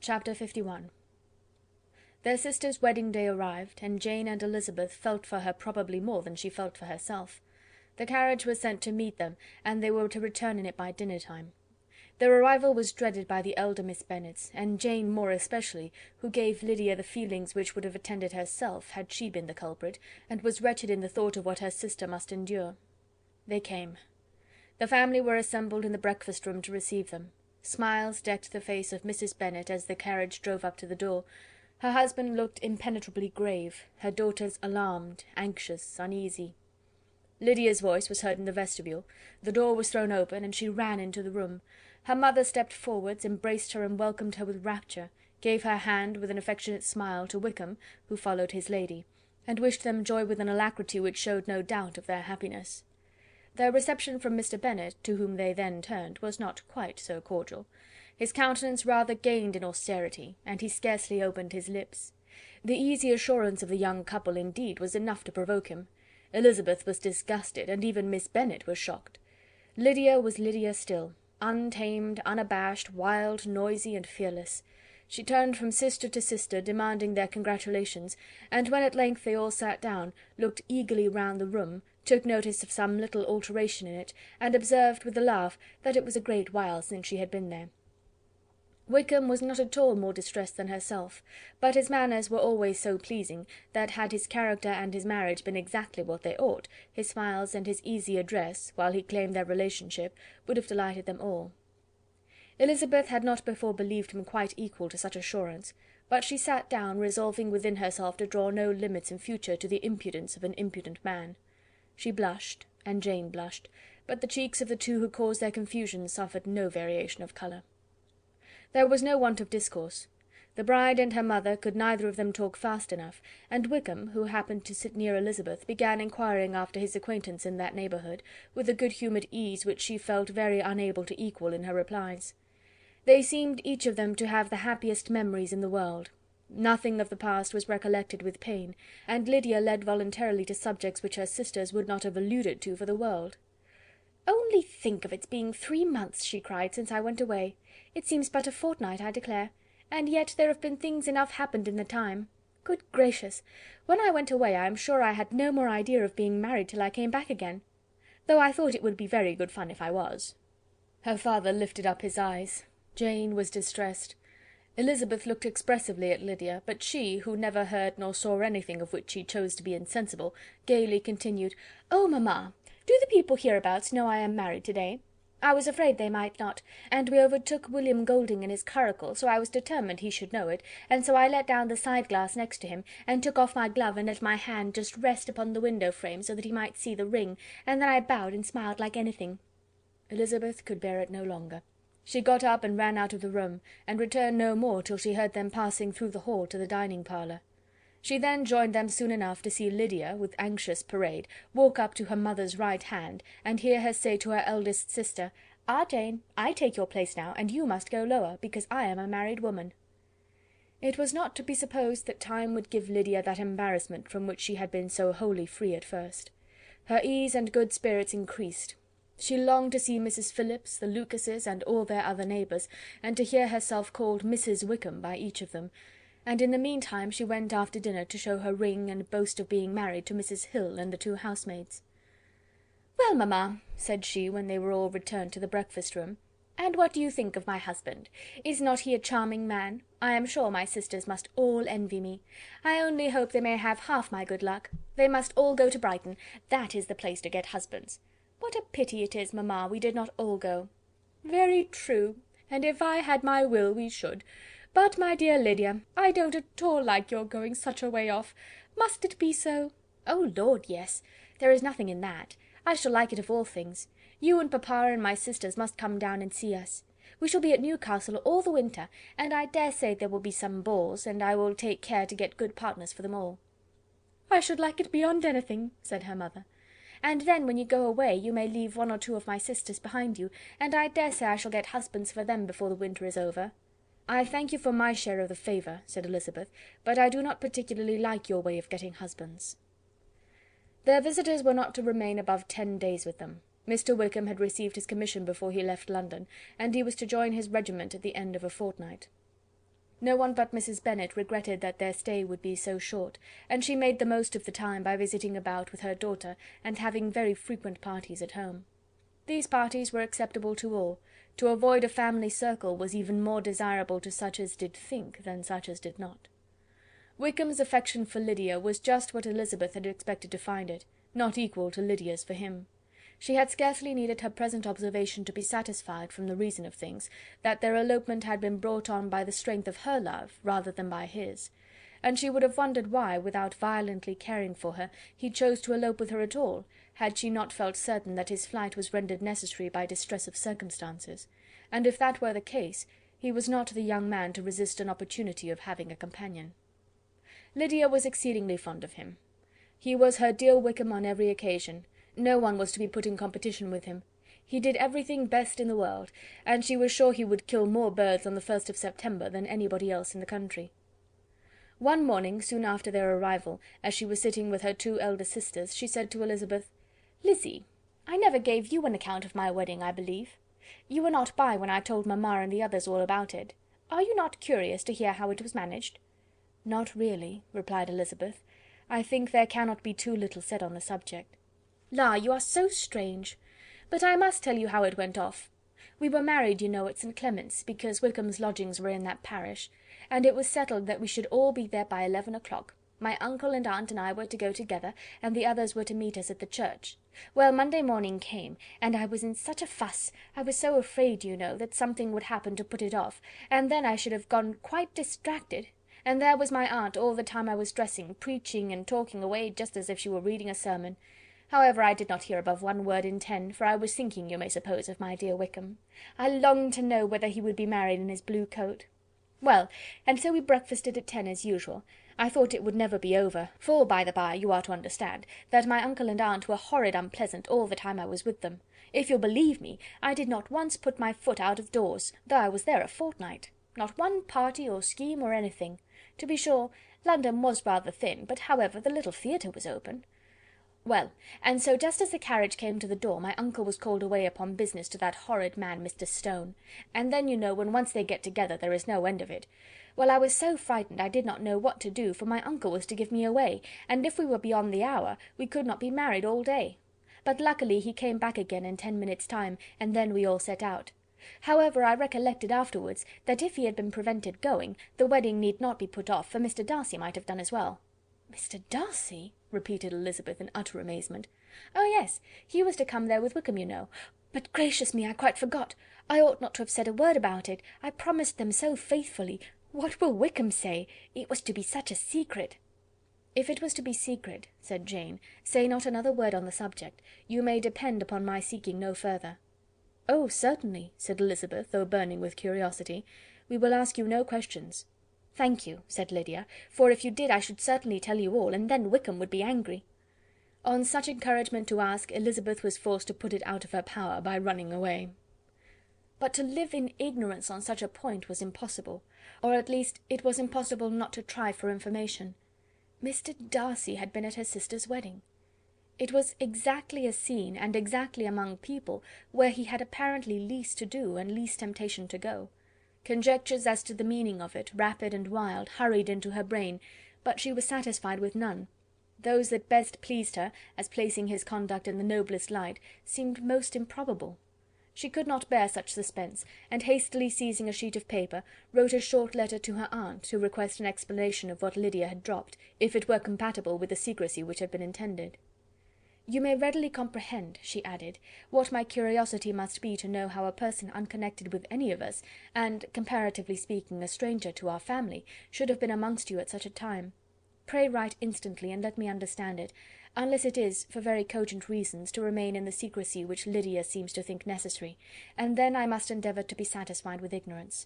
Chapter 51. Their sister's wedding day arrived, and Jane and Elizabeth felt for her probably more than she felt for herself. The carriage was sent to meet them, and they were to return in it by dinner time. Their arrival was dreaded by the elder Miss Bennets, and Jane more especially, who gave Lydia the feelings which would have attended herself had she been the culprit, and was wretched in the thought of what her sister must endure. They came. The family were assembled in the breakfast-room to receive them. Smiles decked the face of Mrs. Bennet as the carriage drove up to the door. Her husband looked impenetrably grave, her daughters alarmed, anxious, uneasy. Lydia's voice was heard in the vestibule. The door was thrown open, and she ran into the room. Her mother stepped forwards, embraced her, and welcomed her with rapture, gave her hand with an affectionate smile to Wickham, who followed his lady, and wished them joy with an alacrity which showed no doubt of their happiness. Their reception from Mr. Bennet, to whom they then turned, was not quite so cordial. His countenance rather gained in austerity, and he scarcely opened his lips. The easy assurance of the young couple, indeed, was enough to provoke him. Elizabeth was disgusted, and even Miss Bennet was shocked. Lydia was Lydia still, untamed, unabashed, wild, noisy, and fearless. She turned from sister to sister, demanding their congratulations, and when at length they all sat down, looked eagerly round the room, took notice of some little alteration in it, and observed with a laugh that it was a great while since she had been there. Wickham was not at all more distressed than herself, but his manners were always so pleasing, that had his character and his marriage been exactly what they ought, his smiles and his easy address, while he claimed their relationship, would have delighted them all. Elizabeth had not before believed him quite equal to such assurance, but she sat down, resolving within herself to draw no limits in future to the impudence of an impudent man. She blushed, and Jane blushed, but the cheeks of the two who caused their confusion suffered no variation of colour. There was no want of discourse. The bride and her mother could neither of them talk fast enough, and Wickham, who happened to sit near Elizabeth, began inquiring after his acquaintance in that neighbourhood, with a good-humoured ease which she felt very unable to equal in her replies. They seemed each of them to have the happiest memories in the world. Nothing of the past was recollected with pain, and Lydia led voluntarily to subjects which her sisters would not have alluded to for the world. "Only think of its being 3 months," she cried, "since I went away. It seems but a fortnight, I declare, and yet there have been things enough happened in the time. Good gracious! When I went away I am sure I had no more idea of being married till I came back again, though I thought it would be very good fun if I was." Her father lifted up his eyes. Jane was distressed. Elizabeth looked expressively at Lydia, but she, who never heard nor saw anything of which she chose to be insensible, gaily continued, "Oh, mamma! Do the people hereabouts know I am married to-day? I was afraid they might not, and we overtook William Golding in his curricle, so I was determined he should know it, and so I let down the side-glass next to him, and took off my glove and let my hand just rest upon the window-frame, so that he might see the ring, and then I bowed and smiled like anything." Elizabeth could bear it no longer. She got up and ran out of the room, and returned no more till she heard them passing through the hall to the dining-parlour. She then joined them soon enough to see Lydia, with anxious parade, walk up to her mother's right hand, and hear her say to her eldest sister, "Ah, Jane, I take your place now, and you must go lower, because I am a married woman." It was not to be supposed that time would give Lydia that embarrassment from which she had been so wholly free at first. Her ease and good spirits increased. She longed to see Mrs. Phillips, the Lucases, and all their other neighbours, and to hear herself called Mrs. Wickham by each of them, and in the meantime she went after dinner to show her ring and boast of being married to Mrs. Hill and the 2 housemaids. "Well, mamma," said she, when they were all returned to the breakfast-room, "and what do you think of my husband? Is not he a charming man? I am sure my sisters must all envy me. I only hope they may have half my good luck. They must all go to Brighton. That is the place to get husbands. What a pity it is, mamma, we did not all go." "Very true, and if I had my will we should. But, my dear Lydia, I don't at all like your going such a way off. Must it be so?" "Oh, Lord, yes! There is nothing in that. I shall like it of all things. You and papa and my sisters must come down and see us. We shall be at Newcastle all the winter, and I dare say there will be some balls, and I will take care to get good partners for them all." "I should like it beyond anything," said her mother. "And then when you go away you may leave 1 or 2 of my sisters behind you, and I dare say I shall get husbands for them before the winter is over." "I thank you for my share of the favour," said Elizabeth, "but I do not particularly like your way of getting husbands." Their visitors were not to remain above 10 days with them. Mr. Wickham had received his commission before he left London, and he was to join his regiment at the end of a fortnight. No one but Mrs. Bennet regretted that their stay would be so short, and she made the most of the time by visiting about with her daughter, and having very frequent parties at home. These parties were acceptable to all. To avoid a family circle was even more desirable to such as did think than such as did not. Wickham's affection for Lydia was just what Elizabeth had expected to find it, not equal to Lydia's for him. She had scarcely needed her present observation to be satisfied, from the reason of things, that their elopement had been brought on by the strength of her love rather than by his, and she would have wondered why, without violently caring for her, he chose to elope with her at all, had she not felt certain that his flight was rendered necessary by distress of circumstances, and if that were the case, he was not the young man to resist an opportunity of having a companion. Lydia was exceedingly fond of him. He was her dear Wickham on every occasion. No one was to be put in competition with him. He did everything best in the world, and she was sure he would kill more birds on the 1st of September than anybody else in the country. One morning, soon after their arrival, as she was sitting with her 2 elder sisters, she said to Elizabeth, "Lizzy, I never gave you an account of my wedding, I believe. You were not by when I told mamma and the others all about it. Are you not curious to hear how it was managed?" "Not really," replied Elizabeth. "I think there cannot be too little said on the subject." "La, you are so strange! But I must tell you how it went off. We were married, you know, at St. Clement's, because Wickham's lodgings were in that parish, and it was settled that we should all be there by 11 o'clock. My uncle and aunt and I were to go together, and the others were to meet us at the church. Well, Monday morning came, and I was in such a fuss, I was so afraid, you know, that something would happen to put it off, and then I should have gone quite distracted, and there was my aunt all the time I was dressing, preaching and talking away just as if she were reading a sermon. However, I did not hear above 1 word in 10, for I was thinking, you may suppose, of my dear Wickham. I longed to know whether he would be married in his blue coat. Well, and so we breakfasted at 10 as usual. I thought it would never be over, for, by the by, you are to understand, that my uncle and aunt were horrid unpleasant all the time I was with them. If you'll believe me, I did not once put my foot out of doors, though I was there a fortnight. Not one party or scheme or anything. To be sure, London was rather thin, but however, the little theatre was open. Well, and so just as the carriage came to the door, my uncle was called away upon business to that horrid man, Mr. Stone, and then, you know, when once they get together, there is no end of it. Well, I was so frightened I did not know what to do, for my uncle was to give me away, and if we were beyond the hour, we could not be married all day. But luckily he came back again in 10 minutes' time, and then we all set out. However, I recollected afterwards, that if he had been prevented going, the wedding need not be put off, for Mr. Darcy might have done as well." "Mr. Darcy?" repeated Elizabeth in utter amazement. "Oh, yes, he was to come there with Wickham, you know. But gracious me, I quite forgot. I ought not to have said a word about it. I promised them so faithfully. What will Wickham say? It was to be such a secret." "If it was to be secret," said Jane, "say not another word on the subject. You may depend upon my seeking no further." "Oh, certainly," said Elizabeth, though burning with curiosity. "We will ask you no questions." "Thank you," said Lydia, "for if you did I should certainly tell you all, and then Wickham would be angry." On such encouragement to ask, Elizabeth was forced to put it out of her power by running away. But to live in ignorance on such a point was impossible, or at least it was impossible not to try for information. Mr. Darcy had been at her sister's wedding. It was exactly a scene, and exactly among people, where he had apparently least to do and least temptation to go. Conjectures as to the meaning of it, rapid and wild, hurried into her brain, but she was satisfied with none. Those that best pleased her, as placing his conduct in the noblest light, seemed most improbable. She could not bear such suspense, and hastily seizing a sheet of paper, wrote a short letter to her aunt, to request an explanation of what Lydia had dropped, if it were compatible with the secrecy which had been intended. "You may readily comprehend," she added, "what my curiosity must be to know how a person unconnected with any of us, and, comparatively speaking, a stranger to our family, should have been amongst you at such a time. Pray write instantly, and let me understand it, unless it is, for very cogent reasons, to remain in the secrecy which Lydia seems to think necessary, and then I must endeavour to be satisfied with ignorance.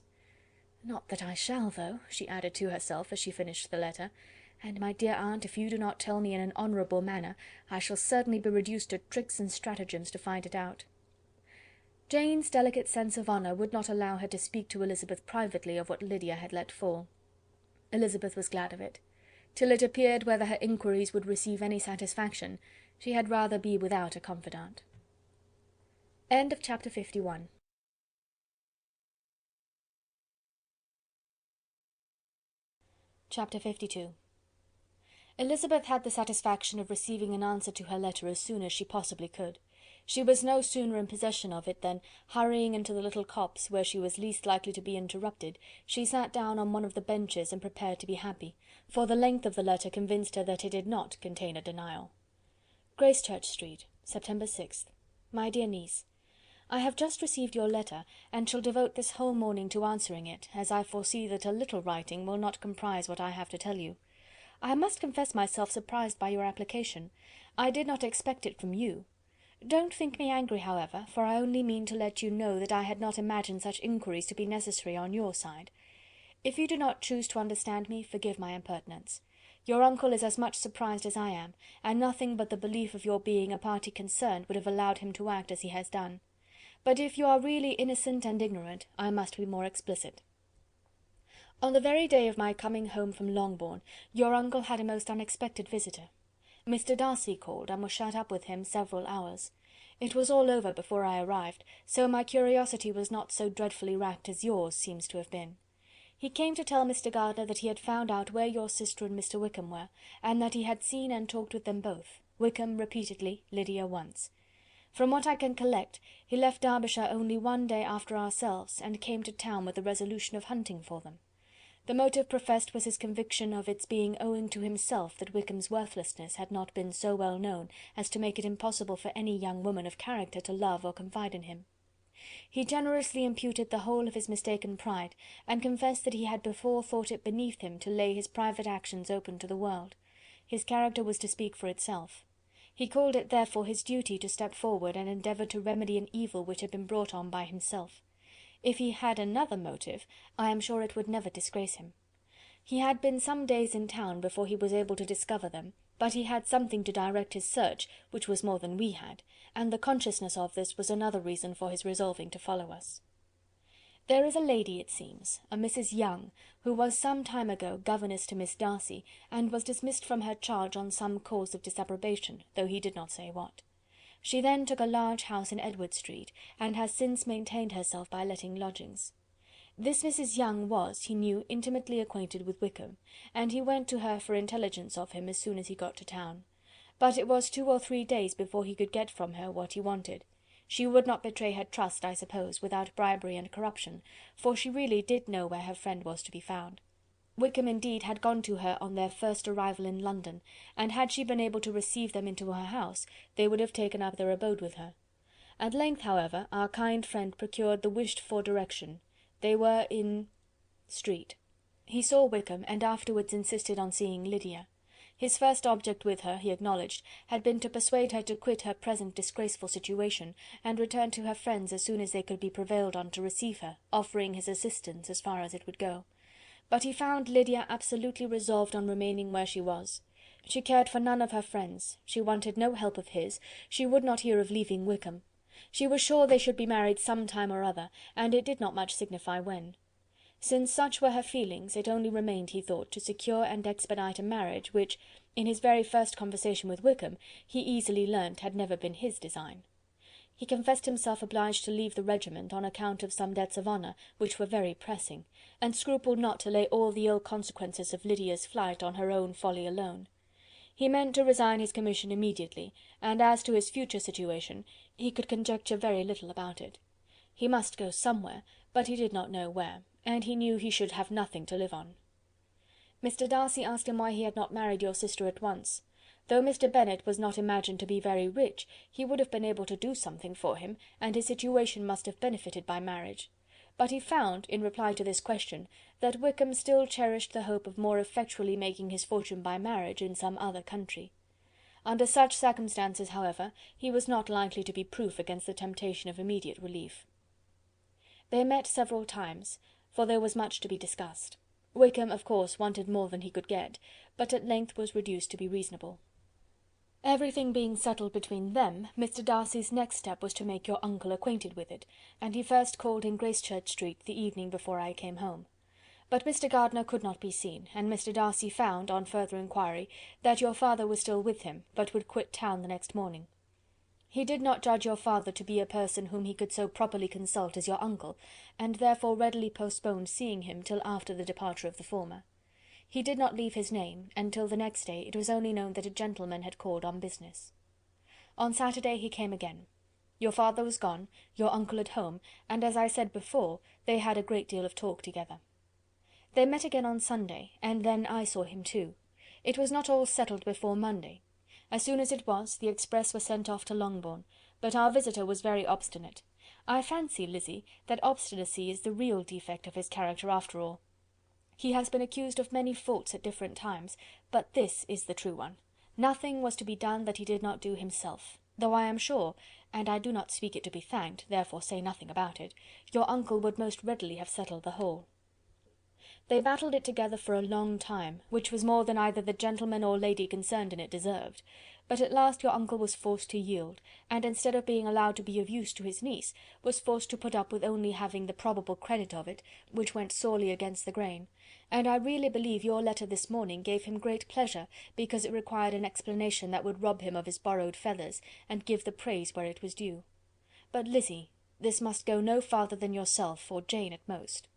Not that I shall, though," she added to herself, as she finished the letter. "And, my dear aunt, if you do not tell me in an honourable manner, I shall certainly be reduced to tricks and stratagems to find it out." Jane's delicate sense of honour would not allow her to speak to Elizabeth privately of what Lydia had let fall. Elizabeth was glad of it. Till it appeared whether her inquiries would receive any satisfaction, she had rather be without a confidant. End of chapter 51. Chapter 52. Elizabeth had the satisfaction of receiving an answer to her letter as soon as she possibly could. She was no sooner in possession of it than, hurrying into the little copse where she was least likely to be interrupted, she sat down on one of the benches and prepared to be happy, for the length of the letter convinced her that it did not contain a denial. Gracechurch Street, September 6th. My dear niece, I have just received your letter, and shall devote this whole morning to answering it, as I foresee that a little writing will not comprise what I have to tell you. I must confess myself surprised by your application. I did not expect it from you. Don't think me angry, however, for I only mean to let you know that I had not imagined such inquiries to be necessary on your side. If you do not choose to understand me, forgive my impertinence. Your uncle is as much surprised as I am, and nothing but the belief of your being a party concerned would have allowed him to act as he has done. But if you are really innocent and ignorant, I must be more explicit. On the very day of my coming home from Longbourn, your uncle had a most unexpected visitor. Mr. Darcy called, and was shut up with him several hours. It was all over before I arrived, so my curiosity was not so dreadfully racked as yours seems to have been. He came to tell Mr. Gardiner that he had found out where your sister and Mr. Wickham were, and that he had seen and talked with them both, Wickham repeatedly, Lydia once. From what I can collect, he left Derbyshire only one day after ourselves, and came to town with the resolution of hunting for them. The motive professed was his conviction of its being owing to himself that Wickham's worthlessness had not been so well known as to make it impossible for any young woman of character to love or confide in him. He generously imputed the whole of his mistaken pride, and confessed that he had before thought it beneath him to lay his private actions open to the world. His character was to speak for itself. He called it therefore his duty to step forward and endeavour to remedy an evil which had been brought on by himself. If he had another motive, I am sure it would never disgrace him. He had been some days in town before he was able to discover them, but he had something to direct his search, which was more than we had, and the consciousness of this was another reason for his resolving to follow us. There is a lady, it seems, a Mrs. Young, who was some time ago governess to Miss Darcy, and was dismissed from her charge on some cause of disapprobation, though he did not say what. She then took a large house in Edward Street, and has since maintained herself by letting lodgings. This Mrs. Young was, he knew, intimately acquainted with Wickham, and he went to her for intelligence of him as soon as he got to town. But it was 2 or 3 days before he could get from her what he wanted. She would not betray her trust, I suppose, without bribery and corruption, for she really did know where her friend was to be found. Wickham indeed had gone to her on their first arrival in London, and had she been able to receive them into her house, they would have taken up their abode with her. At length, however, our kind friend procured the wished-for direction. They were in Street. He saw Wickham, and afterwards insisted on seeing Lydia. His first object with her, he acknowledged, had been to persuade her to quit her present disgraceful situation, and return to her friends as soon as they could be prevailed on to receive her, offering his assistance as far as it would go. But he found Lydia absolutely resolved on remaining where she was. She cared for none of her friends, she wanted no help of his, she would not hear of leaving Wickham. She was sure they should be married some time or other, and it did not much signify when. Since such were her feelings, it only remained, he thought, to secure and expedite a marriage, which, in his very first conversation with Wickham, he easily learnt had never been his design. He confessed himself obliged to leave the regiment on account of some debts of honour, which were very pressing, and scrupled not to lay all the ill consequences of Lydia's flight on her own folly alone. He meant to resign his commission immediately, and as to his future situation, he could conjecture very little about it. He must go somewhere, but he did not know where, and he knew he should have nothing to live on. Mr. Darcy asked him why he had not married your sister at once. Though Mr. Bennet was not imagined to be very rich, he would have been able to do something for him, and his situation must have benefited by marriage. But he found, in reply to this question, that Wickham still cherished the hope of more effectually making his fortune by marriage in some other country. Under such circumstances, however, he was not likely to be proof against the temptation of immediate relief. They met several times, for there was much to be discussed. Wickham, of course, wanted more than he could get, but at length was reduced to be reasonable. Everything being settled between them, Mr. Darcy's next step was to make your uncle acquainted with it, and he first called in Gracechurch Street the evening before I came home. But Mr. Gardiner could not be seen, and Mr. Darcy found, on further inquiry, that your father was still with him, but would quit town the next morning. He did not judge your father to be a person whom he could so properly consult as your uncle, and therefore readily postponed seeing him till after the departure of the former. He did not leave his name, and till the next day it was only known that a gentleman had called on business. On Saturday he came again. Your father was gone, your uncle at home, and as I said before, they had a great deal of talk together. They met again on Sunday, and then I saw him too. It was not all settled before Monday. As soon as it was, the express was sent off to Longbourn, but our visitor was very obstinate. I fancy, Lizzy, that obstinacy is the real defect of his character after all. He has been accused of many faults at different times, but this is the true one. Nothing was to be done that he did not do himself, though I am sure, and I do not speak it to be thanked, therefore say nothing about it, your uncle would most readily have settled the whole. They battled it together for a long time, which was more than either the gentleman or lady concerned in it deserved, but at last your uncle was forced to yield, and instead of being allowed to be of use to his niece, was forced to put up with only having the probable credit of it, which went sorely against the grain, and I really believe your letter this morning gave him great pleasure, because it required an explanation that would rob him of his borrowed feathers, and give the praise where it was due. But, Lizzy, this must go no farther than yourself, or Jane at most.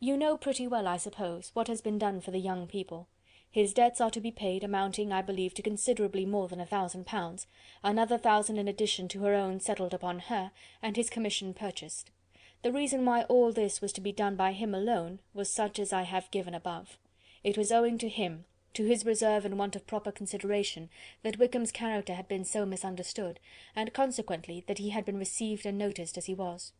You know pretty well, I suppose, what has been done for the young people. His debts are to be paid, amounting, I believe, to considerably more than £1,000, another 1,000 in addition to her own settled upon her, and his commission purchased. The reason why all this was to be done by him alone was such as I have given above. It was owing to him, to his reserve and want of proper consideration, that Wickham's character had been so misunderstood, and consequently that he had been received and noticed as he was.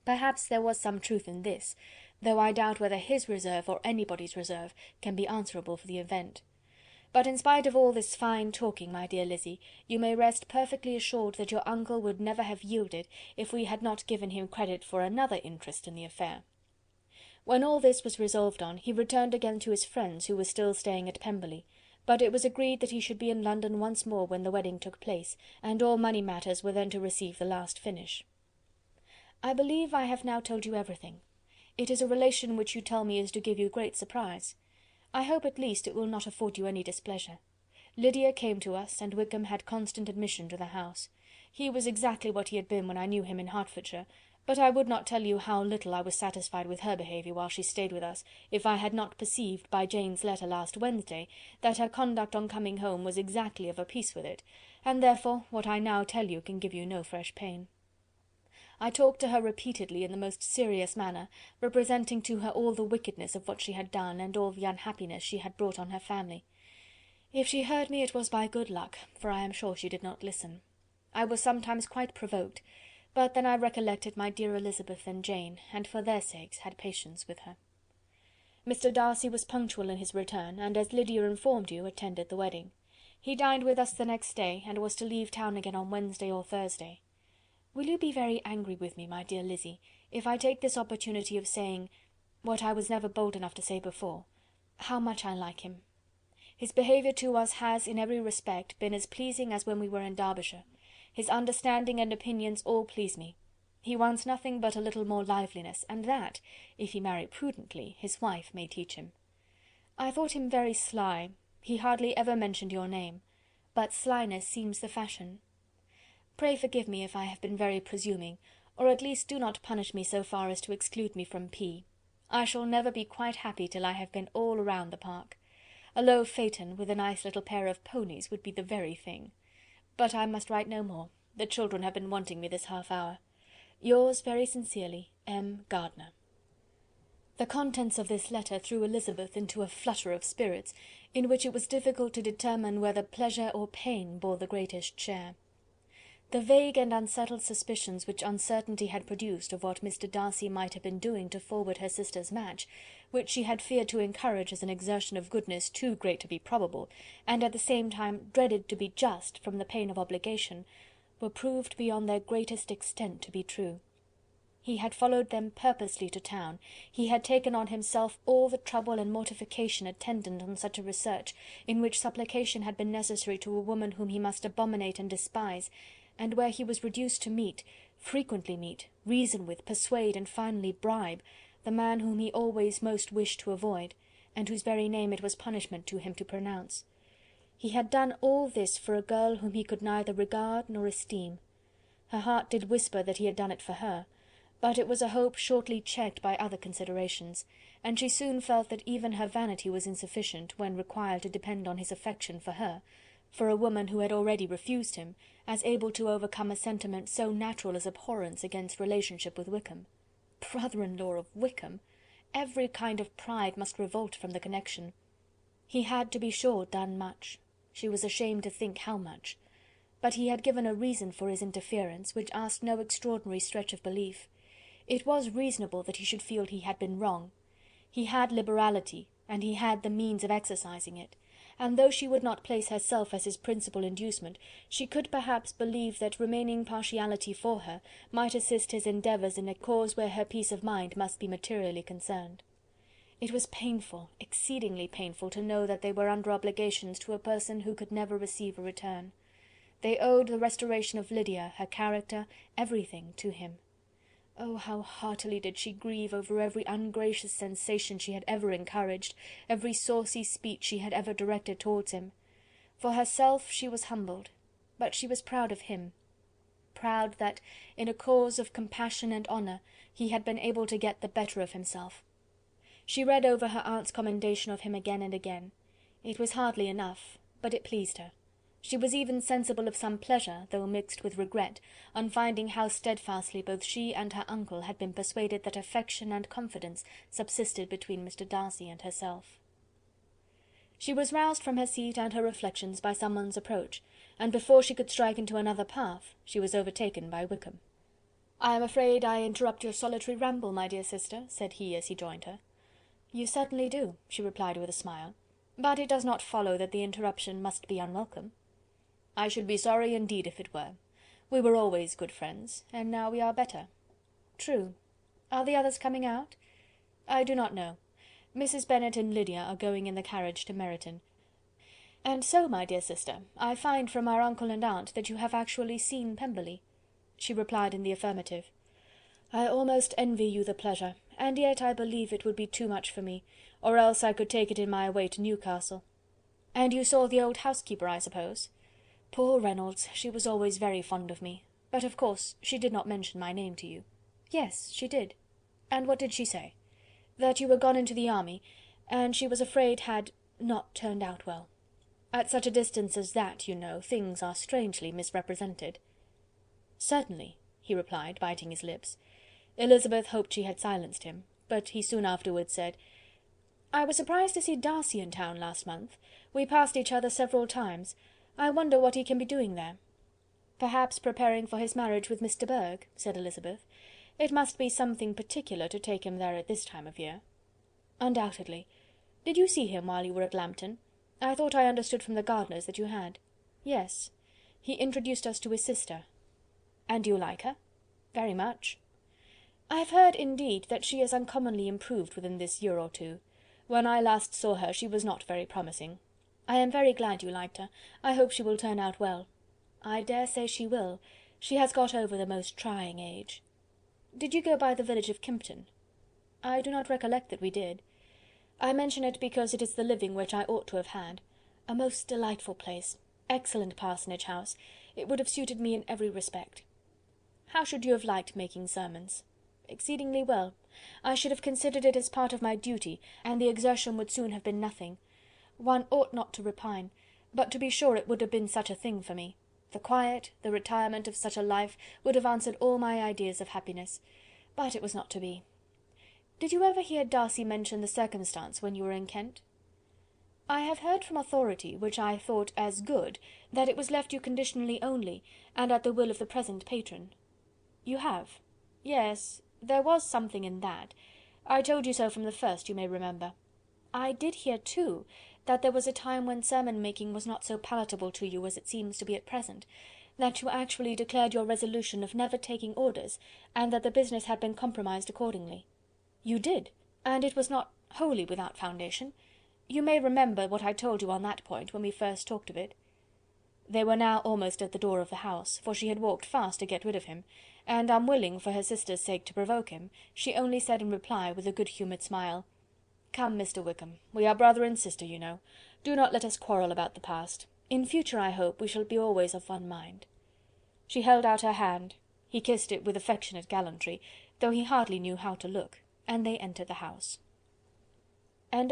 Perhaps there was some truth in this, though I doubt whether his reserve or anybody's reserve can be answerable for the event. But in spite of all this fine talking, my dear Lizzy, you may rest perfectly assured that your uncle would never have yielded if we had not given him credit for another interest in the affair. When all this was resolved on, he returned again to his friends who were still staying at Pemberley, but it was agreed that he should be in London once more when the wedding took place, and all money matters were then to receive the last finish. I believe I have now told you everything. It is a relation which you tell me is to give you great surprise. I hope at least it will not afford you any displeasure. Lydia came to us, and Wickham had constant admission to the house. He was exactly what he had been when I knew him in Hertfordshire, but I would not tell you how little I was satisfied with her behaviour while she stayed with us, if I had not perceived by Jane's letter last Wednesday that her conduct on coming home was exactly of a piece with it, and therefore what I now tell you can give you no fresh pain. I talked to her repeatedly in the most serious manner, representing to her all the wickedness of what she had done, and all the unhappiness she had brought on her family. If she heard me, it was by good luck, for I am sure she did not listen. I was sometimes quite provoked, but then I recollected my dear Elizabeth and Jane, and for their sakes had patience with her. Mr. Darcy was punctual in his return, and as Lydia informed you, attended the wedding. He dined with us the next day, and was to leave town again on Wednesday or Thursday. Will you be very angry with me, my dear Lizzy, if I take this opportunity of saying, what I was never bold enough to say before, how much I like him? His behaviour to us has, in every respect, been as pleasing as when we were in Derbyshire. His understanding and opinions all please me. He wants nothing but a little more liveliness, and that, if he marry prudently, his wife may teach him. I thought him very sly. He hardly ever mentioned your name, but slyness seems the fashion. Pray forgive me if I have been very presuming, or at least do not punish me so far as to exclude me from P. I shall never be quite happy till I have been all round the park. A low phaeton with a nice little pair of ponies would be the very thing. But I must write no more. The children have been wanting me this half hour. Yours very sincerely, M. Gardiner. The contents of this letter threw Elizabeth into a flutter of spirits, in which it was difficult to determine whether pleasure or pain bore the greatest share. The vague and unsettled suspicions which uncertainty had produced of what Mr. Darcy might have been doing to forward her sister's match, which she had feared to encourage as an exertion of goodness too great to be probable, and at the same time dreaded to be just from the pain of obligation, were proved beyond their greatest extent to be true. He had followed them purposely to town, he had taken on himself all the trouble and mortification attendant on such a research, in which supplication had been necessary to a woman whom he must abominate and despise, and where he was reduced to meet, frequently meet, reason with, persuade, and finally bribe, the man whom he always most wished to avoid, and whose very name it was punishment to him to pronounce. He had done all this for a girl whom he could neither regard nor esteem. Her heart did whisper that he had done it for her, But it was a hope shortly checked by other considerations, and she soon felt that even her vanity was insufficient when required to depend on his affection for her, for a woman who had already refused him, as able to overcome a sentiment so natural as abhorrence against relationship with Wickham. Brother-in-law of Wickham! Every kind of pride must revolt from the connection. He had, to be sure, done much. She was ashamed to think how much. But he had given a reason for his interference, which asked no extraordinary stretch of belief. It was reasonable that he should feel he had been wrong. He had liberality, and he had the means of exercising it, and though she would not place herself as his principal inducement, she could perhaps believe that remaining partiality for her might assist his endeavours in a cause where her peace of mind must be materially concerned. It was painful, exceedingly painful, to know that they were under obligations to a person who could never receive a return. They owed the restoration of Lydia, her character, everything, to him. Oh, how heartily did she grieve over every ungracious sensation she had ever encouraged, every saucy speech she had ever directed towards him. For herself she was humbled, but she was proud of him, proud that, in a cause of compassion and honour, he had been able to get the better of himself. She read over her aunt's commendation of him again and again. It was hardly enough, but it pleased her. She was even sensible of some pleasure, though mixed with regret, on finding how steadfastly both she and her uncle had been persuaded that affection and confidence subsisted between Mr. Darcy and herself. She was roused from her seat and her reflections by someone's approach, and before she could strike into another path, she was overtaken by Wickham. "I am afraid I interrupt your solitary ramble, my dear sister," said he as he joined her. "You certainly do," she replied with a smile, "but it does not follow that the interruption must be unwelcome." "I should be sorry indeed if it were. We were always good friends, and now we are better." "True. Are the others coming out?" "I do not know. Mrs. Bennet and Lydia are going in the carriage to Meryton. And so, my dear sister, I find from our uncle and aunt that you have actually seen Pemberley." She replied in the affirmative. "I almost envy you the pleasure, and yet I believe it would be too much for me, or else I could take it in my way to Newcastle." "And you saw the old housekeeper, I suppose?" "Poor Reynolds, she was always very fond of me, but of course she did not mention my name to you." "Yes, she did." "And what did she say?" "That you were gone into the army, and she was afraid had not turned out well. At such a distance as that, you know, things are strangely misrepresented." "Certainly," he replied, biting his lips. Elizabeth hoped she had silenced him, but he soon afterwards said, "I was surprised to see Darcy in town last month. We passed each other several times. I wonder what he can be doing there." "Perhaps preparing for his marriage with Miss de Bourgh," said Elizabeth. "It must be something particular to take him there at this time of year." "Undoubtedly. Did you see him while you were at Lambton? I thought I understood from the gardeners that you had." "Yes. He introduced us to his sister." "And you like her?" "Very much." "I have heard, indeed, that she is uncommonly improved within this year or two. When I last saw her she was not very promising. I am very glad you liked her. I hope she will turn out well." "I dare say she will. She has got over the most trying age." "Did you go by the village of Kympton?" "I do not recollect that we did. I mention it because it is the living which I ought to have had. A most delightful place. Excellent parsonage house. It would have suited me in every respect." "How should you have liked making sermons?" "Exceedingly well. I should have considered it as part of my duty, and the exertion would soon have been nothing. One ought not to repine, but to be sure it would have been such a thing for me. The quiet, the retirement of such a life would have answered all my ideas of happiness, but it was not to be. Did you ever hear Darcy mention the circumstance when you were in Kent?" "I have heard from authority, which I thought as good, that it was left you conditionally only, and at the will of the present patron." "You have?" "Yes, there was something in that. I told you so from the first, you may remember. I did hear, too, that there was a time when sermon-making was not so palatable to you as it seems to be at present, that you actually declared your resolution of never taking orders, and that the business had been compromised accordingly." "You did? And it was not wholly without foundation? You may remember what I told you on that point when we first talked of it." They were now almost at the door of the house, for she had walked fast to get rid of him, and unwilling for her sister's sake to provoke him, she only said in reply, with a good-humoured smile, "Come, Mr. Wickham, we are brother and sister, you know. Do not let us quarrel about the past. In future, I hope, we shall be always of one mind." She held out her hand. He kissed it with affectionate gallantry, though he hardly knew how to look, and they entered the house.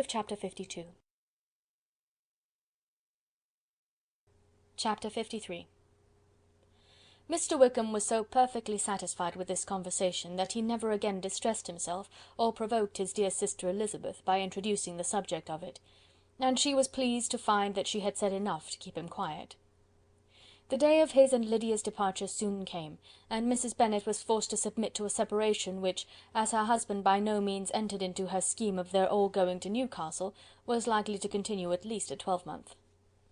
Chapter 52. Chapter 53. Mr. Wickham was so perfectly satisfied with this conversation that he never again distressed himself, or provoked his dear sister Elizabeth by introducing the subject of it, and she was pleased to find that she had said enough to keep him quiet. The day of his and Lydia's departure soon came, and Mrs. Bennet was forced to submit to a separation which, as her husband by no means entered into her scheme of their all going to Newcastle, was likely to continue at least a twelvemonth.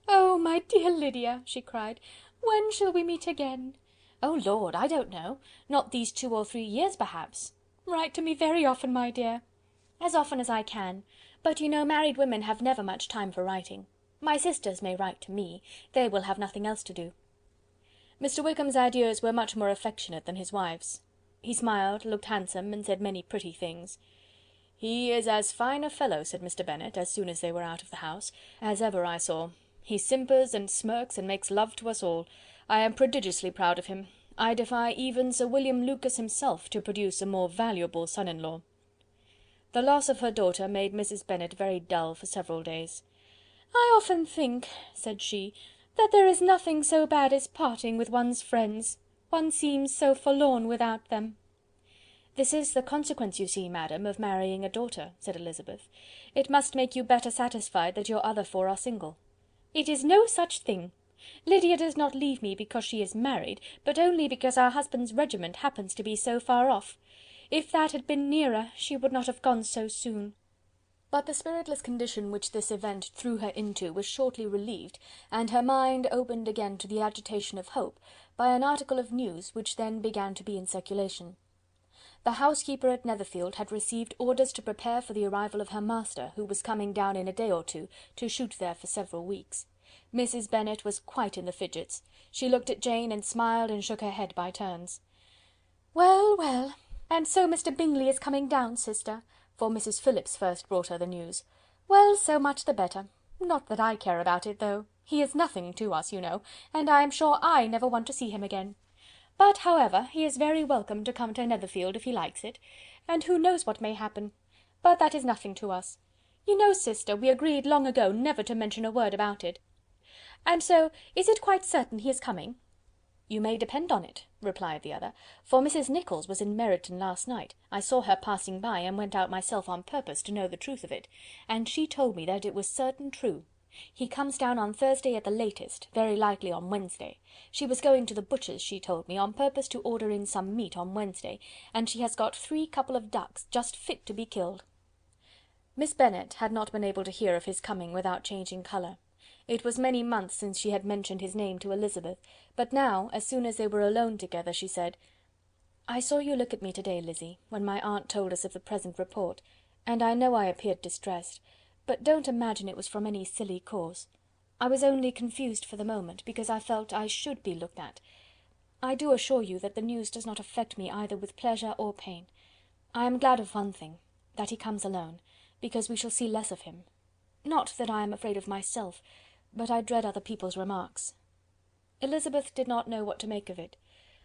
"Oh, my dear Lydia," she cried, "when shall we meet again?" "Oh, Lord, I don't know. Not these 2 or 3 years, perhaps." "Write to me very often, my dear." "As often as I can. But you know married women have never much time for writing. My sisters may write to me. They will have nothing else to do." Mr. Wickham's adieus were much more affectionate than his wife's. He smiled, looked handsome, and said many pretty things. "He is as fine a fellow," said Mr. Bennet, as soon as they were out of the house, "as ever I saw. He simpers and smirks and makes love to us all. I am prodigiously proud of him. I defy even Sir William Lucas himself to produce a more valuable son-in-law." The loss of her daughter made Mrs. Bennet very dull for several days. "I often think," said she, "that there is nothing so bad as parting with one's friends. One seems so forlorn without them." "This is the consequence, you see, madam, of marrying a daughter," said Elizabeth. "It must make you better satisfied that your other 4 are single." "It is no such thing. Lydia does not leave me because she is married, but only because our husband's regiment happens to be so far off. If that had been nearer, she would not have gone so soon." But the spiritless condition which this event threw her into was shortly relieved, and her mind opened again to the agitation of hope, by an article of news which then began to be in circulation. The housekeeper at Netherfield had received orders to prepare for the arrival of her master, who was coming down in a day or two, to shoot there for several weeks. Mrs. Bennet was quite in the fidgets. She looked at Jane, and smiled and shook her head by turns. "Well, well, and so Mr. Bingley is coming down, sister," for Mrs. Phillips first brought her the news. "Well, so much the better. Not that I care about it, though. He is nothing to us, you know, and I am sure I never want to see him again. But, however, he is very welcome to come to Netherfield if he likes it, and who knows what may happen? But that is nothing to us. You know, sister, we agreed long ago never to mention a word about it. And so, is it quite certain he is coming?" "You may depend on it," replied the other, "for Mrs. Nicholls was in Meryton last night. I saw her passing by, and went out myself on purpose to know the truth of it, and she told me that it was certain true. He comes down on Thursday at the latest, very likely on Wednesday. She was going to the butcher's, she told me, on purpose to order in some meat on Wednesday, and she has got 3 couple of ducks, just fit to be killed." Miss Bennet had not been able to hear of his coming without changing colour. It was many months since she had mentioned his name to Elizabeth, but now, as soon as they were alone together, she said, "I saw you look at me to-day, Lizzy, when my aunt told us of the present report, and I know I appeared distressed, but don't imagine it was from any silly cause. I was only confused for the moment, because I felt I should be looked at. I do assure you that the news does not affect me either with pleasure or pain. I am glad of one thing, that he comes alone, because we shall see less of him. Not that I am afraid of myself, but I dread other people's remarks." Elizabeth did not know what to make of it.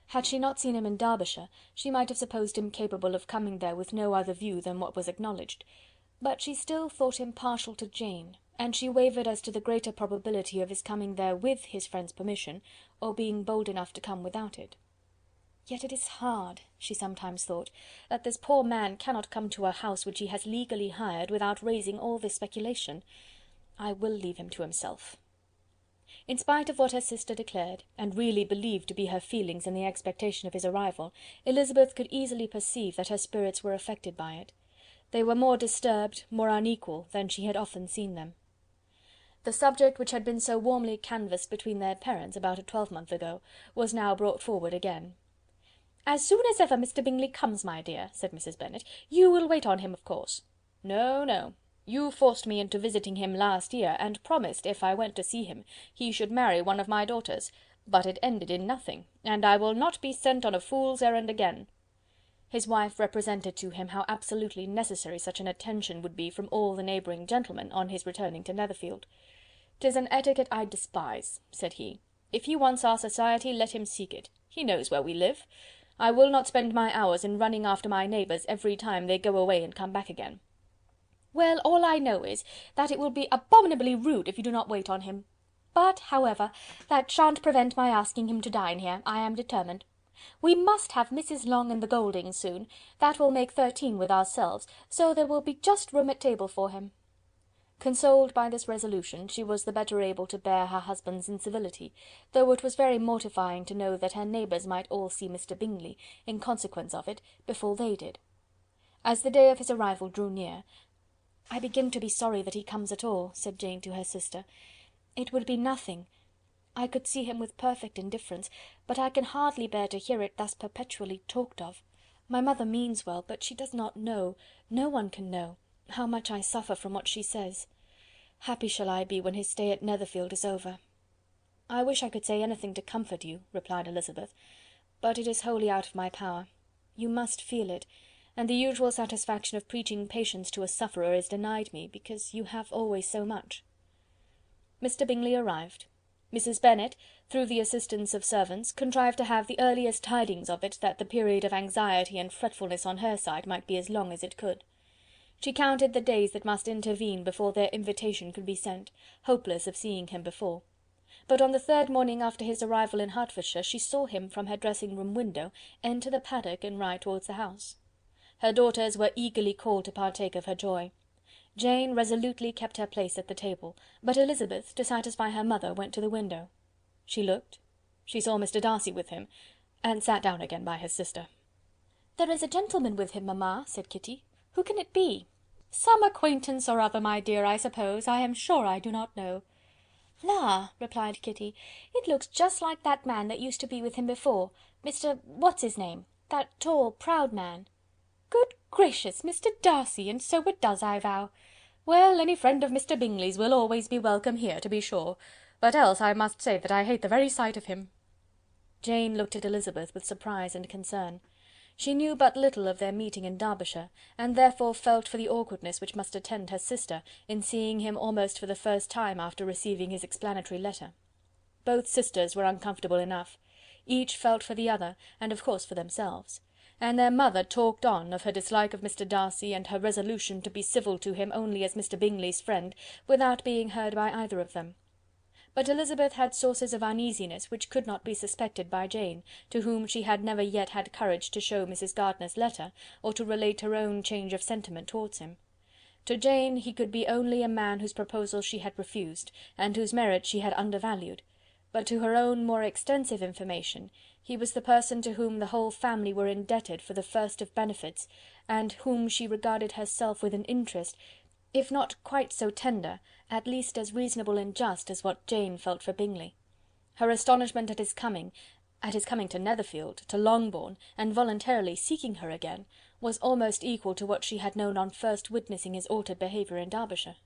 Had she not seen him in Derbyshire, she might have supposed him capable of coming there with no other view than what was acknowledged, but she still thought him partial to Jane, and she wavered as to the greater probability of his coming there with his friend's permission, or being bold enough to come without it. "Yet it is hard," she sometimes thought, "that this poor man cannot come to a house which he has legally hired without raising all this speculation. I will leave him to himself." In spite of what her sister declared, and really believed to be her feelings in the expectation of his arrival, Elizabeth could easily perceive that her spirits were affected by it. They were more disturbed, more unequal, than she had often seen them. The subject which had been so warmly canvassed between their parents about a twelvemonth ago, was now brought forward again. "As soon as ever Mr. Bingley comes, my dear," said Mrs. Bennet, "you will wait on him, of course." "No, no. You forced me into visiting him last year, and promised, if I went to see him, he should marry one of my daughters, but it ended in nothing, and I will not be sent on a fool's errand again." His wife represented to him how absolutely necessary such an attention would be from all the neighbouring gentlemen, on his returning to Netherfield. "'Tis an etiquette I despise," said he. "If he wants our society, let him seek it. He knows where we live. I will not spend my hours in running after my neighbours every time they go away and come back again." "Well, all I know is, that it will be abominably rude if you do not wait on him. But, however, that shan't prevent my asking him to dine here, I am determined. We must have Mrs. Long and the Gouldings soon. That will make 13 with ourselves, so there will be just room at table for him." Consoled by this resolution, she was the better able to bear her husband's incivility, though it was very mortifying to know that her neighbours might all see Mr. Bingley, in consequence of it, before they did. As the day of his arrival drew near— "I begin to be sorry that he comes at all," said Jane to her sister. "It would be nothing. I could see him with perfect indifference, but I can hardly bear to hear it thus perpetually talked of. My mother means well, but she does not know, no one can know, how much I suffer from what she says. Happy shall I be when his stay at Netherfield is over." "I wish I could say anything to comfort you," replied Elizabeth, "but it is wholly out of my power. You must feel it, and the usual satisfaction of preaching patience to a sufferer is denied me, because you have always so much." Mr. Bingley arrived. Mrs. Bennet, through the assistance of servants, contrived to have the earliest tidings of it, that the period of anxiety and fretfulness on her side might be as long as it could. She counted the days that must intervene before their invitation could be sent, hopeless of seeing him before. But on the 3rd morning after his arrival in Hertfordshire, she saw him, from her dressing-room window, enter the paddock and ride towards the house. Her daughters were eagerly called to partake of her joy. Jane resolutely kept her place at the table, but Elizabeth, to satisfy her mother, went to the window. She looked, she saw Mr. Darcy with him, and sat down again by her sister. "There is a gentleman with him, mamma," said Kitty. "Who can it be?" "Some acquaintance or other, my dear, I suppose. I am sure I do not know." "La!" replied Kitty, "it looks just like that man that used to be with him before, Mr. What's his name, that tall, proud man." "Good gracious! Mr. Darcy, and so it does, I vow. Well, any friend of Mr. Bingley's will always be welcome here, to be sure, but else I must say that I hate the very sight of him." Jane looked at Elizabeth with surprise and concern. She knew but little of their meeting in Derbyshire, and therefore felt for the awkwardness which must attend her sister in seeing him almost for the first time after receiving his explanatory letter. Both sisters were uncomfortable enough. Each felt for the other, and of course for themselves; and their mother talked on of her dislike of Mr. Darcy, and her resolution to be civil to him only as Mr. Bingley's friend, without being heard by either of them. But Elizabeth had sources of uneasiness which could not be suspected by Jane, to whom she had never yet had courage to show Mrs. Gardiner's letter, or to relate her own change of sentiment towards him. To Jane he could be only a man whose proposals she had refused, and whose merit she had undervalued; but to her own more extensive information, he was the person to whom the whole family were indebted for the first of benefits, and whom she regarded herself with an interest, if not quite so tender, at least as reasonable and just as what Jane felt for Bingley. Her astonishment at his coming to Netherfield, to Longbourn, and voluntarily seeking her again, was almost equal to what she had known on first witnessing his altered behaviour in Derbyshire.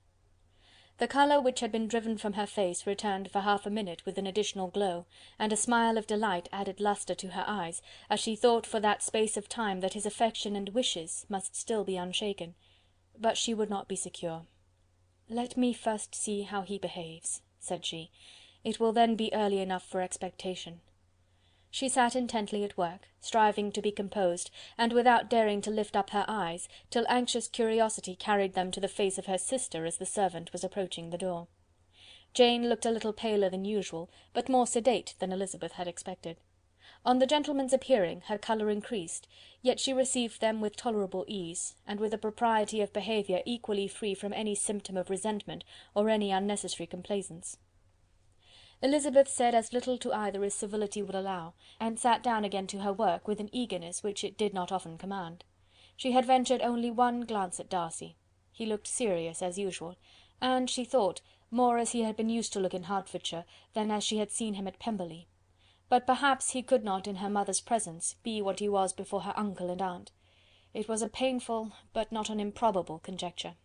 The colour which had been driven from her face returned for half a minute with an additional glow, and a smile of delight added lustre to her eyes, as she thought for that space of time that his affection and wishes must still be unshaken. But she would not be secure. "Let me first see how he behaves," said she. "It will then be early enough for expectation." She sat intently at work, striving to be composed, and without daring to lift up her eyes, till anxious curiosity carried them to the face of her sister as the servant was approaching the door. Jane looked a little paler than usual, but more sedate than Elizabeth had expected. On the gentlemen's appearing, her colour increased, yet she received them with tolerable ease, and with a propriety of behaviour equally free from any symptom of resentment or any unnecessary complaisance. Elizabeth said as little to either as civility would allow, and sat down again to her work with an eagerness which it did not often command. She had ventured only one glance at Darcy. He looked serious as usual, and, she thought, more as he had been used to look in Hertfordshire than as she had seen him at Pemberley. But perhaps he could not, in her mother's presence, be what he was before her uncle and aunt. It was a painful, but not an improbable conjecture.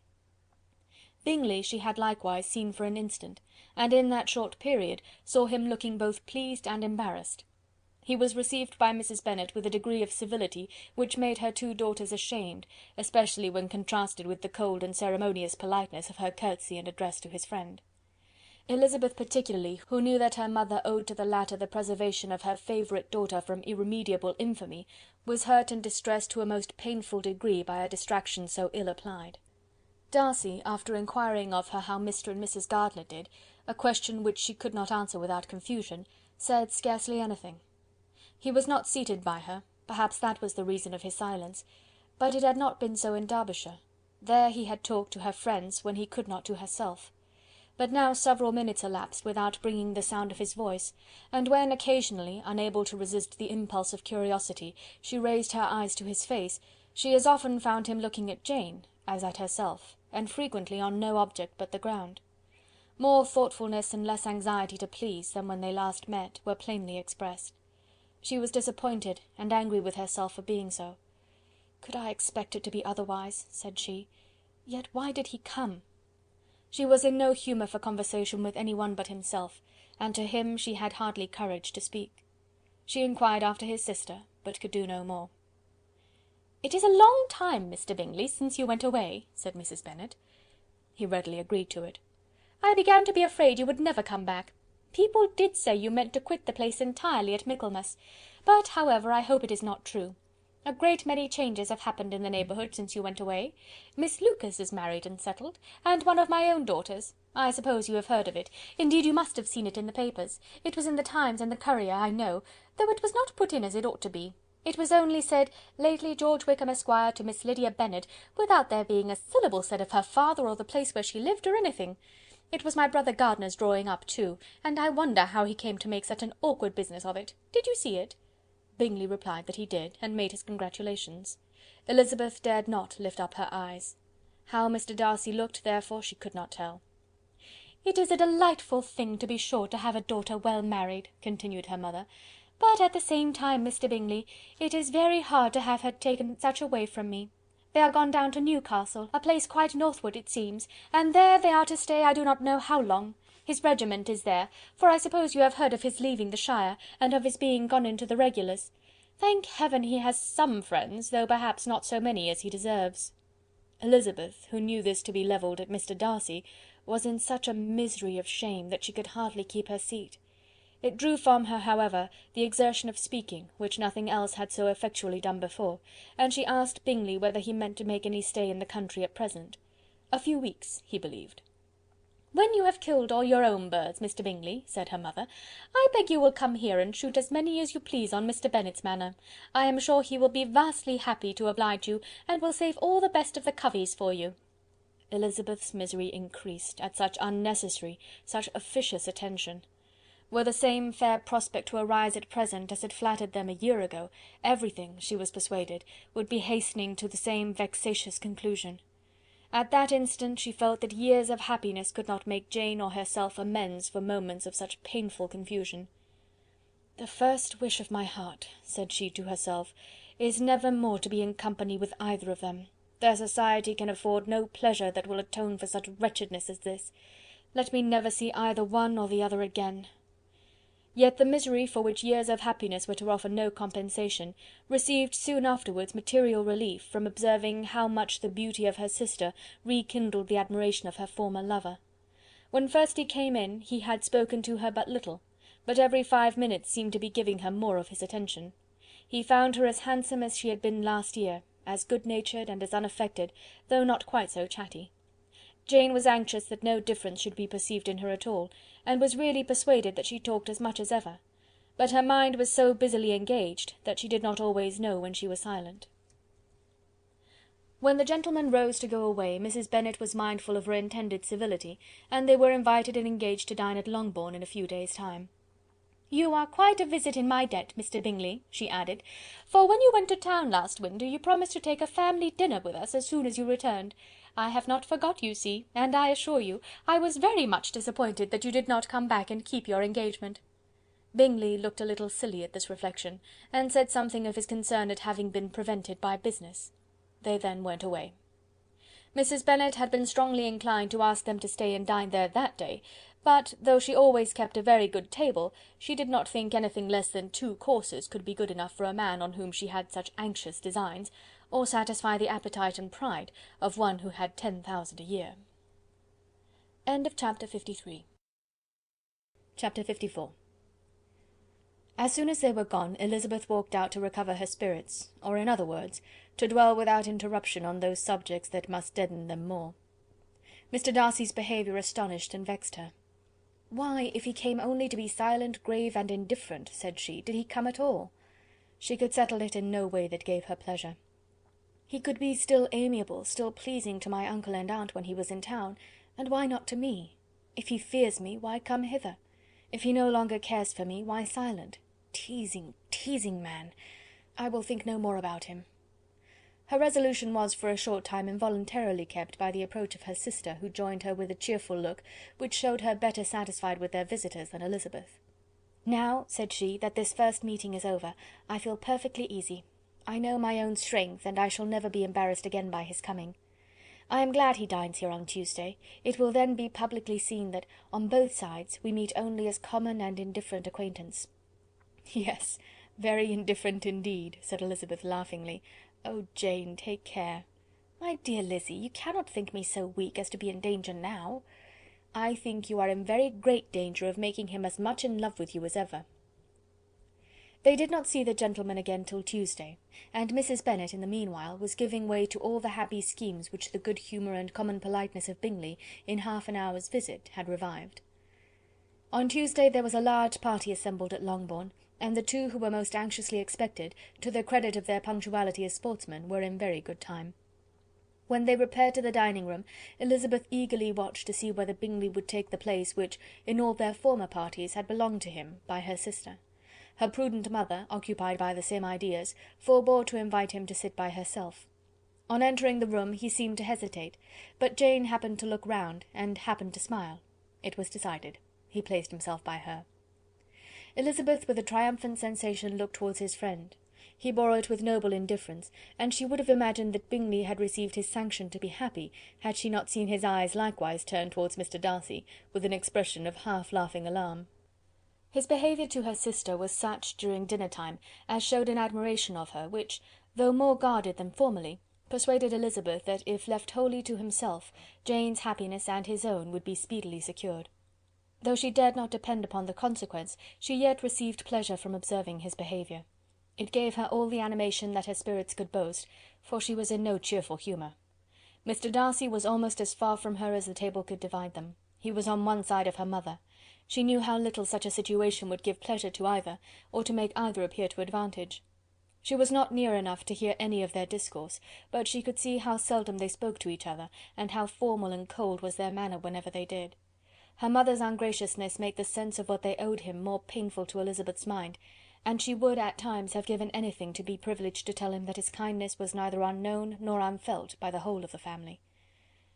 Bingley she had likewise seen for an instant, and in that short period saw him looking both pleased and embarrassed. He was received by Mrs. Bennet with a degree of civility which made her two daughters ashamed, especially when contrasted with the cold and ceremonious politeness of her curtsy and address to his friend. Elizabeth particularly, who knew that her mother owed to the latter the preservation of her favourite daughter from irremediable infamy, was hurt and distressed to a most painful degree by a distraction so ill applied. Darcy, after inquiring of her how Mr. and Mrs. Gardiner did, a question which she could not answer without confusion, said scarcely anything. He was not seated by her, perhaps that was the reason of his silence, but it had not been so in Derbyshire. There he had talked to her friends, when he could not to herself. But now several minutes elapsed without bringing the sound of his voice, and when occasionally, unable to resist the impulse of curiosity, she raised her eyes to his face, she as often found him looking at Jane as at herself, and frequently on no object but the ground. More thoughtfulness and less anxiety to please than when they last met were plainly expressed. She was disappointed and angry with herself for being so. "Could I expect it to be otherwise?" said she. "Yet why did he come?" She was in no humour for conversation with any one but himself, and to him she had hardly courage to speak. She inquired after his sister, but could do no more. "It is a long time, Mr. Bingley, since you went away," said Mrs. Bennet. He readily agreed to it. "I began to be afraid you would never come back. People did say you meant to quit the place entirely at Michaelmas, but, however, I hope it is not true. A great many changes have happened in the neighbourhood since you went away. Miss Lucas is married and settled, and one of my own daughters. I suppose you have heard of it. Indeed, you must have seen it in the papers. It was in the Times and the Courier, I know, though it was not put in as it ought to be. It was only said, 'Lately George Wickham, Esquire, to Miss Lydia Bennet,' without there being a syllable said of her father or the place where she lived, or anything. It was my brother Gardiner's drawing up too, and I wonder how he came to make such an awkward business of it. Did you see it?" Bingley replied that he did, and made his congratulations. Elizabeth dared not lift up her eyes. How Mr. Darcy looked, therefore, she could not tell. "It is a delightful thing, to be sure, to have a daughter well married," continued her mother, "but at the same time, Mr. Bingley, it is very hard to have her taken such away from me. They are gone down to Newcastle, a place quite northward it seems, and there they are to stay I do not know how long. His regiment is there, for I suppose you have heard of his leaving the shire, and of his being gone into the regulars. Thank heaven he has some friends, though perhaps not so many as he deserves." Elizabeth, who knew this to be levelled at Mr. Darcy, was in such a misery of shame that she could hardly keep her seat. It drew from her, however, the exertion of speaking, which nothing else had so effectually done before, and she asked Bingley whether he meant to make any stay in the country at present. A few weeks, he believed. "When you have killed all your own birds, Mr. Bingley," said her mother, "I beg you will come here and shoot as many as you please on Mr. Bennet's manor. I am sure he will be vastly happy to oblige you, and will save all the best of the coveys for you." Elizabeth's misery increased, at such unnecessary, such officious attention. Were the same fair prospect to arise at present as had flattered them a year ago, everything, she was persuaded, would be hastening to the same vexatious conclusion. At that instant she felt that years of happiness could not make Jane or herself amends for moments of such painful confusion. "The first wish of my heart," said she to herself, "is never more to be in company with either of them. Their society can afford no pleasure that will atone for such wretchedness as this. Let me never see either one or the other again." Yet the misery for which years of happiness were to offer no compensation, received soon afterwards material relief from observing how much the beauty of her sister rekindled the admiration of her former lover. When first he came in, he had spoken to her but little, but every 5 minutes seemed to be giving her more of his attention. He found her as handsome as she had been last year, as good-natured and as unaffected, though not quite so chatty. Jane was anxious that no difference should be perceived in her at all, and was really persuaded that she talked as much as ever; but her mind was so busily engaged that she did not always know when she was silent. When the gentlemen rose to go away, Mrs. Bennet was mindful of her intended civility, and they were invited and engaged to dine at Longbourn in a few days' time. "You are quite a visit in my debt, Mr. Bingley," she added, "for when you went to town last winter, you promised to take a family dinner with us as soon as you returned. I have not forgot, you see, and I assure you, I was very much disappointed that you did not come back and keep your engagement." Bingley looked a little silly at this reflection, and said something of his concern at having been prevented by business. They then went away. Mrs. Bennet had been strongly inclined to ask them to stay and dine there that day, but, though she always kept a very good table, she did not think anything less than 2 courses could be good enough for a man on whom she had such anxious designs, or satisfy the appetite and pride of one who had 10,000 a year. Chapter 53. Chapter 54. As soon as they were gone, Elizabeth walked out to recover her spirits, or in other words, to dwell without interruption on those subjects that must deaden them more. Mr. Darcy's behaviour astonished and vexed her. "Why, if he came only to be silent, grave, and indifferent," said she, "did he come at all?" She could settle it in no way that gave her pleasure. "He could be still amiable, still pleasing to my uncle and aunt when he was in town, and why not to me? If he fears me, why come hither? If he no longer cares for me, why silent? Teasing, teasing man! I will think no more about him." Her resolution was for a short time involuntarily kept by the approach of her sister, who joined her with a cheerful look, which showed her better satisfied with their visitors than Elizabeth. "Now," said she, "that this first meeting is over, I feel perfectly easy. I know my own strength, and I shall never be embarrassed again by his coming. I am glad he dines here on Tuesday. It will then be publicly seen that, on both sides, we meet only as common and indifferent acquaintance." "Yes, very indifferent indeed," said Elizabeth laughingly. "Oh, Jane, take care." "My dear Lizzy, you cannot think me so weak as to be in danger now." "I think you are in very great danger of making him as much in love with you as ever." They did not see the gentleman again till Tuesday, and Mrs. Bennet, in the meanwhile, was giving way to all the happy schemes which the good humour and common politeness of Bingley, in half an hour's visit, had revived. On Tuesday there was a large party assembled at Longbourn, and the two who were most anxiously expected, to the credit of their punctuality as sportsmen, were in very good time. When they repaired to the dining-room, Elizabeth eagerly watched to see whether Bingley would take the place which, in all their former parties, had belonged to him, by her sister. Her prudent mother, occupied by the same ideas, forbore to invite him to sit by herself. On entering the room he seemed to hesitate, but Jane happened to look round, and happened to smile. It was decided. He placed himself by her. Elizabeth, with a triumphant sensation, looked towards his friend. He bore it with noble indifference, and she would have imagined that Bingley had received his sanction to be happy, had she not seen his eyes likewise turn towards Mr. Darcy, with an expression of half-laughing alarm. His behaviour to her sister was such, during dinner-time, as showed an admiration of her, which, though more guarded than formerly, persuaded Elizabeth that, if left wholly to himself, Jane's happiness and his own would be speedily secured. Though she dared not depend upon the consequence, she yet received pleasure from observing his behaviour. It gave her all the animation that her spirits could boast, for she was in no cheerful humour. Mr. Darcy was almost as far from her as the table could divide them. He was on one side of her mother. She knew how little such a situation would give pleasure to either, or to make either appear to advantage. She was not near enough to hear any of their discourse, but she could see how seldom they spoke to each other, and how formal and cold was their manner whenever they did. Her mother's ungraciousness made the sense of what they owed him more painful to Elizabeth's mind, and she would at times have given anything to be privileged to tell him that his kindness was neither unknown nor unfelt by the whole of the family.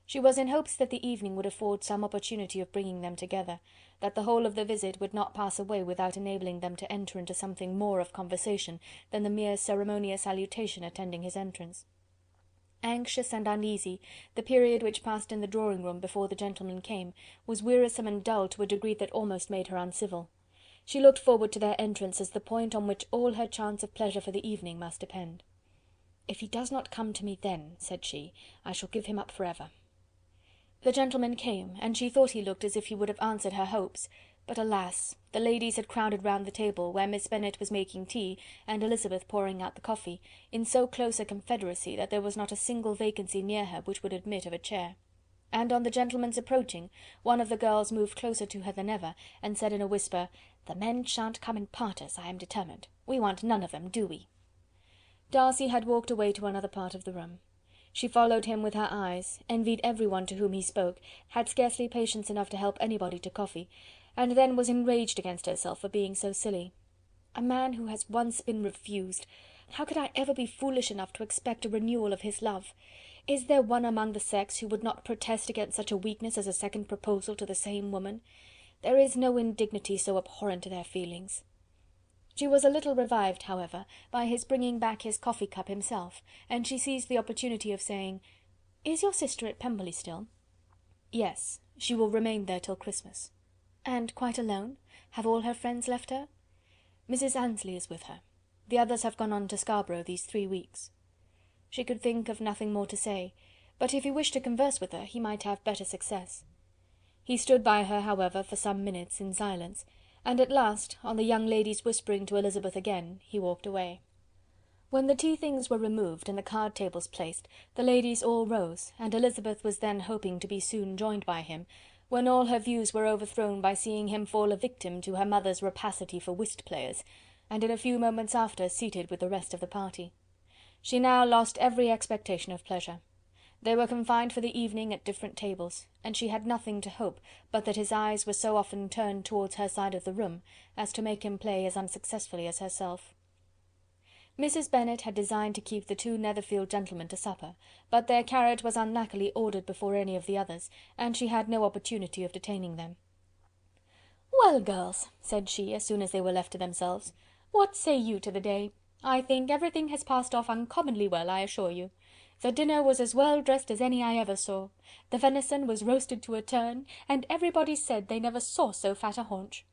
She was in hopes that the evening would afford some opportunity of bringing them together, that the whole of the visit would not pass away without enabling them to enter into something more of conversation than the mere ceremonious salutation attending his entrance. Anxious and uneasy, the period which passed in the drawing-room before the gentlemen came was wearisome and dull to a degree that almost made her uncivil. She looked forward to their entrance as the point on which all her chance of pleasure for the evening must depend. "If he does not come to me then," said she, "I shall give him up for ever." The gentleman came, and she thought he looked as if he would have answered her hopes, but alas! the ladies had crowded round the table, where Miss Bennet was making tea, and Elizabeth pouring out the coffee, in so close a confederacy that there was not a single vacancy near her which would admit of a chair. And on the gentleman's approaching, one of the girls moved closer to her than ever, and said in a whisper, "The men shan't come and part us, I am determined. We want none of them, do we?" Darcy had walked away to another part of the room. She followed him with her eyes, envied everyone to whom he spoke, had scarcely patience enough to help anybody to coffee, and then was enraged against herself for being so silly. A man who has once been refused! How could I ever be foolish enough to expect a renewal of his love? Is there one among the sex who would not protest against such a weakness as a second proposal to the same woman? There is no indignity so abhorrent to their feelings. She was a little revived, however, by his bringing back his coffee-cup himself, and she seized the opportunity of saying, "Is your sister at Pemberley still?" "Yes, she will remain there till Christmas." "And quite alone? Have all her friends left her?" "Mrs. Annesley is with her. The others have gone on to Scarborough these 3 weeks." She could think of nothing more to say, but if he wished to converse with her, he might have better success. He stood by her, however, for some minutes in silence, and at last, on the young lady's whispering to Elizabeth again, he walked away. When the tea things were removed and the card tables placed, the ladies all rose, and Elizabeth was then hoping to be soon joined by him, when all her views were overthrown by seeing him fall a victim to her mother's rapacity for whist players, and in a few moments after seated with the rest of the party. She now lost every expectation of pleasure. They were confined for the evening at different tables, and she had nothing to hope but that his eyes were so often turned towards her side of the room as to make him play as unsuccessfully as herself. Mrs. Bennet had designed to keep the two Netherfield gentlemen to supper, but their carriage was unluckily ordered before any of the others, and she had no opportunity of detaining them. "Well, girls," said she, as soon as they were left to themselves, "what say you to the day? I think everything has passed off uncommonly well, I assure you. The dinner was as well dressed as any I ever saw. The venison was roasted to a turn, and everybody said they never saw so fat a haunch.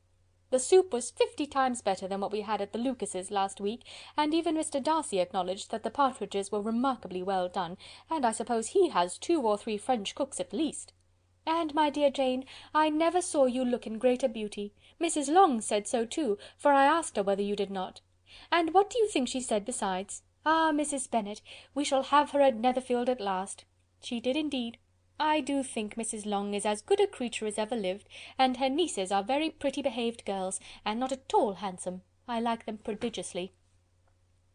The soup was 50 times better than what we had at the Lucases last week, and even Mr. Darcy acknowledged that the partridges were remarkably well done, and I suppose he has 2 or 3 French cooks at least. And, my dear Jane, I never saw you look in greater beauty. Mrs. Long said so too, for I asked her whether you did not. And what do you think she said besides? Ah, Mrs. Bennet, we shall have her at Netherfield at last. She did indeed. I do think Mrs. Long is as good a creature as ever lived, and her nieces are very pretty behaved girls, and not at all handsome. I like them prodigiously."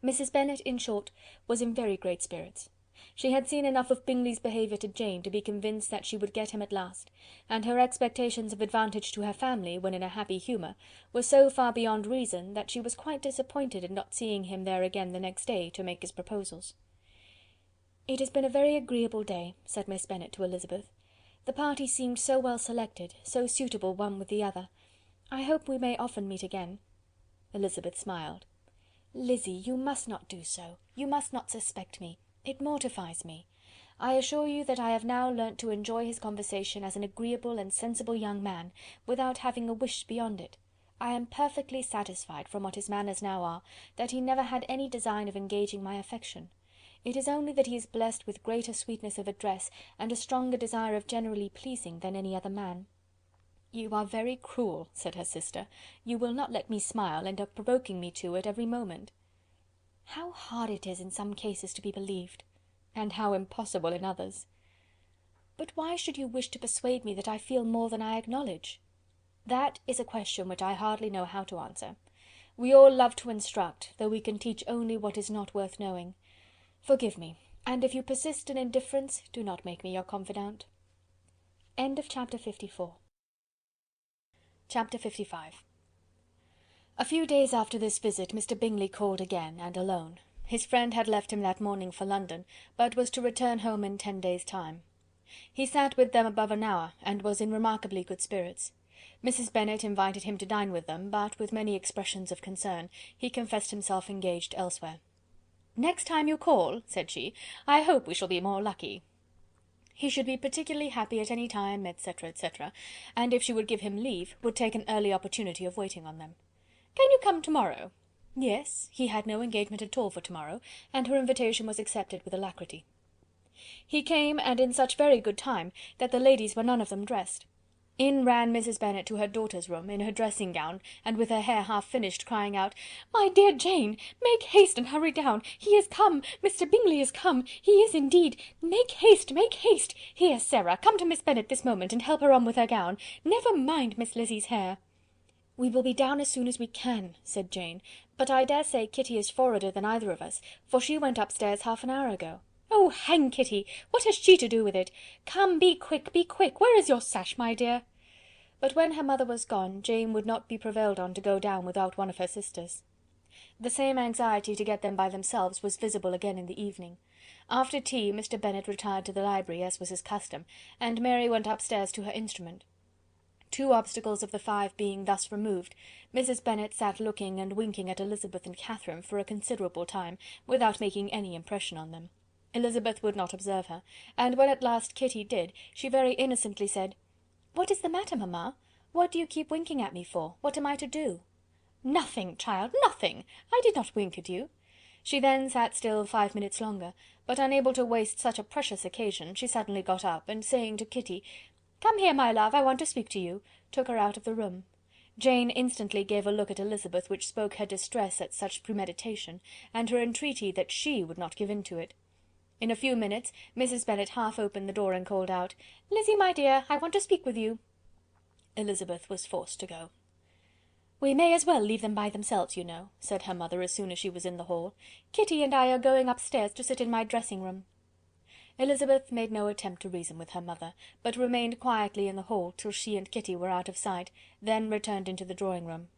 Mrs. Bennet, in short, was in very great spirits. She had seen enough of Bingley's behaviour to Jane to be convinced that she would get him at last, and her expectations of advantage to her family, when in a happy humour, were so far beyond reason, that she was quite disappointed in not seeing him there again the next day to make his proposals. "It has been a very agreeable day," said Miss Bennet to Elizabeth. "The party seemed so well selected, so suitable one with the other. I hope we may often meet again." Elizabeth smiled. "Lizzy, you must not do so. You must not suspect me. It mortifies me. I assure you that I have now learnt to enjoy his conversation as an agreeable and sensible young man, without having a wish beyond it. I am perfectly satisfied, from what his manners now are, that he never had any design of engaging my affection. It is only that he is blessed with greater sweetness of address, and a stronger desire of generally pleasing, than any other man." "You are very cruel," said her sister. "You will not let me smile, and are provoking me to it every moment." "How hard it is in some cases to be believed!" "And how impossible in others." "But why should you wish to persuade me that I feel more than I acknowledge?" "That is a question which I hardly know how to answer. We all love to instruct, though we can teach only what is not worth knowing. Forgive me, and if you persist in indifference, do not make me your confidant." Chapter 54. Chapter 55. A few days after this visit Mr. Bingley called again, and alone. His friend had left him that morning for London, but was to return home in 10 days' time. He sat with them above an hour, and was in remarkably good spirits. Mrs. Bennet invited him to dine with them, but, with many expressions of concern, he confessed himself engaged elsewhere. "Next time you call," said she, "I hope we shall be more lucky." He should be particularly happy at any time, etc., etc., and if she would give him leave, would take an early opportunity of waiting on them. "Can you come to-morrow?" Yes, he had no engagement at all for to-morrow, and her invitation was accepted with alacrity. He came, and in such very good time, that the ladies were none of them dressed. In ran Mrs. Bennet to her daughter's room, in her dressing gown, and with her hair half finished, crying out, "My dear Jane, make haste and hurry down. He is come, Mr. Bingley is come, he is indeed. Make haste, make haste. Here, Sarah, come to Miss Bennet this moment, and help her on with her gown. Never mind Miss Lizzie's hair." "We will be down as soon as we can," said Jane, "but I dare say Kitty is forwarder than either of us, for she went upstairs half an hour ago." "Oh, hang Kitty! What has she to do with it? Come, be quick, be quick. Where is your sash, my dear?" But when her mother was gone, Jane would not be prevailed on to go down without one of her sisters. The same anxiety to get them by themselves was visible again in the evening. After tea, Mr. Bennet retired to the library, as was his custom, and Mary went upstairs to her instrument. 2 obstacles of the 5 being thus removed, Mrs. Bennet sat looking and winking at Elizabeth and Catherine for a considerable time, without making any impression on them. Elizabeth would not observe her, and when at last Kitty did, she very innocently said, "What is the matter, mamma? What do you keep winking at me for? What am I to do?" "Nothing, child, nothing. I did not wink at you." She then sat still 5 minutes longer, but unable to waste such a precious occasion, she suddenly got up, and saying to Kitty, "Come here, my love, I want to speak to you," took her out of the room. Jane instantly gave a look at Elizabeth which spoke her distress at such premeditation, and her entreaty that she would not give in to it. In a few minutes Mrs. Bennet half opened the door and called out, "Lizzy, my dear, I want to speak with you." Elizabeth was forced to go. "We may as well leave them by themselves, you know," said her mother as soon as she was in the hall. "Kitty and I are going upstairs to sit in my dressing-room." Elizabeth made no attempt to reason with her mother, but remained quietly in the hall till she and Kitty were out of sight, then returned into the drawing-room.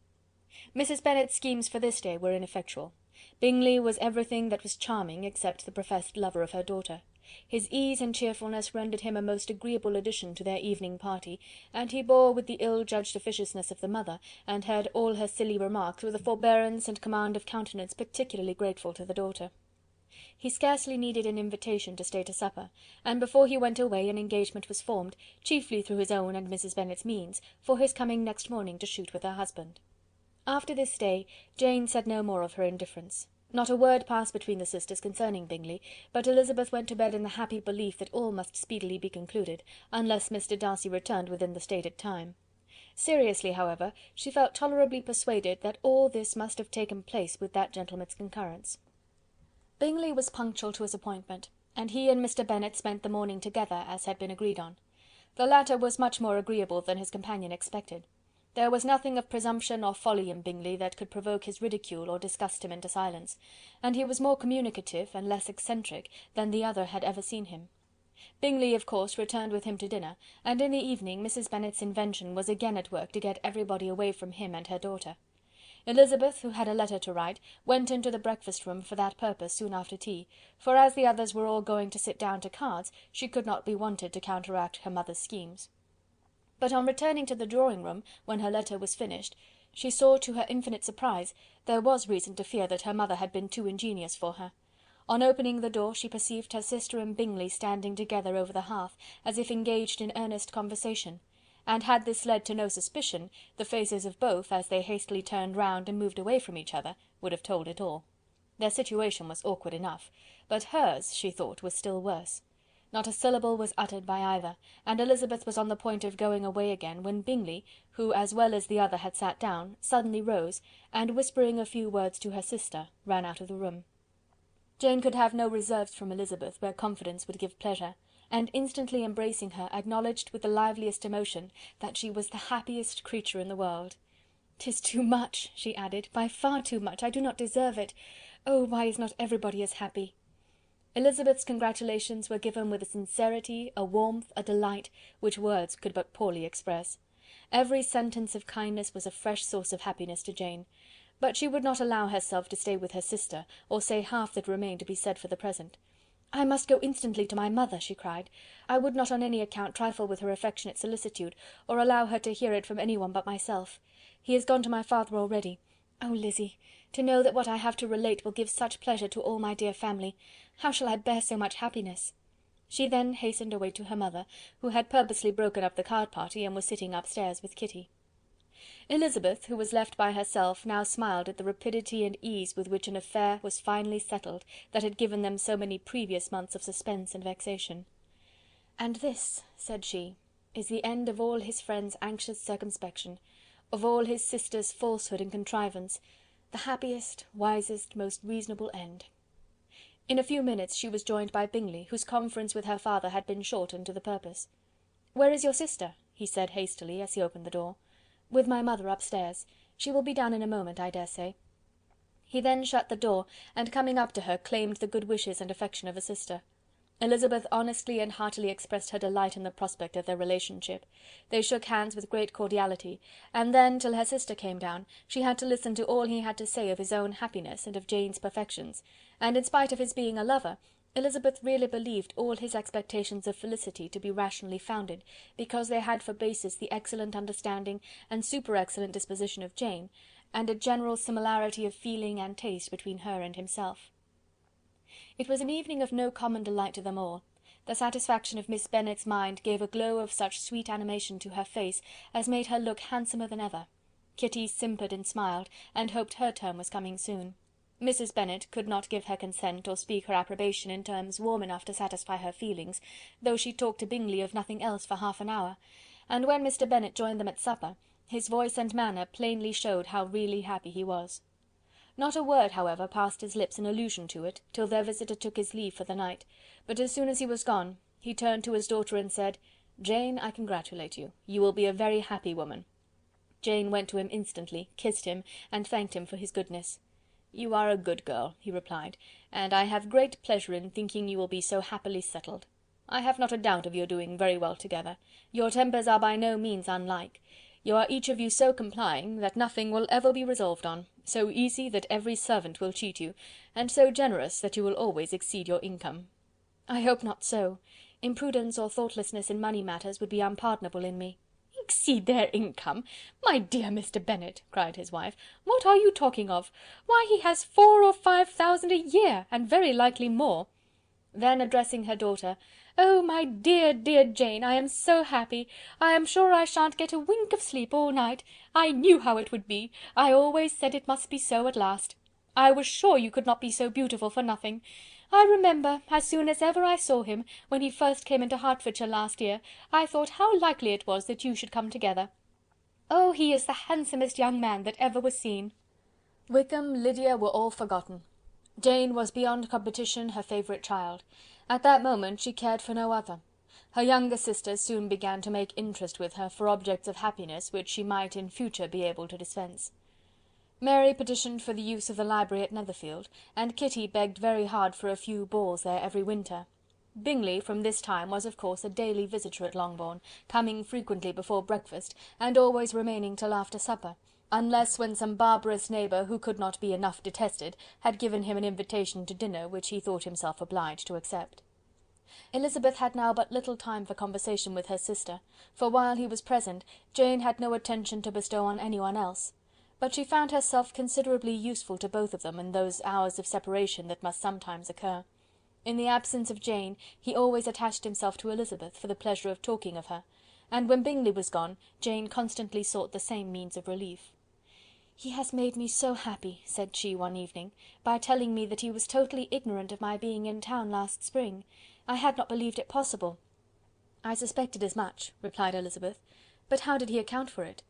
Mrs. Bennet's schemes for this day were ineffectual. Bingley was everything that was charming, except the professed lover of her daughter. His ease and cheerfulness rendered him a most agreeable addition to their evening party, and he bore with the ill-judged officiousness of the mother, and heard all her silly remarks with a forbearance and command of countenance particularly grateful to the daughter. He scarcely needed an invitation to stay to supper, and before he went away an engagement was formed, chiefly through his own and Mrs. Bennet's means, for his coming next morning to shoot with her husband. After this day, Jane said no more of her indifference. Not a word passed between the sisters concerning Bingley, but Elizabeth went to bed in the happy belief that all must speedily be concluded, unless Mr. Darcy returned within the stated time. Seriously, however, she felt tolerably persuaded that all this must have taken place with that gentleman's concurrence. Bingley was punctual to his appointment, and he and Mr. Bennet spent the morning together, as had been agreed on. The latter was much more agreeable than his companion expected. There was nothing of presumption or folly in Bingley that could provoke his ridicule or disgust him into silence, and he was more communicative and less eccentric than the other had ever seen him. Bingley, of course, returned with him to dinner, and in the evening Mrs. Bennet's invention was again at work to get everybody away from him and her daughter. Elizabeth, who had a letter to write, went into the breakfast-room for that purpose soon after tea, for as the others were all going to sit down to cards, she could not be wanted to counteract her mother's schemes. But on returning to the drawing-room, when her letter was finished, she saw, to her infinite surprise, there was reason to fear that her mother had been too ingenious for her. On opening the door, she perceived her sister and Bingley standing together over the hearth, as if engaged in earnest conversation, and had this led to no suspicion, the faces of both, as they hastily turned round and moved away from each other, would have told it all. Their situation was awkward enough, but hers, she thought, was still worse. Not a syllable was uttered by either, and Elizabeth was on the point of going away again, when Bingley, who as well as the other had sat down, suddenly rose, and whispering a few words to her sister, ran out of the room. Jane could have no reserves from Elizabeth where confidence would give pleasure, and instantly embracing her, acknowledged with the liveliest emotion that she was the happiest creature in the world. "'Tis too much," she added, "by far too much. I do not deserve it. Oh, why is not everybody as happy?" Elizabeth's congratulations were given with a sincerity, a warmth, a delight, which words could but poorly express. Every sentence of kindness was a fresh source of happiness to Jane, but she would not allow herself to stay with her sister, or say half that remained to be said for the present. "I must go instantly to my mother," she cried. "I would not on any account trifle with her affectionate solicitude, or allow her to hear it from any one but myself. He has gone to my father already. Oh, Lizzy, to know that what I have to relate will give such pleasure to all my dear family! How shall I bear so much happiness?" She then hastened away to her mother, who had purposely broken up the card party, and was sitting upstairs with Kitty. Elizabeth, who was left by herself, now smiled at the rapidity and ease with which an affair was finally settled that had given them so many previous months of suspense and vexation. "And this," said she, "is the end of all his friends' anxious circumspection, of all his sister's falsehood and contrivance, the happiest, wisest, most reasonable end." In a few minutes she was joined by Bingley, whose conference with her father had been short and to the purpose. "Where is your sister?" he said hastily, as he opened the door. "With my mother upstairs. She will be down in a moment, I dare say." He then shut the door, and coming up to her, claimed the good wishes and affection of a sister. Elizabeth honestly and heartily expressed her delight in the prospect of their relationship. They shook hands with great cordiality, and then, till her sister came down, she had to listen to all he had to say of his own happiness and of Jane's perfections, and in spite of his being a lover, Elizabeth really believed all his expectations of felicity to be rationally founded, because they had for basis the excellent understanding and super-excellent disposition of Jane, and a general similarity of feeling and taste between her and himself. It was an evening of no common delight to them all. The satisfaction of Miss Bennet's mind gave a glow of such sweet animation to her face as made her look handsomer than ever. Kitty simpered and smiled, and hoped her turn was coming soon. Mrs. Bennet could not give her consent or speak her approbation in terms warm enough to satisfy her feelings, though she talked to Bingley of nothing else for half an hour, and when Mr. Bennet joined them at supper, his voice and manner plainly showed how really happy he was. Not a word, however, passed his lips in allusion to it, till their visitor took his leave for the night, but as soon as he was gone, he turned to his daughter and said, "Jane, I congratulate you. You will be a very happy woman." Jane went to him instantly, kissed him, and thanked him for his goodness. "You are a good girl," he replied, "and I have great pleasure in thinking you will be so happily settled. I have not a doubt of your doing very well together. Your tempers are by no means unlike. You are each of you so complying, that nothing will ever be resolved on, so easy that every servant will cheat you, and so generous that you will always exceed your income." "I hope not so. Imprudence or thoughtlessness in money matters would be unpardonable in me." "Exceed their income! My dear Mr. Bennet," cried his wife, "what are you talking of? Why, he has 4,000 or 5,000 a year, and very likely more." Then addressing her daughter, "Oh, my dear, dear Jane, I am so happy! I am sure I shan't get a wink of sleep all night. I knew how it would be. I always said it must be so at last. I was sure you could not be so beautiful for nothing. I remember, as soon as ever I saw him, when he first came into Hertfordshire last year, I thought how likely it was that you should come together. Oh, he is the handsomest young man that ever was seen." Wickham, Lydia were all forgotten. Jane was beyond competition her favourite child. At that moment she cared for no other. Her younger sisters soon began to make interest with her for objects of happiness which she might in future be able to dispense. Mary petitioned for the use of the library at Netherfield, and Kitty begged very hard for a few balls there every winter. Bingley from this time was of course a daily visitor at Longbourn, coming frequently before breakfast, and always remaining till after supper, unless when some barbarous neighbour, who could not be enough detested, had given him an invitation to dinner which he thought himself obliged to accept. Elizabeth had now but little time for conversation with her sister, for while he was present, Jane had no attention to bestow on anyone else, but she found herself considerably useful to both of them in those hours of separation that must sometimes occur. In the absence of Jane, he always attached himself to Elizabeth for the pleasure of talking of her, and when Bingley was gone, Jane constantly sought the same means of relief. "He has made me so happy," said she one evening, "by telling me that he was totally ignorant of my being in town last spring. I had not believed it possible." "I suspected as much," replied Elizabeth, "but how did he account for it?"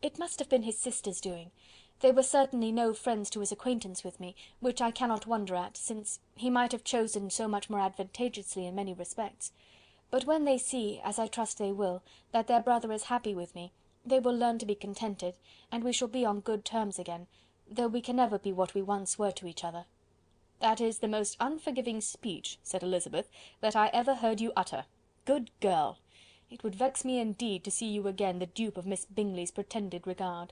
"It must have been his sister's doing. They were certainly no friends to his acquaintance with me, which I cannot wonder at, since he might have chosen so much more advantageously in many respects. But when they see, as I trust they will, that their brother is happy with me, they will learn to be contented, and we shall be on good terms again, though we can never be what we once were to each other." "That is the most unforgiving speech," said Elizabeth, "that I ever heard you utter. Good girl! It would vex me indeed to see you again the dupe of Miss Bingley's pretended regard."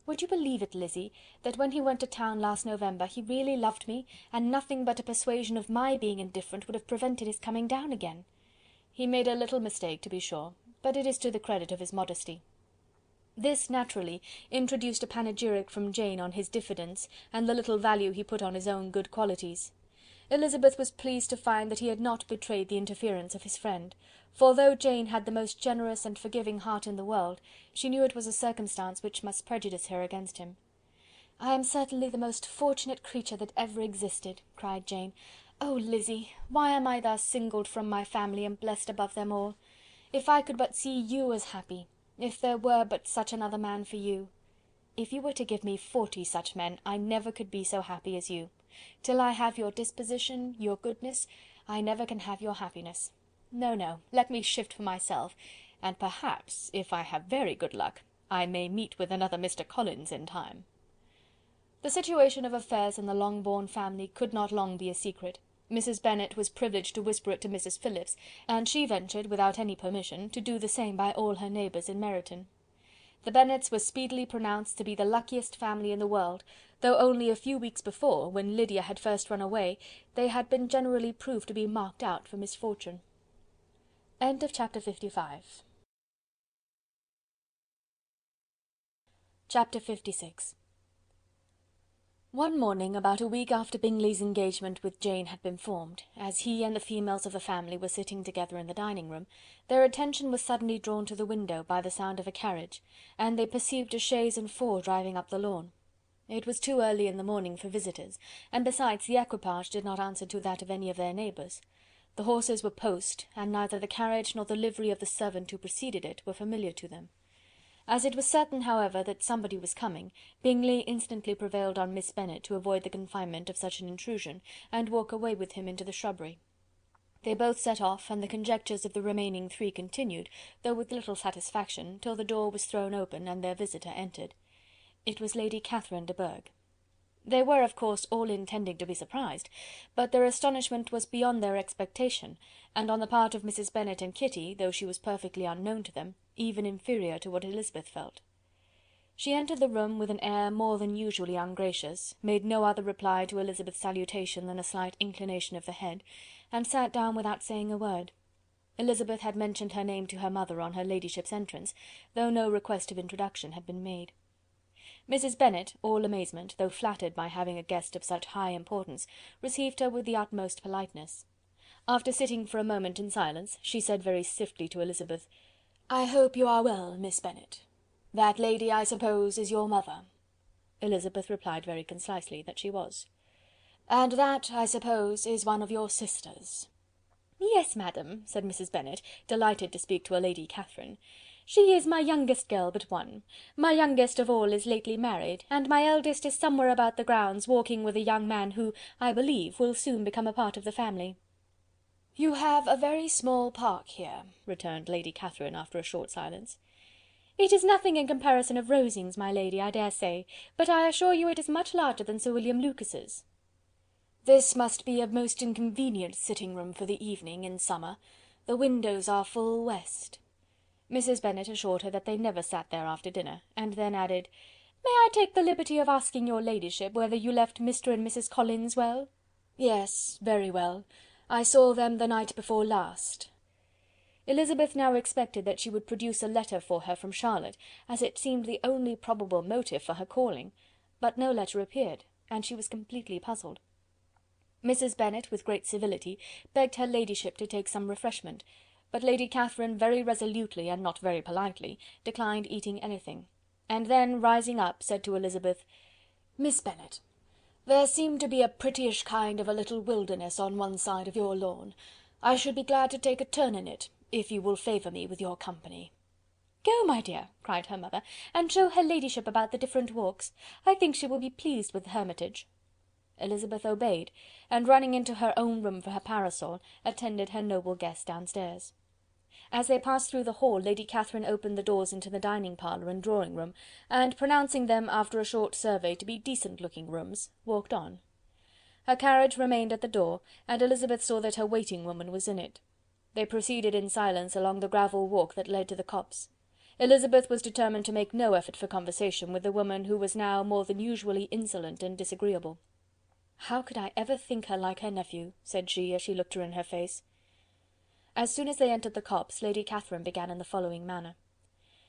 "Would you believe it, Lizzy, that when he went to town last November he really loved me, and nothing but a persuasion of my being indifferent would have prevented his coming down again?" "He made a little mistake, to be sure, but it is to the credit of his modesty." This naturally introduced a panegyric from Jane on his diffidence, and the little value he put on his own good qualities. Elizabeth was pleased to find that he had not betrayed the interference of his friend, for though Jane had the most generous and forgiving heart in the world, she knew it was a circumstance which must prejudice her against him. "I am certainly the most fortunate creature that ever existed," cried Jane. "Oh, Lizzy, why am I thus singled from my family and blessed above them all? If I could but see you as happy! If there were but such another man for you! If you were to give me 40 such men, I never could be so happy as you. Till I have your disposition, your goodness, I never can have your happiness. No, no, let me shift for myself, and perhaps, if I have very good luck, I may meet with another Mr. Collins in time." The situation of affairs in the Longbourn family could not long be a secret. Mrs. Bennet was privileged to whisper it to Mrs. Phillips, and she ventured, without any permission, to do the same by all her neighbours in Meryton. The Bennets were speedily pronounced to be the luckiest family in the world, though only a few weeks before, when Lydia had first run away, they had been generally proved to be marked out for misfortune. End of chapter 55. Chapter 56. One morning, about a week after Bingley's engagement with Jane had been formed, as he and the females of the family were sitting together in the dining-room, their attention was suddenly drawn to the window by the sound of a carriage, and they perceived a chaise and four driving up the lawn. It was too early in the morning for visitors, and besides the equipage did not answer to that of any of their neighbours. The horses were post, and neither the carriage nor the livery of the servant who preceded it were familiar to them. As it was certain, however, that somebody was coming, Bingley instantly prevailed on Miss Bennet to avoid the confinement of such an intrusion, and walk away with him into the shrubbery. They both set off, and the conjectures of the remaining three continued, though with little satisfaction, till the door was thrown open, and their visitor entered. It was Lady Catherine de Bourgh. They were, of course, all intending to be surprised, but their astonishment was beyond their expectation, and on the part of Mrs. Bennet and Kitty, though she was perfectly unknown to them, even inferior to what Elizabeth felt. She entered the room with an air more than usually ungracious, made no other reply to Elizabeth's salutation than a slight inclination of the head, and sat down without saying a word. Elizabeth had mentioned her name to her mother on her ladyship's entrance, though no request of introduction had been made. Mrs. Bennet, all amazement, though flattered by having a guest of such high importance, received her with the utmost politeness. After sitting for a moment in silence, she said very stiffly to Elizabeth, "I hope you are well, Miss Bennet. That lady, I suppose, is your mother?" Elizabeth replied very concisely that she was. "And that, I suppose, is one of your sisters?" "Yes, madam," said Mrs. Bennet, delighted to speak to a Lady Catherine. "She is my youngest girl but one. My youngest of all is lately married, and my eldest is somewhere about the grounds, walking with a young man who, I believe, will soon become a part of the family." "You have a very small park here," returned Lady Catherine after a short silence. "It is nothing in comparison of Rosings, my lady, I dare say, but I assure you it is much larger than Sir William Lucas's." "This must be a most inconvenient sitting-room for the evening, in summer. The windows are full west." Mrs. Bennet assured her that they never sat there after dinner, and then added, "May I take the liberty of asking your ladyship whether you left Mr. and Mrs. Collins well?" "Yes, very well. I saw them the night before last." Elizabeth now expected that she would produce a letter for her from Charlotte, as it seemed the only probable motive for her calling, but no letter appeared, and she was completely puzzled. Mrs. Bennet, with great civility, begged her ladyship to take some refreshment, but Lady Catherine very resolutely, and not very politely, declined eating anything, and then, rising up, said to Elizabeth, "Miss Bennet, there seemed to be a prettyish kind of a little wilderness on one side of your lawn. I should be glad to take a turn in it, if you will favour me with your company." "Go, my dear," cried her mother, "and show her ladyship about the different walks. I think she will be pleased with the hermitage." Elizabeth obeyed, and running into her own room for her parasol, attended her noble guest downstairs. As they passed through the hall, Lady Catherine opened the doors into the dining parlour and drawing room, and pronouncing them, after a short survey, to be decent-looking rooms, walked on. Her carriage remained at the door, and Elizabeth saw that her waiting-woman was in it. They proceeded in silence along the gravel walk that led to the copse. Elizabeth was determined to make no effort for conversation with the woman who was now more than usually insolent and disagreeable. "How could I ever think her like her nephew?" said she, as she looked her in her face. As soon as they entered the copse, Lady Catherine began in the following manner.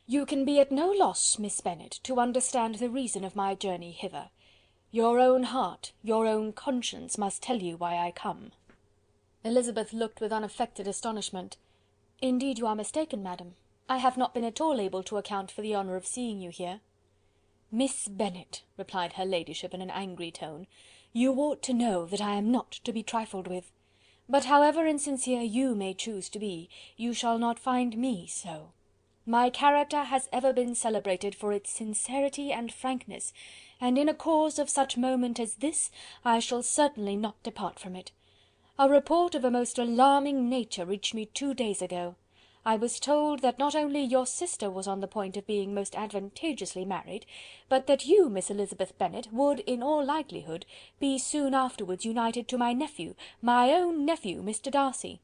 "You can be at no loss, Miss Bennet, to understand the reason of my journey hither. Your own heart, your own conscience must tell you why I come." Elizabeth looked with unaffected astonishment. "Indeed you are mistaken, madam. I have not been at all able to account for the honour of seeing you here." "Miss Bennet," replied her ladyship in an angry tone, "you ought to know that I am not to be trifled with. But however insincere you may choose to be, you shall not find me so. My character has ever been celebrated for its sincerity and frankness, and in a cause of such moment as this, I shall certainly not depart from it. A report of a most alarming nature reached me 2 days ago. I was told that not only your sister was on the point of being most advantageously married, but that you, Miss Elizabeth Bennet, would, in all likelihood, be soon afterwards united to my nephew, my own nephew, Mr. Darcy.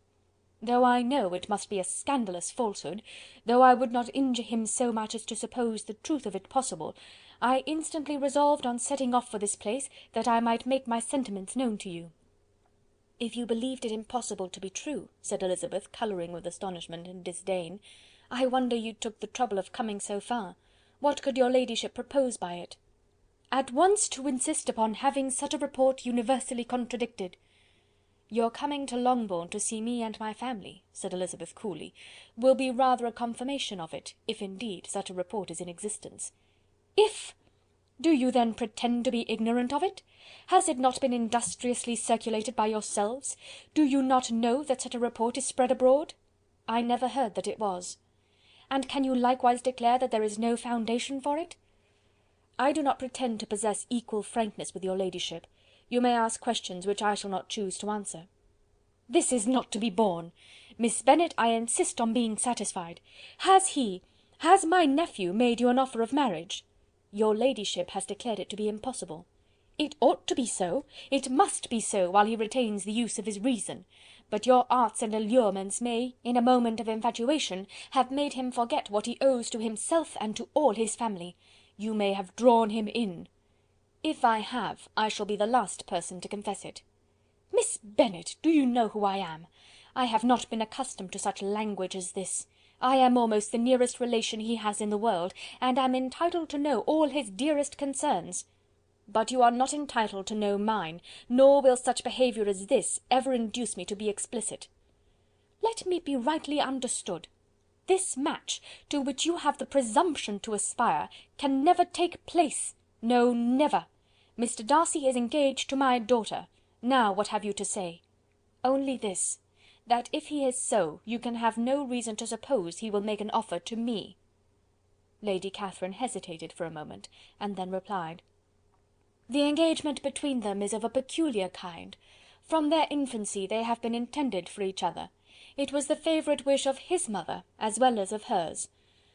Though I know it must be a scandalous falsehood, though I would not injure him so much as to suppose the truth of it possible, I instantly resolved on setting off for this place, that I might make my sentiments known to you." "If you believed it impossible to be true," said Elizabeth, colouring with astonishment and disdain, "I wonder you took the trouble of coming so far. What could your ladyship propose by it?" "At once to insist upon having such a report universally contradicted." "Your coming to Longbourn to see me and my family," said Elizabeth coolly, "will be rather a confirmation of it, if indeed such a report is in existence." "If! Do you then pretend to be ignorant of it? Has it not been industriously circulated by yourselves? Do you not know that such a report is spread abroad? I never heard that it was. And can you likewise declare that there is no foundation for it? I do not pretend to possess equal frankness with your ladyship. You may ask questions which I shall not choose to answer. This is not to be borne. Miss Bennet, I insist on being satisfied. Has my nephew made you an offer of marriage? Your ladyship has declared it to be impossible. It ought to be so, it must be so, while he retains the use of his reason. But your arts and allurements may, in a moment of infatuation, have made him forget what he owes to himself and to all his family. You may have drawn him in. If I have, I shall be the last person to confess it. Miss Bennet, do you know who I am? I have not been accustomed to such language as this. I am almost the nearest relation he has in the world, and am entitled to know all his dearest concerns. But you are not entitled to know mine, nor will such behaviour as this ever induce me to be explicit. Let me be rightly understood. This match, to which you have the presumption to aspire, can never take place. No, never. Mr. Darcy is engaged to my daughter. Now what have you to say? Only this, that if he is so, you can have no reason to suppose he will make an offer to me. Lady Catherine hesitated for a moment, and then replied: The engagement between them is of a peculiar kind. From their infancy they have been intended for each other. It was the favourite wish of his mother, as well as of hers.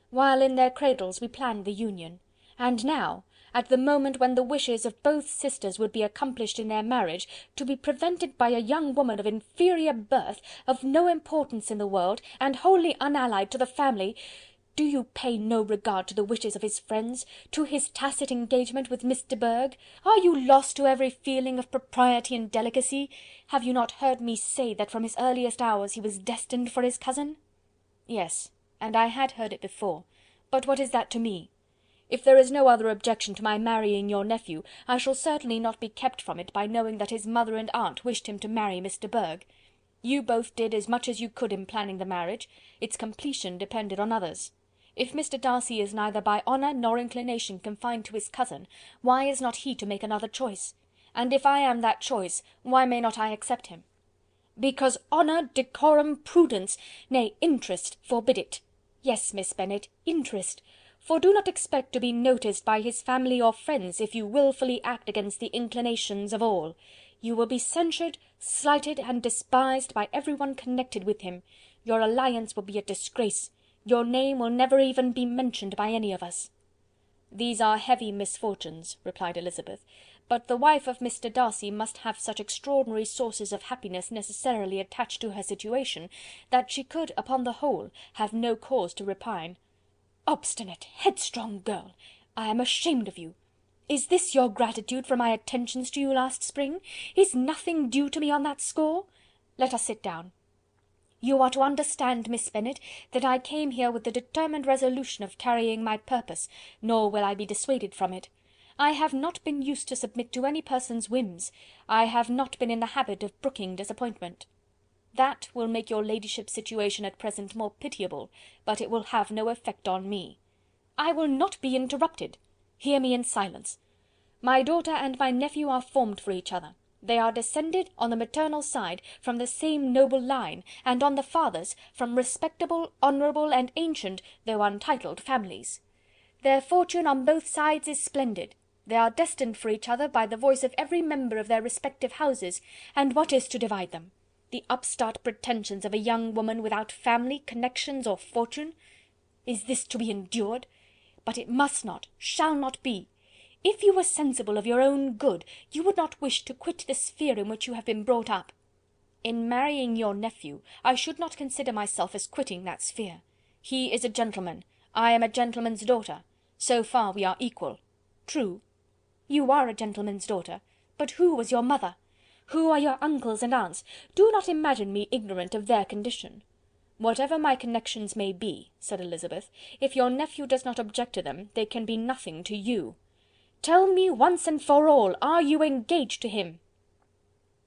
While in their cradles we planned the union, and now, at the moment when the wishes of both sisters would be accomplished in their marriage, to be prevented by a young woman of inferior birth, of no importance in the world, and wholly unallied to the family. Do you pay no regard to the wishes of his friends, to his tacit engagement with Miss de Bourgh? Are you lost to every feeling of propriety and delicacy? Have you not heard me say that from his earliest hours he was destined for his cousin? Yes, and I had heard it before, but what is that to me? If there is no other objection to my marrying your nephew, I shall certainly not be kept from it by knowing that his mother and aunt wished him to marry Miss de Bourgh. You both did as much as you could in planning the marriage. Its completion depended on others. If Mr. Darcy is neither by honour nor inclination confined to his cousin, why is not he to make another choice? And if I am that choice, why may not I accept him? Because honour, decorum, prudence, nay, interest, forbid it. Yes, Miss Bennet, interest. For do not expect to be noticed by his family or friends if you wilfully act against the inclinations of all. You will be censured, slighted, and despised by every one connected with him. Your alliance will be a disgrace. Your name will never even be mentioned by any of us. These are heavy misfortunes, replied Elizabeth, but the wife of Mr. Darcy must have such extraordinary sources of happiness necessarily attached to her situation, that she could, upon the whole, have no cause to repine. Obstinate, headstrong girl! I am ashamed of you. Is this your gratitude for my attentions to you last spring? Is nothing due to me on that score? Let us sit down. You are to understand, Miss Bennet, that I came here with the determined resolution of carrying my purpose, nor will I be dissuaded from it. I have not been used to submit to any person's whims. I have not been in the habit of brooking disappointment. That will make your ladyship's situation at present more pitiable, but it will have no effect on me. I will not be interrupted. Hear me in silence. My daughter and my nephew are formed for each other. They are descended, on the maternal side, from the same noble line, and on the father's, from respectable, honourable, and ancient, though untitled families. Their fortune on both sides is splendid. They are destined for each other by the voice of every member of their respective houses, and what is to divide them? The upstart pretensions of a young woman without family, connections, or fortune? Is this to be endured? But it must not, shall not be. If you were sensible of your own good, you would not wish to quit the sphere in which you have been brought up. In marrying your nephew, I should not consider myself as quitting that sphere. He is a gentleman, I am a gentleman's daughter. So far we are equal. True. You are a gentleman's daughter, but who was your mother? Who are your uncles and aunts? Do not imagine me ignorant of their condition. Whatever my connections may be, said Elizabeth, if your nephew does not object to them, they can be nothing to you. Tell me once and for all, are you engaged to him?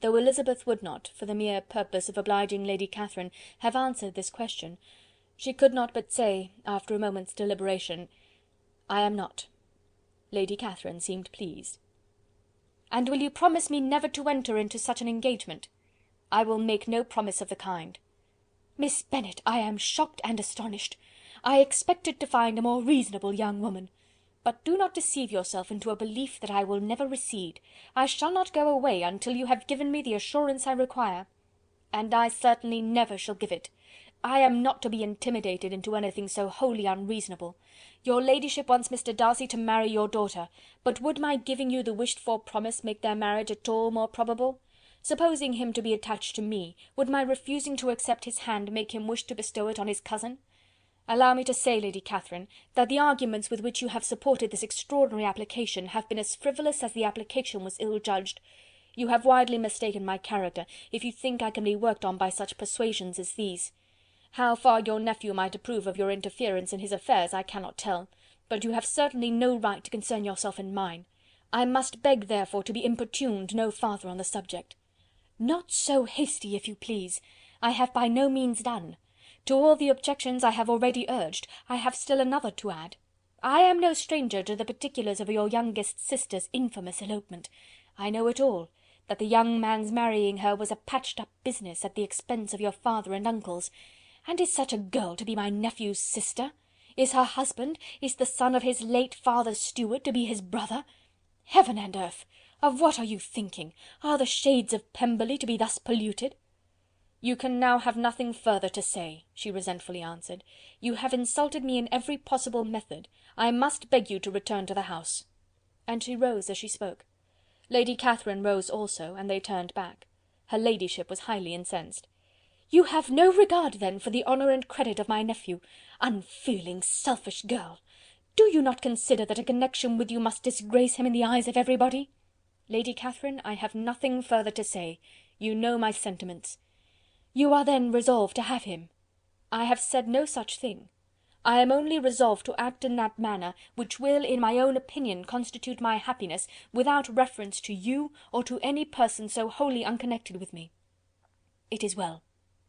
Though Elizabeth would not, for the mere purpose of obliging Lady Catherine, have answered this question, she could not but say, after a moment's deliberation, I am not. Lady Catherine seemed pleased. "And will you promise me never to enter into such an engagement?" "I will make no promise of the kind." "Miss Bennet, I am shocked and astonished. I expected to find a more reasonable young woman. But do not deceive yourself into a belief that I will never recede. I shall not go away until you have given me the assurance I require." "And I certainly never shall give it. I am not to be intimidated into anything so wholly unreasonable. Your ladyship wants Mr. Darcy to marry your daughter, but would my giving you the wished-for promise make their marriage at all more probable? Supposing him to be attached to me, would my refusing to accept his hand make him wish to bestow it on his cousin? Allow me to say, Lady Catherine, that the arguments with which you have supported this extraordinary application have been as frivolous as the application was ill-judged. You have widely mistaken my character, if you think I can be worked on by such persuasions as these. How far your nephew might approve of your interference in his affairs I cannot tell, but you have certainly no right to concern yourself in mine. I must beg, therefore, to be importuned no farther on the subject." "Not so hasty, if you please. I have by no means done. To all the objections I have already urged, I have still another to add. I am no stranger to the particulars of your youngest sister's infamous elopement. I know it all, that the young man's marrying her was a patched-up business at the expense of your father and uncles. And is such a girl to be my nephew's sister? Is her husband, is the son of his late father's steward, to be his brother? Heaven and earth! Of what are you thinking? Are the shades of Pemberley to be thus polluted?" "You can now have nothing further to say," she resentfully answered. "You have insulted me in every possible method. I must beg you to return to the house." And she rose as she spoke. Lady Catherine rose also, and they turned back. Her ladyship was highly incensed. "You have no regard, then, for the honour and credit of my nephew. Unfeeling, selfish girl! Do you not consider that a connection with you must disgrace him in the eyes of everybody?" "Lady Catherine, I have nothing further to say. You know my sentiments." "You are then resolved to have him?" "I have said no such thing. I am only resolved to act in that manner which will, in my own opinion, constitute my happiness, without reference to you, or to any person so wholly unconnected with me." "It is well.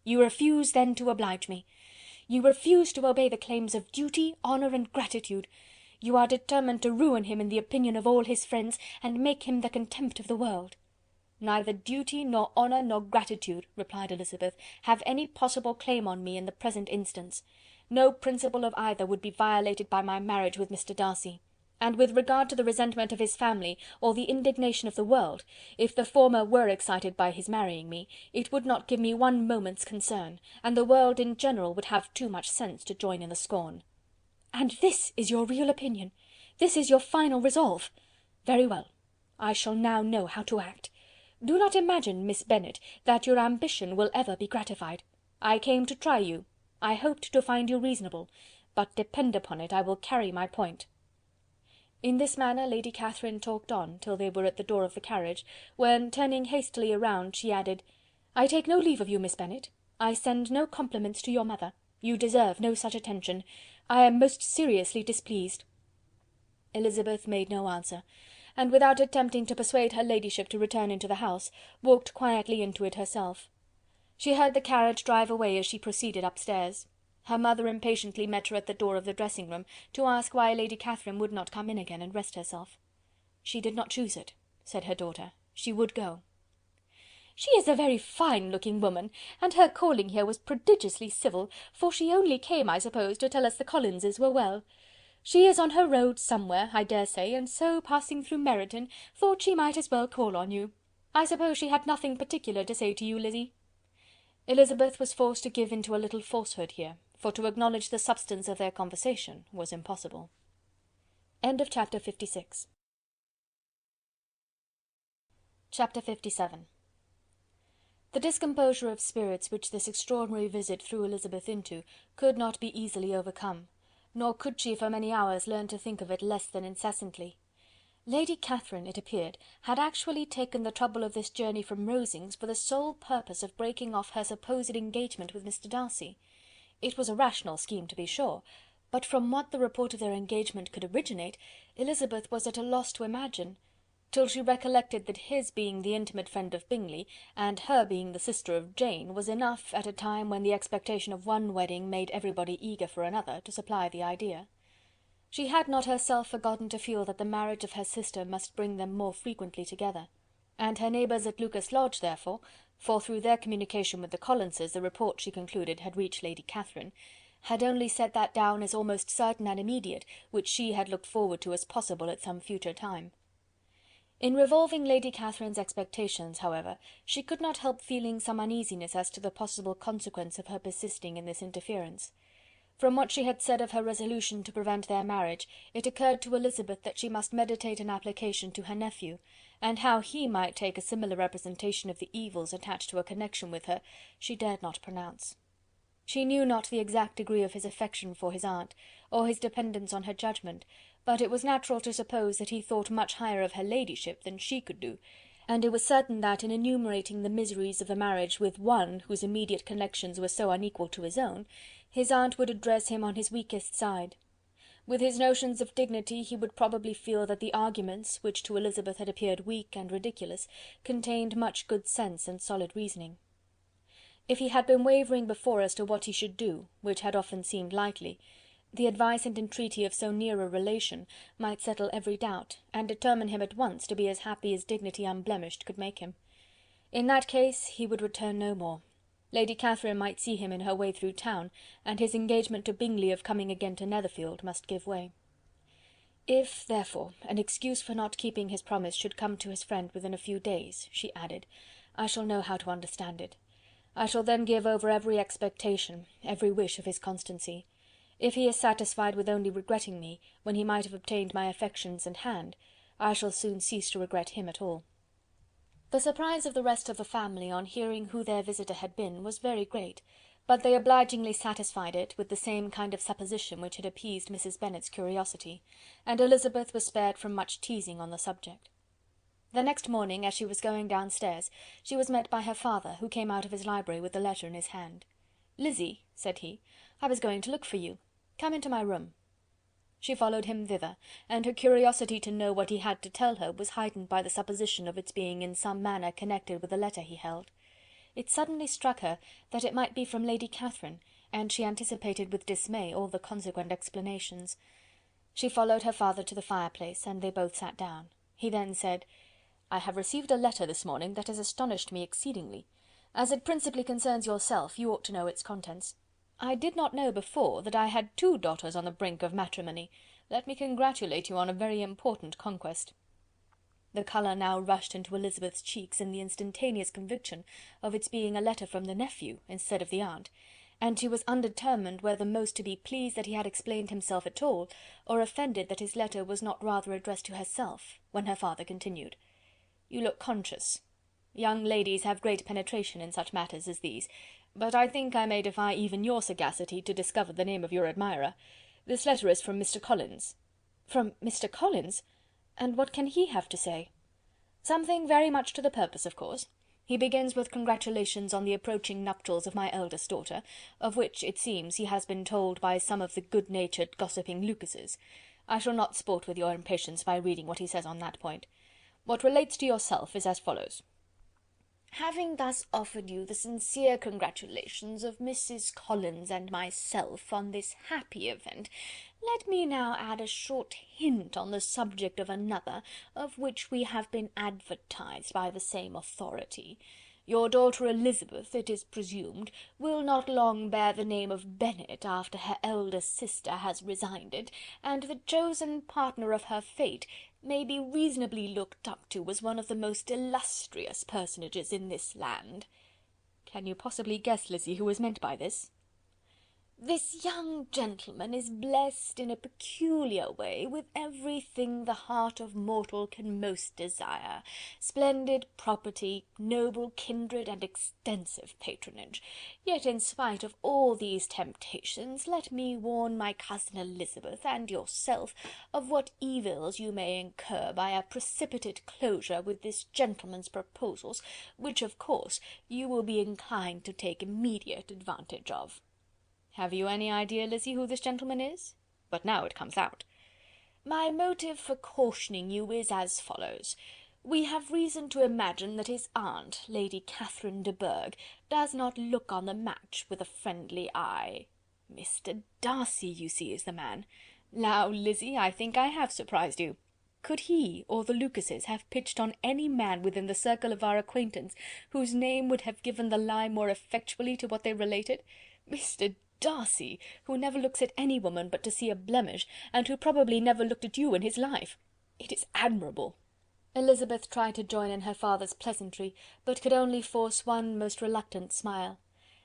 You refuse, then, to oblige me. You refuse to obey the claims of duty, honour, and gratitude. You are determined to ruin him in the opinion of all his friends, and make him the contempt of the world." "Neither duty, nor honour, nor gratitude," replied Elizabeth, "have any possible claim on me in the present instance. No principle of either would be violated by my marriage with Mr. Darcy. And with regard to the resentment of his family, or the indignation of the world, if the former were excited by his marrying me, it would not give me one moment's concern, and the world in general would have too much sense to join in the scorn." "And this is your real opinion? This is your final resolve? Very well. I shall now know how to act. Do not imagine, Miss Bennet, that your ambition will ever be gratified. I came to try you. I hoped to find you reasonable, but depend upon it I will carry my point." In this manner Lady Catherine talked on, till they were at the door of the carriage, when, turning hastily round, she added, "I take no leave of you, Miss Bennet. I send no compliments to your mother. You deserve no such attention. I am most seriously displeased." Elizabeth made no answer, and without attempting to persuade her ladyship to return into the house, walked quietly into it herself. She heard the carriage drive away as she proceeded upstairs. Her mother impatiently met her at the door of the dressing-room, to ask why Lady Catherine would not come in again and rest herself. "She did not choose it," said her daughter. "She would go." "She is a very fine-looking woman, and her calling here was prodigiously civil, for she only came, I suppose, to tell us the Collinses were well. She is on her road somewhere, I dare say, and so, passing through Meryton, thought she might as well call on you. I suppose she had nothing particular to say to you, Lizzy?" Elizabeth was forced to give into a little falsehood here, for to acknowledge the substance of their conversation was impossible. Chapter 56. Chapter 57. The discomposure of spirits which this extraordinary visit threw Elizabeth into could not be easily overcome, nor could she for many hours learn to think of it less than incessantly. Lady Catherine, it appeared, had actually taken the trouble of this journey from Rosings for the sole purpose of breaking off her supposed engagement with Mr. Darcy. It was a rational scheme, to be sure, but from what the report of their engagement could originate, Elizabeth was at a loss to imagine, till she recollected that his being the intimate friend of Bingley, and her being the sister of Jane, was enough, at a time when the expectation of one wedding made everybody eager for another, to supply the idea. She had not herself forgotten to feel that the marriage of her sister must bring them more frequently together, and her neighbours at Lucas Lodge, therefore, for through their communication with the Collinses the report, she concluded, had reached Lady Catherine, had only set that down as almost certain and immediate, which she had looked forward to as possible at some future time. In revolving Lady Catherine's expectations, however, she could not help feeling some uneasiness as to the possible consequence of her persisting in this interference. From what she had said of her resolution to prevent their marriage, it occurred to Elizabeth that she must meditate an application to her nephew, and how he might take a similar representation of the evils attached to a connection with her, she dared not pronounce. She knew not the exact degree of his affection for his aunt, or his dependence on her judgment, but it was natural to suppose that he thought much higher of her ladyship than she could do, and it was certain that, in enumerating the miseries of a marriage with one whose immediate connections were so unequal to his own, his aunt would address him on his weakest side. With his notions of dignity he would probably feel that the arguments, which to Elizabeth had appeared weak and ridiculous, contained much good sense and solid reasoning. If he had been wavering before as to what he should do, which had often seemed likely, the advice and entreaty of so near a relation might settle every doubt, and determine him at once to be as happy as dignity unblemished could make him. In that case he would return no more. Lady Catherine might see him in her way through town, and his engagement to Bingley of coming again to Netherfield must give way. If, therefore, an excuse for not keeping his promise should come to his friend within a few days, she added, I shall know how to understand it. I shall then give over every expectation, every wish of his constancy. If he is satisfied with only regretting me, when he might have obtained my affections and hand, I shall soon cease to regret him at all. The surprise of the rest of the family on hearing who their visitor had been was very great, but they obligingly satisfied it with the same kind of supposition which had appeased Mrs. Bennet's curiosity, and Elizabeth was spared from much teasing on the subject. The next morning, as she was going downstairs, she was met by her father, who came out of his library with the letter in his hand. "Lizzy," said he, "I was going to look for you. Come into my room." She followed him thither, and her curiosity to know what he had to tell her was heightened by the supposition of its being in some manner connected with the letter he held. It suddenly struck her that it might be from Lady Catherine, and she anticipated with dismay all the consequent explanations. She followed her father to the fireplace, and they both sat down. He then said, "I have received a letter this morning that has astonished me exceedingly. As it principally concerns yourself, you ought to know its contents. I did not know before that I had 2 daughters on the brink of matrimony. Let me congratulate you on a very important conquest." The colour now rushed into Elizabeth's cheeks in the instantaneous conviction of its being a letter from the nephew instead of the aunt, and she was undetermined whether most to be pleased that he had explained himself at all, or offended that his letter was not rather addressed to herself, when her father continued, "You look conscious. Young ladies have great penetration in such matters as these, but I think I may defy even your sagacity to discover the name of your admirer. This letter is from Mr. Collins." "From Mr. Collins? And what can he have to say?" "Something very much to the purpose, of course. He begins with congratulations on the approaching nuptials of my eldest daughter, of which, it seems, he has been told by some of the good-natured gossiping Lucases. I shall not sport with your impatience by reading what he says on that point. What relates to yourself is as follows: "Having thus offered you the sincere congratulations of Mrs. Collins and myself on this happy event, let me now add a short hint on the subject of another, of which we have been advertised by the same authority. Your daughter Elizabeth, it is presumed, will not long bear the name of Bennet after her elder sister has resigned it, and the chosen partner of her fate may be reasonably looked up to as one of the most illustrious personages in this land." "Can you possibly guess, Lizzy, who is meant by this?" "This young gentleman is blessed in a peculiar way with everything the heart of mortal can most desire: splendid property, noble kindred, and extensive patronage. Yet in spite of all these temptations, let me warn my cousin Elizabeth, and yourself, of what evils you may incur by a precipitate closure with this gentleman's proposals, which, of course, you will be inclined to take immediate advantage of." "Have you any idea, Lizzy, who this gentleman is? But now it comes out." "My motive for cautioning you is as follows. We have reason to imagine that his aunt, Lady Catherine de Bourgh, does not look on the match with a friendly eye. Mr. Darcy, you see, is the man. Now, Lizzy, I think I have surprised you. Could he or the Lucases have pitched on any man within the circle of our acquaintance, whose name would have given the lie more effectually to what they related? Mr. Darcy, who never looks at any woman but to see a blemish, and who probably never looked at you in his life. It is admirable." Elizabeth tried to join in her father's pleasantry, but could only force one most reluctant smile.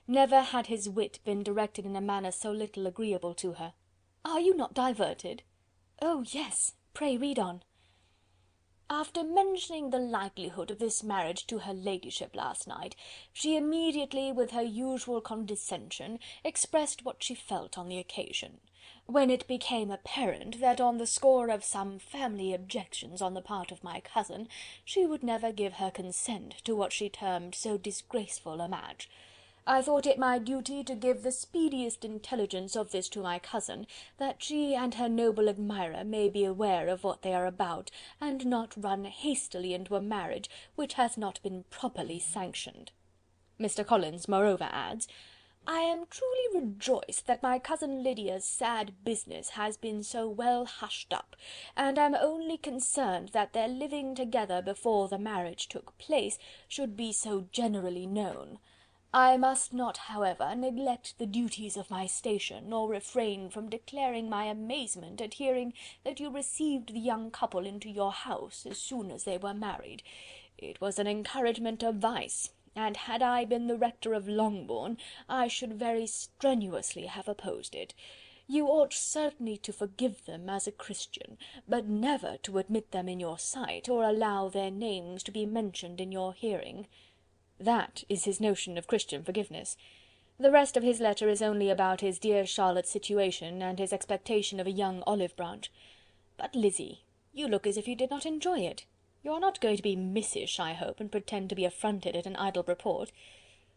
Never had his wit been directed in a manner so little agreeable to her. "Are you not diverted?" "Oh, yes! Pray read on." "After mentioning the likelihood of this marriage to her ladyship last night, she immediately, with her usual condescension, expressed what she felt on the occasion. When it became apparent that on the score of some family objections on the part of my cousin, she would never give her consent to what she termed so disgraceful a match, I thought it my duty to give the speediest intelligence of this to my cousin, that she and her noble admirer may be aware of what they are about, and not run hastily into a marriage which has not been properly sanctioned." Mr. Collins moreover adds, "I am truly rejoiced that my cousin Lydia's sad business has been so well hushed up, and am only concerned that their living together before the marriage took place should be so generally known. I must not, however, neglect the duties of my station, nor refrain from declaring my amazement at hearing that you received the young couple into your house as soon as they were married. It was an encouragement of vice, and had I been the rector of Longbourn, I should very strenuously have opposed it. You ought certainly to forgive them as a Christian, but never to admit them in your sight, or allow their names to be mentioned in your hearing." That is his notion of Christian forgiveness. The rest of his letter is only about his dear Charlotte's situation, and his expectation of a young olive branch. But, Lizzy, you look as if you did not enjoy it. You are not going to be missish, I hope, and pretend to be affronted at an idle report.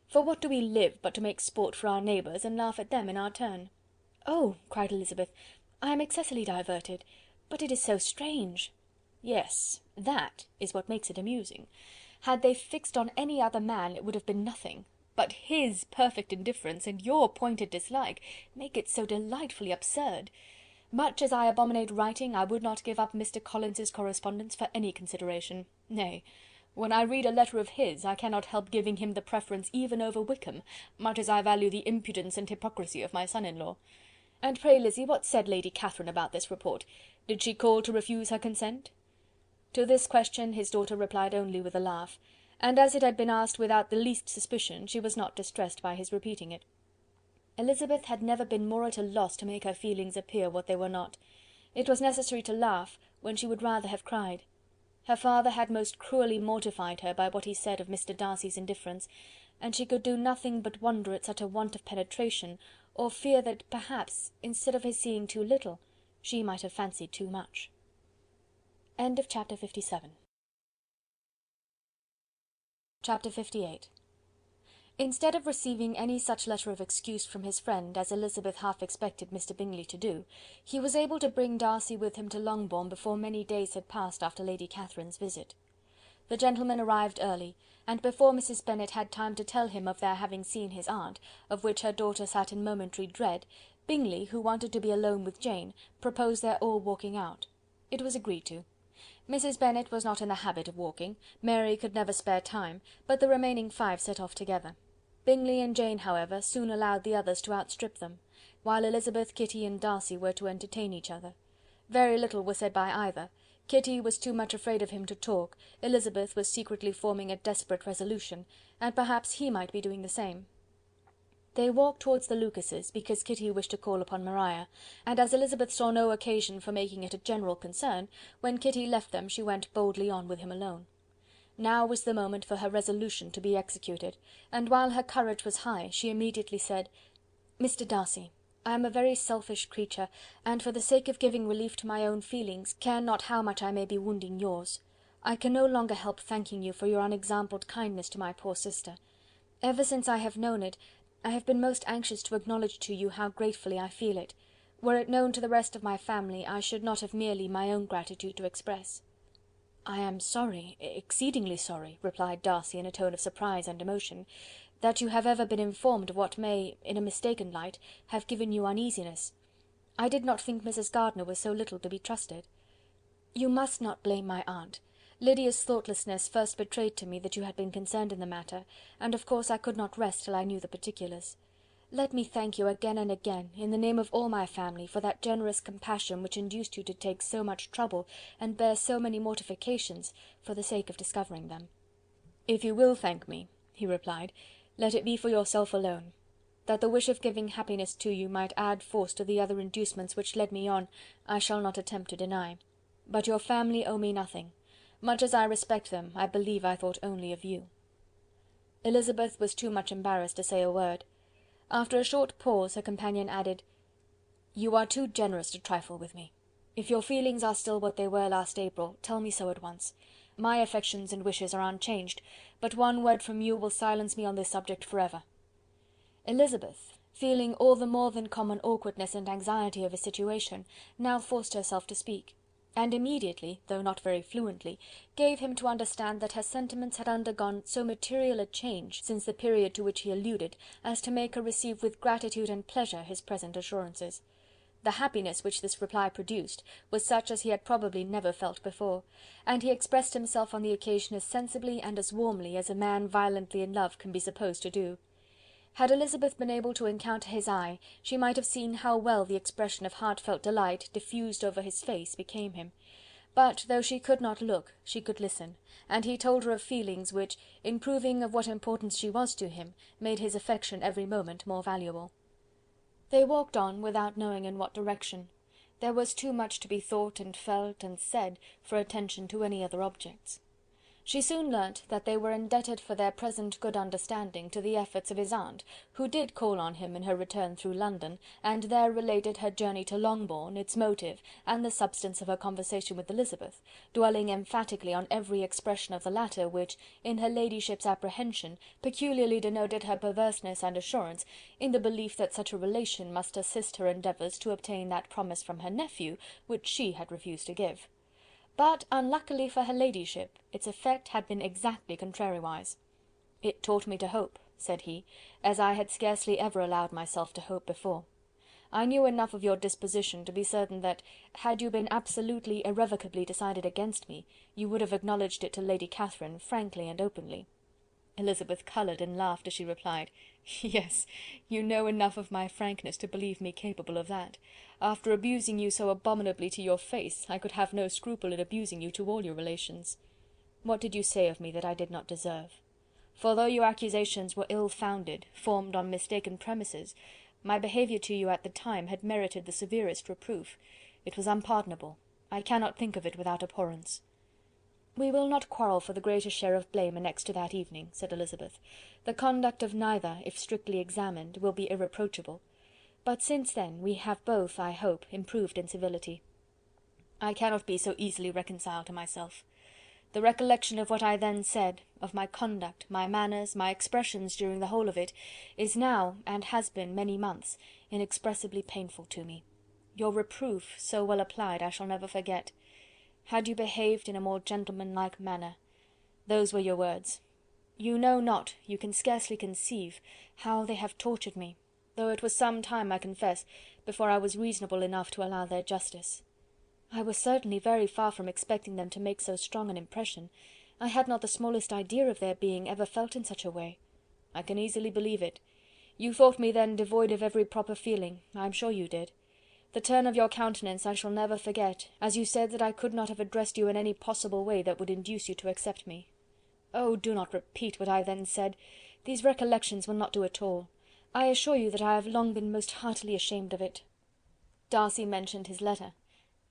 For what do we live but to make sport for our neighbours, and laugh at them in our turn?" "Oh!" cried Elizabeth, "I am excessively diverted, but it is so strange." "Yes, that is what makes it amusing. Had they fixed on any other man it would have been nothing, but his perfect indifference and your pointed dislike make it so delightfully absurd. Much as I abominate writing, I would not give up Mr. Collins's correspondence for any consideration. Nay, when I read a letter of his, I cannot help giving him the preference even over Wickham, much as I value the impudence and hypocrisy of my son-in-law. And pray, Lizzy, what said Lady Catherine about this report? Did she call to refuse her consent?" To this question his daughter replied only with a laugh, and as it had been asked without the least suspicion, she was not distressed by his repeating it. Elizabeth had never been more at a loss to make her feelings appear what they were not. It was necessary to laugh when she would rather have cried. Her father had most cruelly mortified her by what he said of Mr. Darcy's indifference, and she could do nothing but wonder at such a want of penetration, or fear that perhaps, instead of his seeing too little, she might have fancied too much. End of chapter 57. Chapter 58. Instead of receiving any such letter of excuse from his friend as Elizabeth half expected Mr. Bingley to do, he was able to bring Darcy with him to Longbourn before many days had passed after Lady Catherine's visit. The gentlemen arrived early, and before Mrs. Bennet had time to tell him of their having seen his aunt, of which her daughter sat in momentary dread, Bingley, who wanted to be alone with Jane, proposed their all walking out. It was agreed to. Mrs. Bennet was not in the habit of walking, Mary could never spare time, but the remaining 5 set off together. Bingley and Jane, however, soon allowed the others to outstrip them, while Elizabeth, Kitty, and Darcy were to entertain each other. Very little was said by either. Kitty was too much afraid of him to talk, Elizabeth was secretly forming a desperate resolution, and perhaps he might be doing the same. They walked towards the Lucases, because Kitty wished to call upon Maria, and as Elizabeth saw no occasion for making it a general concern, when Kitty left them she went boldly on with him alone. Now was the moment for her resolution to be executed, and while her courage was high, she immediately said, "Mr. Darcy, I am a very selfish creature, and for the sake of giving relief to my own feelings, care not how much I may be wounding yours. I can no longer help thanking you for your unexampled kindness to my poor sister. Ever since I have known it, I have been most anxious to acknowledge to you how gratefully I feel it. Were it known to the rest of my family, I should not have merely my own gratitude to express." "I am sorry, exceedingly sorry," replied Darcy in a tone of surprise and emotion, "that you have ever been informed of what may, in a mistaken light, have given you uneasiness. I did not think Mrs. Gardiner was so little to be trusted. You must not blame my aunt. Lydia's thoughtlessness first betrayed to me that you had been concerned in the matter, and of course I could not rest till I knew the particulars. Let me thank you again and again, in the name of all my family, for that generous compassion which induced you to take so much trouble and bear so many mortifications for the sake of discovering them." "If you will thank me," he replied, "let it be for yourself alone. That the wish of giving happiness to you might add force to the other inducements which led me on, I shall not attempt to deny. But your family owe me nothing. Much as I respect them, I believe I thought only of you." Elizabeth was too much embarrassed to say a word. After a short pause, her companion added, "You are too generous to trifle with me. If your feelings are still what they were last April, tell me so at once. My affections and wishes are unchanged, but one word from you will silence me on this subject for ever." Elizabeth, feeling all the more than common awkwardness and anxiety of a situation, now forced herself to speak, and immediately, though not very fluently, gave him to understand that her sentiments had undergone so material a change since the period to which he alluded, as to make her receive with gratitude and pleasure his present assurances. The happiness which this reply produced was such as he had probably never felt before, and he expressed himself on the occasion as sensibly and as warmly as a man violently in love can be supposed to do. Had Elizabeth been able to encounter his eye, she might have seen how well the expression of heartfelt delight diffused over his face became him; but though she could not look, she could listen, and he told her of feelings which, in proving of what importance she was to him, made his affection every moment more valuable. They walked on without knowing in what direction. There was too much to be thought and felt and said for attention to any other objects. She soon learnt that they were indebted for their present good understanding to the efforts of his aunt, who did call on him in her return through London, and there related her journey to Longbourn, its motive, and the substance of her conversation with Elizabeth, dwelling emphatically on every expression of the latter, which, in her ladyship's apprehension, peculiarly denoted her perverseness and assurance, in the belief that such a relation must assist her endeavours to obtain that promise from her nephew, which she had refused to give. But, unluckily for her ladyship, its effect had been exactly contrariwise. "It taught me to hope," said he, "as I had scarcely ever allowed myself to hope before. I knew enough of your disposition to be certain that, had you been absolutely, irrevocably decided against me, you would have acknowledged it to Lady Catherine, frankly and openly." Elizabeth coloured and laughed as she replied, "Yes, you know enough of my frankness to believe me capable of that. After abusing you so abominably to your face, I could have no scruple in abusing you to all your relations. What did you say of me that I did not deserve? For though your accusations were ill-founded, formed on mistaken premises, my behaviour to you at the time had merited the severest reproof. It was unpardonable. I cannot think of it without abhorrence." "We will not quarrel for the greater share of blame annexed to that evening," said Elizabeth. "The conduct of neither, if strictly examined, will be irreproachable. But since then we have both, I hope, improved in civility. I cannot be so easily reconciled to myself. The recollection of what I then said, of my conduct, my manners, my expressions during the whole of it, is now, and has been many months, inexpressibly painful to me. Your reproof, so well applied, I shall never forget. Had you behaved in a more gentlemanlike manner, those were your words. You know not, you can scarcely conceive, how they have tortured me, though it was some time, I confess, before I was reasonable enough to allow their justice. I was certainly very far from expecting them to make so strong an impression. I had not the smallest idea of their being ever felt in such a way." "I can easily believe it. You thought me then devoid of every proper feeling, I am sure you did. The turn of your countenance I shall never forget, as you said that I could not have addressed you in any possible way that would induce you to accept me. Oh, do not repeat what I then said. These recollections will not do at all. I assure you that I have long been most heartily ashamed of it." Darcy mentioned his letter.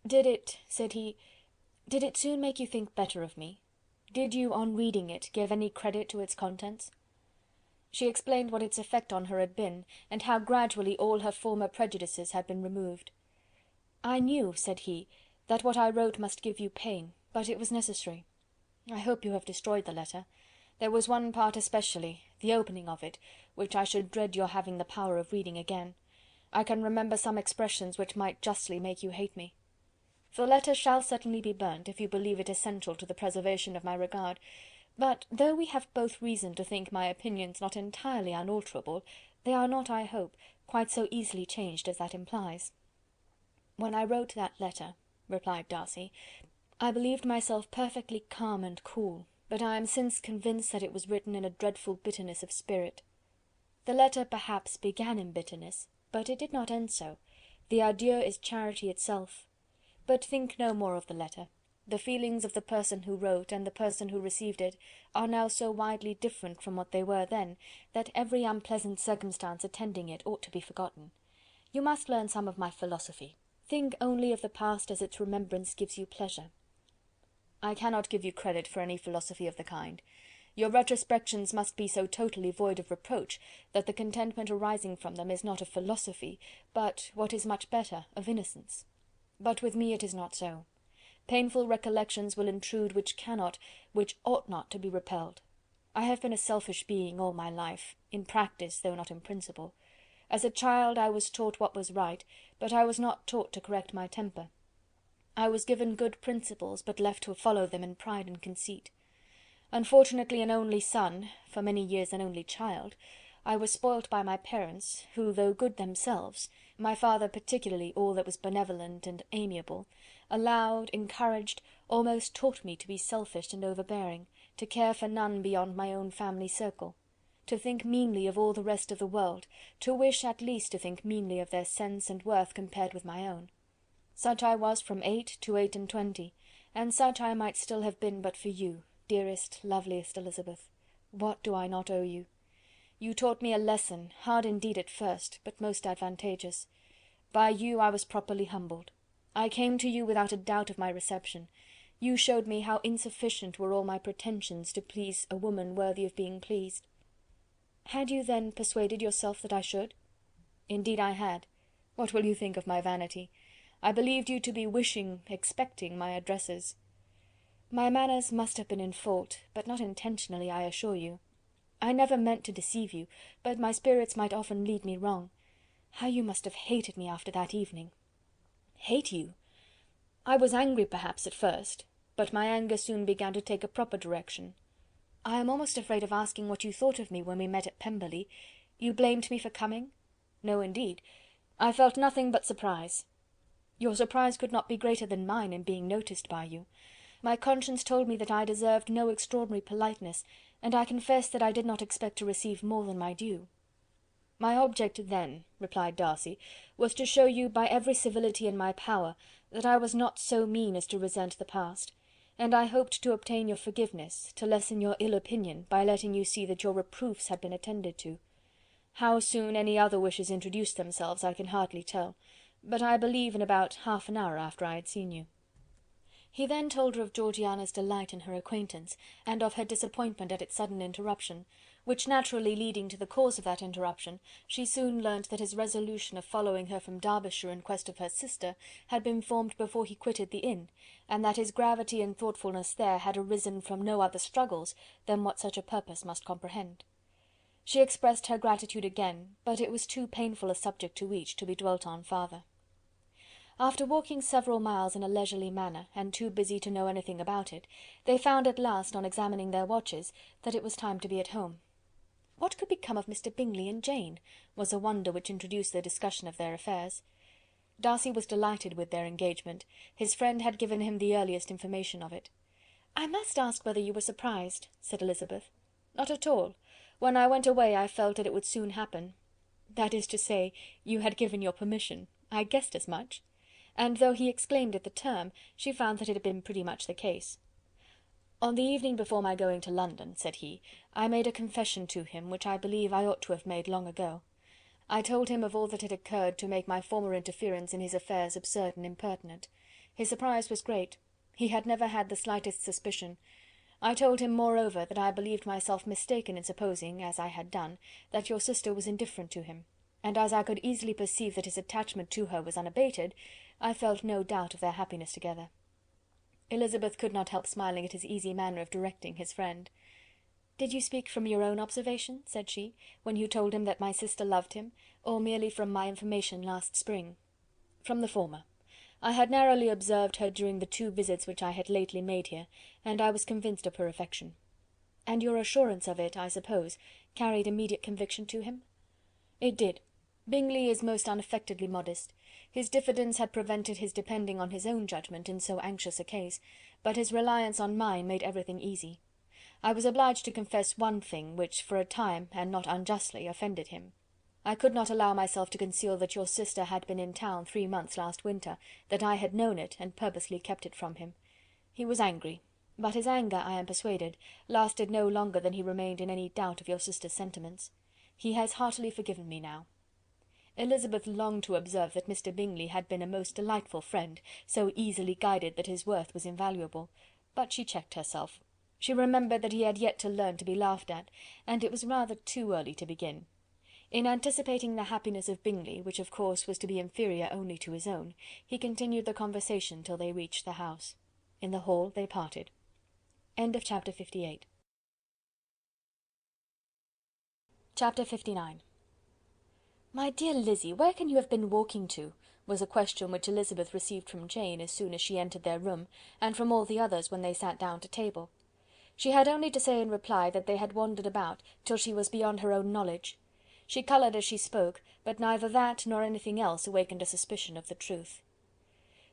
"Did it," said he, "did it soon make you think better of me? Did you, on reading it, give any credit to its contents?" She explained what its effect on her had been, and how gradually all her former prejudices had been removed. "I knew," said he, "that what I wrote must give you pain, but it was necessary. I hope you have destroyed the letter. There was one part especially, the opening of it, which I should dread your having the power of reading again. I can remember some expressions which might justly make you hate me. The letter shall certainly be burnt, if you believe it essential to the preservation of my regard. But though we have both reason to think my opinions not entirely unalterable, they are not, I hope, quite so easily changed as that implies." "When I wrote that letter," replied Darcy, "I believed myself perfectly calm and cool, but I am since convinced that it was written in a dreadful bitterness of spirit. The letter perhaps began in bitterness, but it did not end so. The adieu is charity itself. But think no more of the letter. The feelings of the person who wrote and the person who received it are now so widely different from what they were then, that every unpleasant circumstance attending it ought to be forgotten. You must learn some of my philosophy. Think only of the past as its remembrance gives you pleasure." "I cannot give you credit for any philosophy of the kind. Your retrospections must be so totally void of reproach, that the contentment arising from them is not of philosophy, but, what is much better, of innocence. But with me it is not so. Painful recollections will intrude which cannot, which ought not to be repelled. I have been a selfish being all my life, in practice though not in principle. As a child I was taught what was right, but I was not taught to correct my temper. I was given good principles, but left to follow them in pride and conceit. Unfortunately an only son, for many years an only child, I was spoilt by my parents, who, though good themselves, my father particularly all that was benevolent and amiable, allowed, encouraged, almost taught me to be selfish and overbearing, to care for none beyond my own family circle, to think meanly of all the rest of the world, to wish at least to think meanly of their sense and worth compared with my own. Such I was from 8 to 28, and such I might still have been but for you, dearest, loveliest Elizabeth. What do I not owe you? You taught me a lesson, hard indeed at first, but most advantageous. By you I was properly humbled. I came to you without a doubt of my reception. You showed me how insufficient were all my pretensions to please a woman worthy of being pleased. Had you then persuaded yourself that I should? Indeed I had. What will you think of my vanity? I believed you to be wishing, expecting my addresses. My manners must have been in fault, but not intentionally, I assure you. I never meant to deceive you, but my spirits might often lead me wrong. How you must have hated me after that evening! Hate you? I was angry perhaps at first, but my anger soon began to take a proper direction. I am almost afraid of asking what you thought of me when we met at Pemberley. You blamed me for coming? No, indeed. I felt nothing but surprise. Your surprise could not be greater than mine in being noticed by you. My conscience told me that I deserved no extraordinary politeness, and I confess that I did not expect to receive more than my due. My object then, replied Darcy, was to show you by every civility in my power that I was not so mean as to resent the past, and I hoped to obtain your forgiveness, to lessen your ill opinion by letting you see that your reproofs had been attended to. How soon any other wishes introduced themselves I can hardly tell, but I believe in about half an hour after I had seen you. He then told her of Georgiana's delight in her acquaintance, and of her disappointment at its sudden interruption, which naturally leading to the cause of that interruption, she soon learnt that his resolution of following her from Derbyshire in quest of her sister had been formed before he quitted the inn, and that his gravity and thoughtfulness there had arisen from no other struggles than what such a purpose must comprehend. She expressed her gratitude again, but it was too painful a subject to each to be dwelt on farther. After walking several miles in a leisurely manner, and too busy to know anything about it, they found at last, on examining their watches, that it was time to be at home. What could become of Mr. Bingley and Jane, was a wonder which introduced the discussion of their affairs. Darcy was delighted with their engagement. His friend had given him the earliest information of it. "I must ask whether you were surprised," said Elizabeth. "Not at all. When I went away I felt that it would soon happen. That is to say, you had given your permission. I guessed as much." And though he exclaimed at the term, she found that it had been pretty much the case. "On the evening before my going to London," said he, "I made a confession to him, which I believe I ought to have made long ago. I told him of all that had occurred to make my former interference in his affairs absurd and impertinent. His surprise was great. He had never had the slightest suspicion. I told him, moreover, that I believed myself mistaken in supposing, as I had done, that your sister was indifferent to him, and as I could easily perceive that his attachment to her was unabated, I felt no doubt of their happiness together." Elizabeth could not help smiling at his easy manner of directing his friend. "Did you speak from your own observation," said she, "when you told him that my sister loved him, or merely from my information last spring?" "From the former. I had narrowly observed her during the 2 visits which I had lately made here, and I was convinced of her affection." "And your assurance of it, I suppose, carried immediate conviction to him?" "It did. Bingley is most unaffectedly modest. His diffidence had prevented his depending on his own judgment in so anxious a case, but his reliance on mine made everything easy. I was obliged to confess one thing, which for a time, and not unjustly, offended him. I could not allow myself to conceal that your sister had been in town 3 months last winter, that I had known it, and purposely kept it from him. He was angry, but his anger, I am persuaded, lasted no longer than he remained in any doubt of your sister's sentiments. He has heartily forgiven me now. Elizabeth longed to observe that Mr. Bingley had been a most delightful friend, so easily guided that his worth was invaluable, but she checked herself. She remembered that he had yet to learn to be laughed at, and it was rather too early to begin. In anticipating the happiness of Bingley, which of course was to be inferior only to his own, he continued the conversation till they reached the house. In the hall they parted. End of chapter 58. Chapter 59. "My dear Lizzy, where can you have been walking to?" was a question which Elizabeth received from Jane as soon as she entered their room, and from all the others when they sat down to table. She had only to say in reply that they had wandered about till she was beyond her own knowledge. She coloured as she spoke, but neither that nor anything else awakened a suspicion of the truth.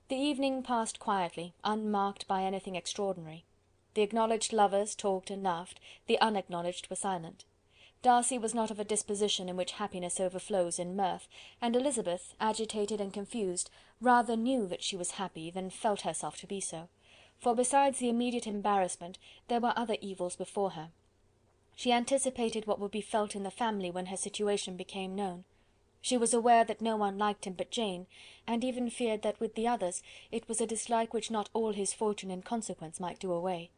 The evening passed quietly, unmarked by anything extraordinary. The acknowledged lovers talked and laughed, the unacknowledged were silent. Darcy was not of a disposition in which happiness overflows in mirth, and Elizabeth, agitated and confused, rather knew that she was happy than felt herself to be so, for besides the immediate embarrassment, there were other evils before her. She anticipated what would be felt in the family when her situation became known. She was aware that no one liked him but Jane, and even feared that with the others it was a dislike which not all his fortune and consequence might do away.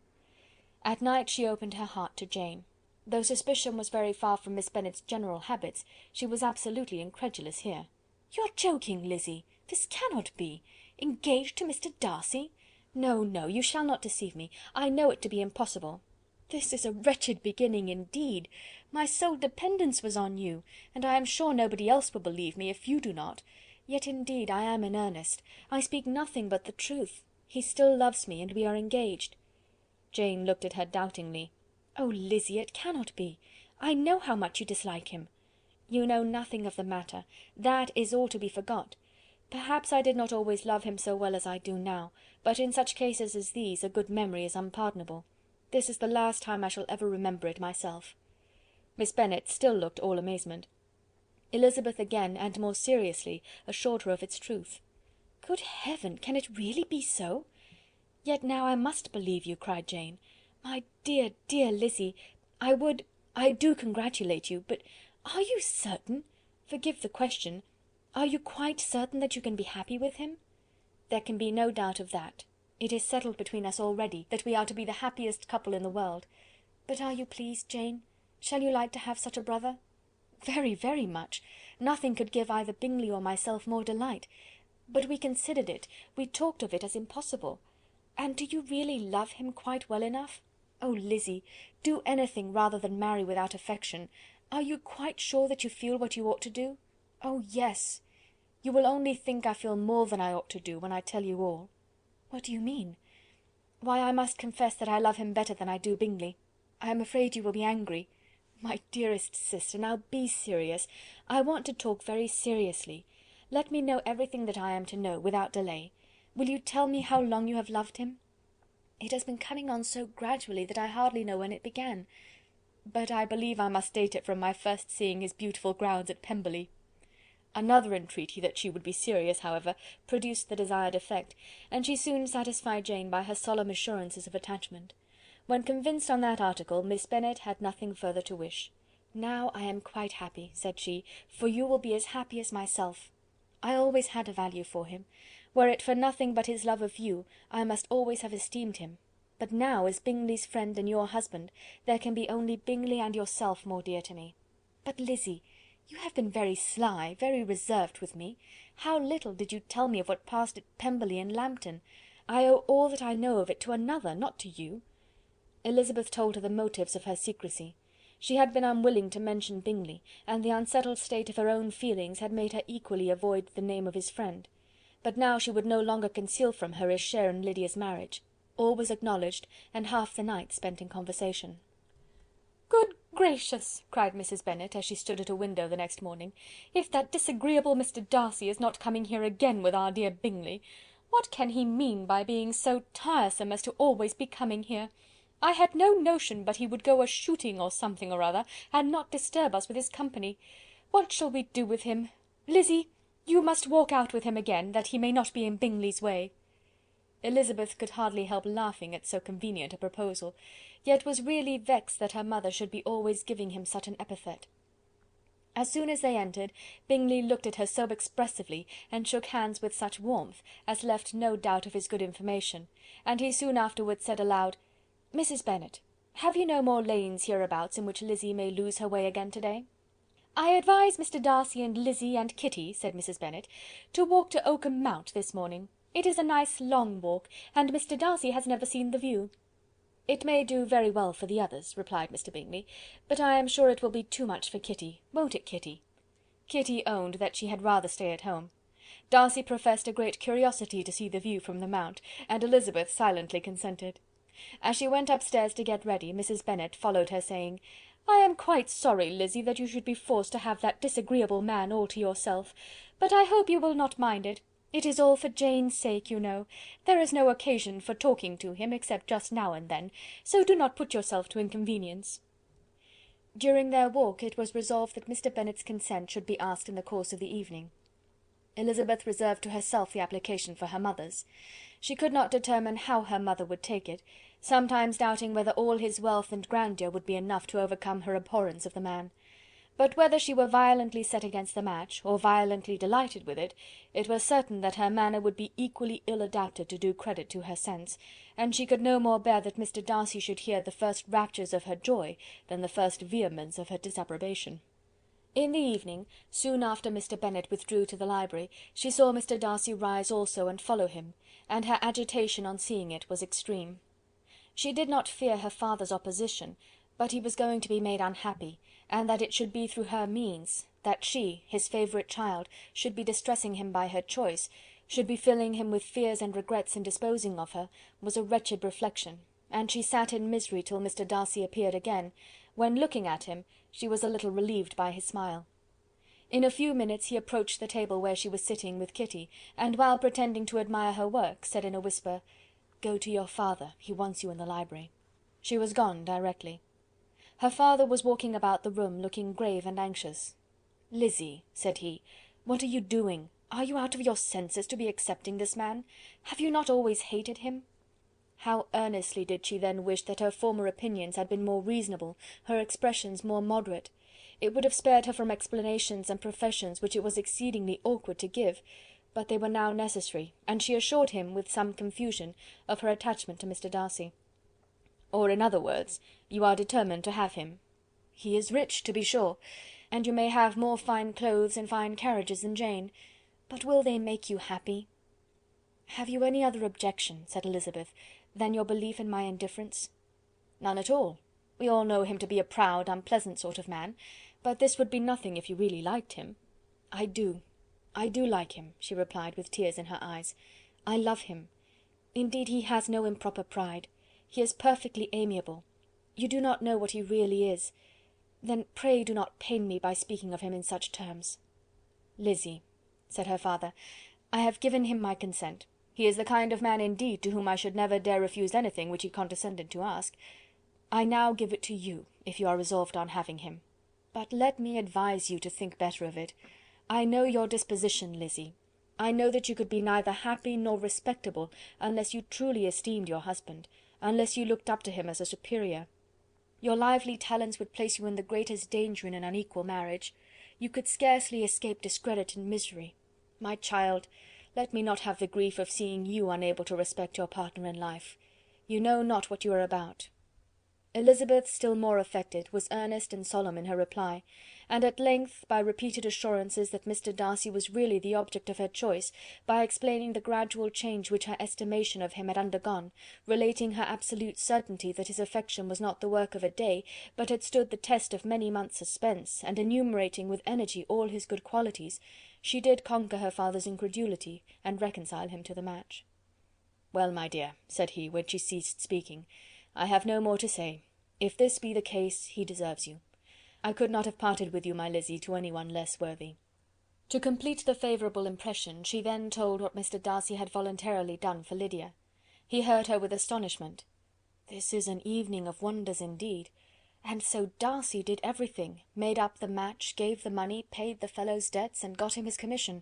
At night she opened her heart to Jane. Though suspicion was very far from Miss Bennet's general habits, she was absolutely incredulous here. "You're joking, Lizzy! This cannot be! Engaged to Mr. Darcy? No, no, you shall not deceive me. I know it to be impossible. This is a wretched beginning indeed. My sole dependence was on you, and I am sure nobody else will believe me, if you do not. Yet indeed I am in earnest. I speak nothing but the truth. He still loves me, and we are engaged." Jane looked at her doubtingly. "Oh, Lizzy, it cannot be. I know how much you dislike him." "You know nothing of the matter. That is all to be forgot. Perhaps I did not always love him so well as I do now, but in such cases as these a good memory is unpardonable. This is the last time I shall ever remember it myself." Miss Bennet still looked all amazement. Elizabeth again, and more seriously, assured her of its truth. "Good heaven! Can it really be so? Yet now I must believe you," cried Jane. "My dear, dear Lizzy, I do congratulate you, but are you certain? Forgive the question. Are you quite certain that you can be happy with him?" "There can be no doubt of that. It is settled between us already, that we are to be the happiest couple in the world. But are you pleased, Jane? Shall you like to have such a brother?" "Very, very much. Nothing could give either Bingley or myself more delight. But we considered it, we talked of it as impossible. And do you really love him quite well enough? Oh, Lizzy, do anything rather than marry without affection. Are you quite sure that you feel what you ought to do?" "Oh, yes." "You will only think I feel more than I ought to do, when I tell you all." "What do you mean?" "Why, I must confess that I love him better than I do Bingley. I am afraid you will be angry." "My dearest sister, now be serious. I want to talk very seriously. Let me know everything that I am to know, without delay. Will you tell me how long you have loved him?" "It has been coming on so gradually that I hardly know when it began. But I believe I must date it from my first seeing his beautiful grounds at Pemberley." Another entreaty that she would be serious, however, produced the desired effect, and she soon satisfied Jane by her solemn assurances of attachment. When convinced on that article, Miss Bennet had nothing further to wish. "Now I am quite happy," said she, "for you will be as happy as myself. I always had a value for him. Were it for nothing but his love of you, I must always have esteemed him. But now, as Bingley's friend and your husband, there can be only Bingley and yourself more dear to me. But, Lizzy, you have been very sly, very reserved with me. How little did you tell me of what passed at Pemberley and Lambton! I owe all that I know of it to another, not to you." Elizabeth told her the motives of her secrecy. She had been unwilling to mention Bingley, and the unsettled state of her own feelings had made her equally avoid the name of his friend. But now she would no longer conceal from her his share in Lydia's marriage. All was acknowledged, and half the night spent in conversation. "Good "Gracious!" cried Mrs. Bennet, as she stood at a window the next morning, "if that disagreeable Mr. Darcy is not coming here again with our dear Bingley! What can he mean by being so tiresome as to always be coming here? I had no notion but he would go a-shooting or something or other, and not disturb us with his company. What shall we do with him? Lizzy, you must walk out with him again, that he may not be in Bingley's way." Elizabeth could hardly help laughing at so convenient a proposal, yet was really vexed that her mother should be always giving him such an epithet. As soon as they entered, Bingley looked at her so expressively, and shook hands with such warmth, as left no doubt of his good information, and he soon afterwards said aloud, "Mrs. Bennet, have you no more lanes hereabouts in which Lizzy may lose her way again to-day?" "I advise Mr. Darcy and Lizzy and Kitty," said Mrs. Bennet, "to walk to Oakham Mount this morning. It is a nice long walk, and Mr. Darcy has never seen the view." "It may do very well for the others," replied Mr. Bingley, "but I am sure it will be too much for Kitty. Won't it, Kitty?" Kitty owned that she had rather stay at home. Darcy professed a great curiosity to see the view from the Mount, and Elizabeth silently consented. As she went upstairs to get ready, Mrs. Bennet followed her, saying, "I am quite sorry, Lizzy, that you should be forced to have that disagreeable man all to yourself, but I hope you will not mind it. It is all for Jane's sake, you know. There is no occasion for talking to him, except just now and then, so do not put yourself to inconvenience." During their walk it was resolved that Mr. Bennet's consent should be asked in the course of the evening. Elizabeth reserved to herself the application for her mother's. She could not determine how her mother would take it, sometimes doubting whether all his wealth and grandeur would be enough to overcome her abhorrence of the man. But whether she were violently set against the match, or violently delighted with it, it was certain that her manner would be equally ill adapted to do credit to her sense, and she could no more bear that Mr. Darcy should hear the first raptures of her joy than the first vehemence of her disapprobation. In the evening, soon after Mr. Bennet withdrew to the library, she saw Mr. Darcy rise also and follow him, and her agitation on seeing it was extreme. She did not fear her father's opposition, but he was going to be made unhappy, and that it should be through her means, that she, his favourite child, should be distressing him by her choice, should be filling him with fears and regrets in disposing of her, was a wretched reflection, and she sat in misery till Mr. Darcy appeared again, when, looking at him, she was a little relieved by his smile. In a few minutes he approached the table where she was sitting with Kitty, and while pretending to admire her work, said in a whisper, "Go to your father, he wants you in the library." She was gone directly. Her father was walking about the room, looking grave and anxious. "Lizzy," said he, "what are you doing? Are you out of your senses to be accepting this man? Have you not always hated him?" How earnestly did she then wish that her former opinions had been more reasonable, her expressions more moderate! It would have spared her from explanations and professions which it was exceedingly awkward to give, but they were now necessary, and she assured him, with some confusion, of her attachment to Mr. Darcy. "Or, in other words, you are determined to have him. He is rich, to be sure, and you may have more fine clothes and fine carriages than Jane, but will they make you happy?" "Have you any other objection," said Elizabeth, "than your belief in my indifference?" "None at all. We all know him to be a proud, unpleasant sort of man, but this would be nothing if you really liked him." I do like him," she replied, with tears in her eyes. "I love him. Indeed, he has no improper pride. He is perfectly amiable. You do not know what he really is. Then pray do not pain me by speaking of him in such terms." "Lizzy," said her father, "I have given him my consent. He is the kind of man indeed to whom I should never dare refuse anything which he condescended to ask. I now give it to you, if you are resolved on having him. But let me advise you to think better of it. I know your disposition, Lizzy. I know that you could be neither happy nor respectable unless you truly esteemed your husband, unless you looked up to him as a superior. Your lively talents would place you in the greatest danger in an unequal marriage. You could scarcely escape discredit and misery. My child, let me not have the grief of seeing you unable to respect your partner in life. You know not what you are about." Elizabeth, still more affected, was earnest and solemn in her reply, and at length, by repeated assurances that Mr. Darcy was really the object of her choice, by explaining the gradual change which her estimation of him had undergone, relating her absolute certainty that his affection was not the work of a day, but had stood the test of many months' suspense, and enumerating with energy all his good qualities, she did conquer her father's incredulity, and reconcile him to the match. "Well, my dear," said he, when she ceased speaking, "I have no more to say. If this be the case, he deserves you. I could not have parted with you, my Lizzy, to any one less worthy." To complete the favourable impression, she then told what Mr. Darcy had voluntarily done for Lydia. He heard her with astonishment. "This is an evening of wonders indeed! And so Darcy did everything, made up the match, gave the money, paid the fellow's debts, and got him his commission.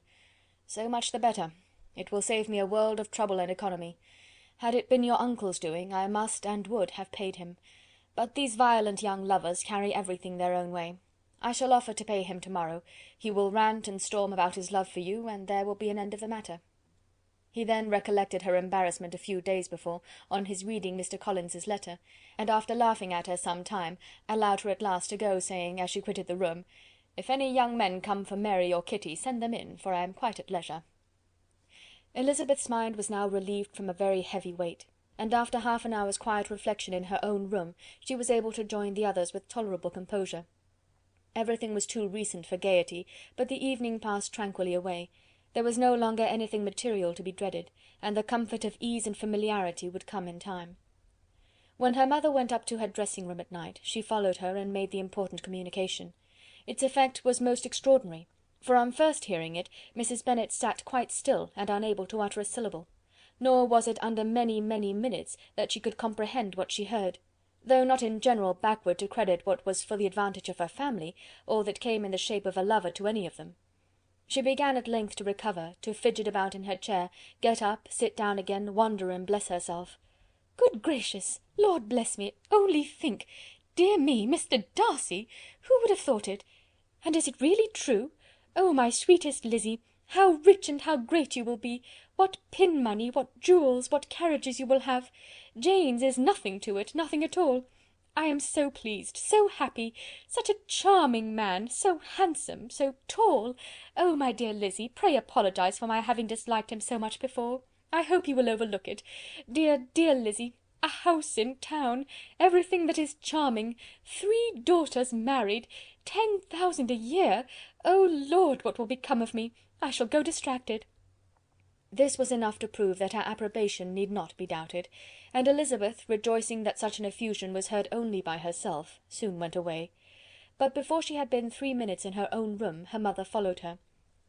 So much the better. It will save me a world of trouble and economy. Had it been your uncle's doing, I must and would have paid him. But these violent young lovers carry everything their own way. I shall offer to pay him to-morrow. He will rant and storm about his love for you, and there will be an end of the matter." He then recollected her embarrassment a few days before, on his reading Mr. Collins's letter, and after laughing at her some time, allowed her at last to go, saying, as she quitted the room, "If any young men come for Mary or Kitty, send them in, for I am quite at leisure." Elizabeth's mind was now relieved from a very heavy weight, and after half an hour's quiet reflection in her own room, she was able to join the others with tolerable composure. Everything was too recent for gaiety, but the evening passed tranquilly away. There was no longer anything material to be dreaded, and the comfort of ease and familiarity would come in time. When her mother went up to her dressing-room at night, she followed her and made the important communication. Its effect was most extraordinary, for on first hearing it, Mrs. Bennet sat quite still and unable to utter a syllable, nor was it under many, many minutes that she could comprehend what she heard, though not in general backward to credit what was for the advantage of her family, or that came in the shape of a lover to any of them. She began at length to recover, to fidget about in her chair, get up, sit down again, wonder and bless herself. "Good gracious! Lord bless me! Only think! Dear me, Mr. Darcy! Who would have thought it? And is it really true? Oh, my sweetest Lizzy, how rich and how great you will be! What pin money, what jewels, what carriages you will have! Jane's is nothing to it, nothing at all. I am so pleased, so happy! Such a charming man, so handsome, so tall! Oh, my dear Lizzy, pray apologise for my having disliked him so much before. I hope you will overlook it. Dear, dear Lizzy, a house in town, everything that is charming, 3 daughters married, 10,000 a year! Oh Lord, what will become of me? I shall go distracted." This was enough to prove that her approbation need not be doubted, and Elizabeth, rejoicing that such an effusion was heard only by herself, soon went away. But before she had been 3 minutes in her own room, her mother followed her.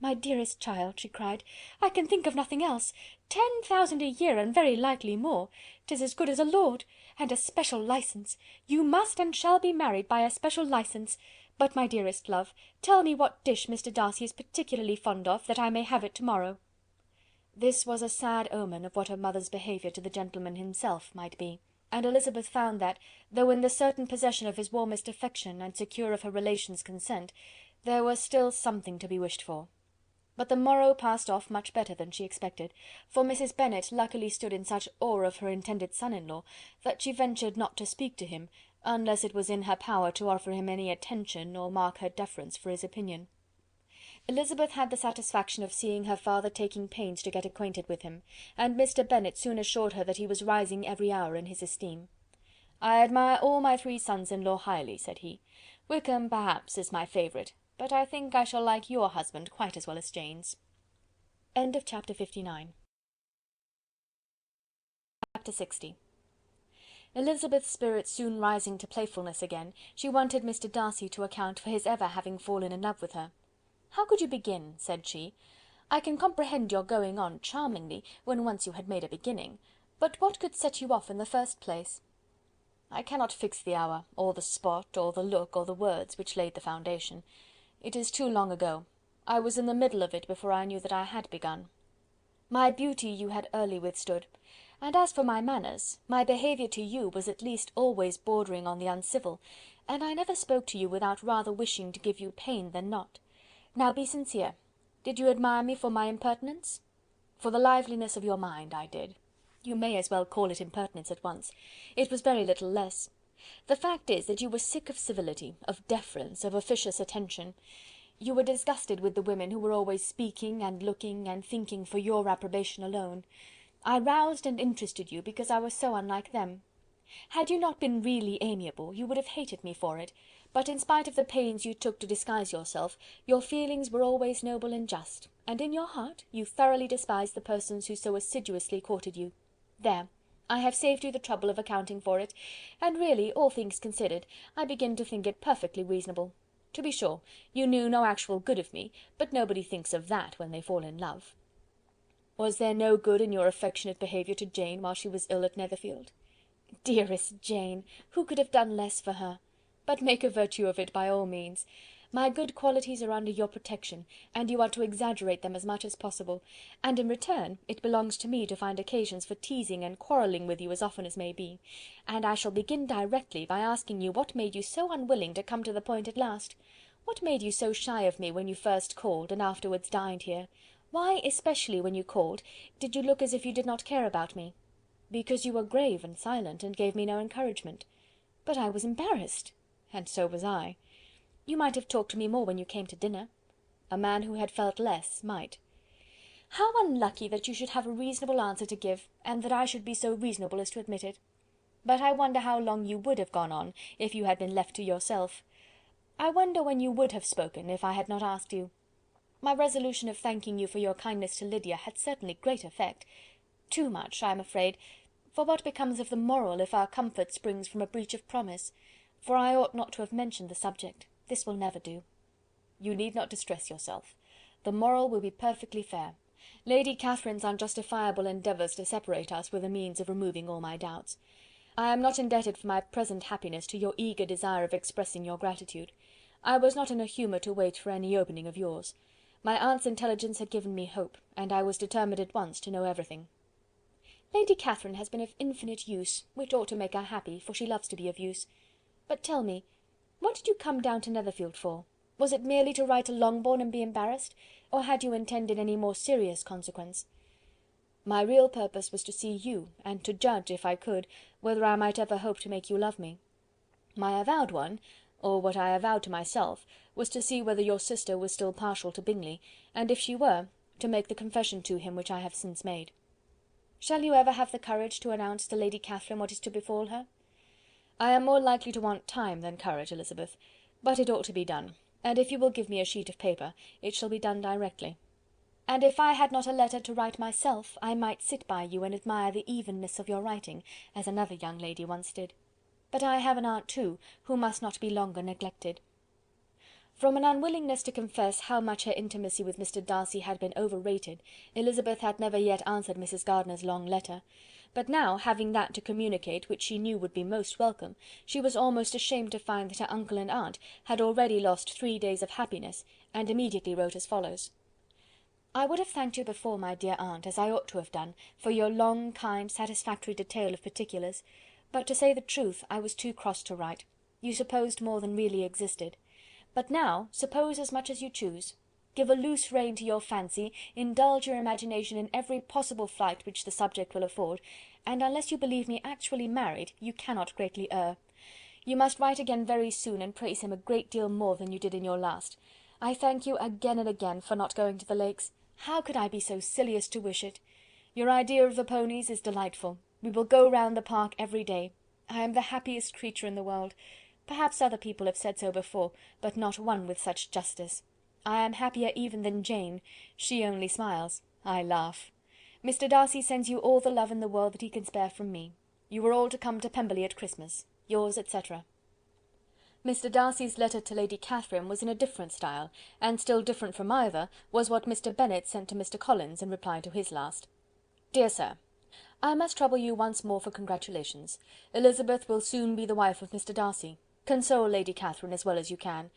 "My dearest child," she cried, "I can think of nothing else. 10,000 a year, and very likely more. 'Tis as good as a lord. And a special licence. You must and shall be married by a special licence. But, my dearest love, tell me what dish Mr. Darcy is particularly fond of, that I may have it to-morrow." This was a sad omen of what her mother's behaviour to the gentleman himself might be, and Elizabeth found that, though in the certain possession of his warmest affection, and secure of her relations' consent, there was still something to be wished for. But the morrow passed off much better than she expected, for Mrs. Bennet luckily stood in such awe of her intended son-in-law, that she ventured not to speak to him, unless it was in her power to offer him any attention, or mark her deference for his opinion. Elizabeth had the satisfaction of seeing her father taking pains to get acquainted with him, and Mr. Bennet soon assured her that he was rising every hour in his esteem. "I admire all my 3 sons-in-law highly," said he. "Wickham, perhaps, is my favourite, but I think I shall like your husband quite as well as Jane's." Chapter 59. Chapter 60. Elizabeth's spirits soon rising to playfulness again, she wanted Mr. Darcy to account for his ever having fallen in love with her. "How could you begin?" said she. "I can comprehend your going on charmingly, when once you had made a beginning, but what could set you off in the first place?" "I cannot fix the hour, or the spot, or the look, or the words, which laid the foundation. It is too long ago. I was in the middle of it before I knew that I had begun. My beauty you had early withstood, and as for my manners, my behaviour to you was at least always bordering on the uncivil, and I never spoke to you without rather wishing to give you pain than not. Now be sincere. Did you admire me for my impertinence?" "For the liveliness of your mind, I did. You may as well call it impertinence at once. It was very little less. The fact is that you were sick of civility, of deference, of officious attention. You were disgusted with the women who were always speaking and looking and thinking for your approbation alone. I roused and interested you because I was so unlike them. Had you not been really amiable, you would have hated me for it, but in spite of the pains you took to disguise yourself, your feelings were always noble and just, and in your heart you thoroughly despised the persons who so assiduously courted you. There, I have saved you the trouble of accounting for it, and really, all things considered, I begin to think it perfectly reasonable. To be sure, you knew no actual good of me, but nobody thinks of that when they fall in love." "Was there no good in your affectionate behaviour to Jane while she was ill at Netherfield?" "Dearest Jane! Who could have done less for her? But make a virtue of it by all means. My good qualities are under your protection, and you are to exaggerate them as much as possible, and in return it belongs to me to find occasions for teasing and quarrelling with you as often as may be. And I shall begin directly by asking you what made you so unwilling to come to the point at last? What made you so shy of me when you first called, and afterwards dined here? Why, especially when you called, did you look as if you did not care about me?" "Because you were grave and silent, and gave me no encouragement." "But I was embarrassed." "And so was I." "You might have talked to me more when you came to dinner." "A man who had felt less might." "How unlucky that you should have a reasonable answer to give, and that I should be so reasonable as to admit it. But I wonder how long you would have gone on, if you had been left to yourself. I wonder when you would have spoken, if I had not asked you. My resolution of thanking you for your kindness to Lydia had certainly great effect. Too much, I am afraid, for what becomes of the moral if our comfort springs from a breach of promise? For I ought not to have mentioned the subject. This will never do." "You need not distress yourself. The moral will be perfectly fair. Lady Catherine's unjustifiable endeavours to separate us were the means of removing all my doubts. I am not indebted for my present happiness to your eager desire of expressing your gratitude. I was not in a humour to wait for any opening of yours. My aunt's intelligence had given me hope, and I was determined at once to know everything." "Lady Catherine has been of infinite use, which ought to make her happy, for she loves to be of use. But tell me, what did you come down to Netherfield for? Was it merely to write to Longbourn and be embarrassed, or had you intended any more serious consequence?" "My real purpose was to see you, and to judge, if I could, whether I might ever hope to make you love me. My avowed one, or what I avowed to myself, was to see whether your sister was still partial to Bingley, and if she were, to make the confession to him which I have since made. Shall you ever have the courage to announce to Lady Catherine what is to befall her?" "I am more likely to want time than courage, Elizabeth, but it ought to be done, and if you will give me a sheet of paper, it shall be done directly. And if I had not a letter to write myself, I might sit by you and admire the evenness of your writing, as another young lady once did. But I have an aunt too, who must not be longer neglected." From an unwillingness to confess how much her intimacy with Mr. Darcy had been overrated, Elizabeth had never yet answered Mrs. Gardiner's long letter; but now, having that to communicate which she knew would be most welcome, she was almost ashamed to find that her uncle and aunt had already lost 3 days of happiness, and immediately wrote as follows: "I would have thanked you before, my dear aunt, as I ought to have done, for your long, kind, satisfactory detail of particulars, but to say the truth, I was too cross to write. You supposed more than really existed. But now, suppose as much as you choose. Give a loose rein to your fancy, indulge your imagination in every possible flight which the subject will afford, and unless you believe me actually married, you cannot greatly err. You must write again very soon, and praise him a great deal more than you did in your last. I thank you again and again for not going to the Lakes. How could I be so silly as to wish it? Your idea of the ponies is delightful. We will go round the park every day. I am the happiest creature in the world. Perhaps other people have said so before, but not one with such justice. I am happier even than Jane. She only smiles. I laugh. Mr. Darcy sends you all the love in the world that he can spare from me. You are all to come to Pemberley at Christmas. Yours, etc." Mr. Darcy's letter to Lady Catherine was in a different style, and still different from either was what Mr. Bennet sent to Mr. Collins in reply to his last. "Dear Sir, I must trouble you once more for congratulations. Elizabeth will soon be the wife of Mr. Darcy. Console Lady Catherine as well as you can.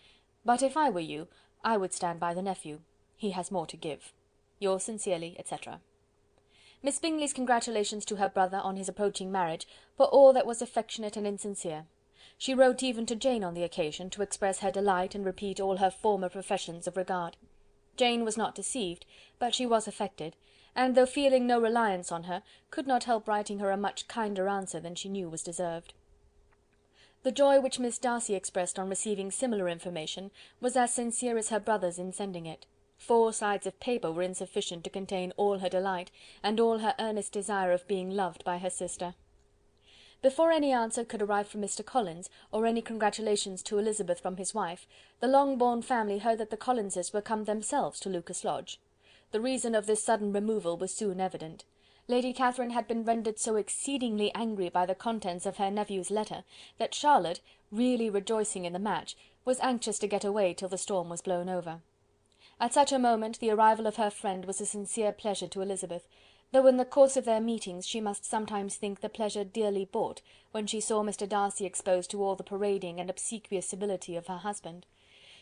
But if I were you, I would stand by the nephew. He has more to give. Yours sincerely, etc." Miss Bingley's congratulations to her brother on his approaching marriage were all that was affectionate and insincere. She wrote even to Jane on the occasion, to express her delight and repeat all her former professions of regard. Jane was not deceived, but she was affected, and though feeling no reliance on her, could not help writing her a much kinder answer than she knew was deserved. The joy which Miss Darcy expressed on receiving similar information was as sincere as her brother's in sending it. 4 sides of paper were insufficient to contain all her delight, and all her earnest desire of being loved by her sister. Before any answer could arrive from Mr. Collins, or any congratulations to Elizabeth from his wife, the Longbourn family heard that the Collinses were come themselves to Lucas Lodge. The reason of this sudden removal was soon evident. Lady Catherine had been rendered so exceedingly angry by the contents of her nephew's letter, that Charlotte, really rejoicing in the match, was anxious to get away till the storm was blown over. At such a moment the arrival of her friend was a sincere pleasure to Elizabeth, though in the course of their meetings she must sometimes think the pleasure dearly bought, when she saw Mr. Darcy exposed to all the parading and obsequious civility of her husband.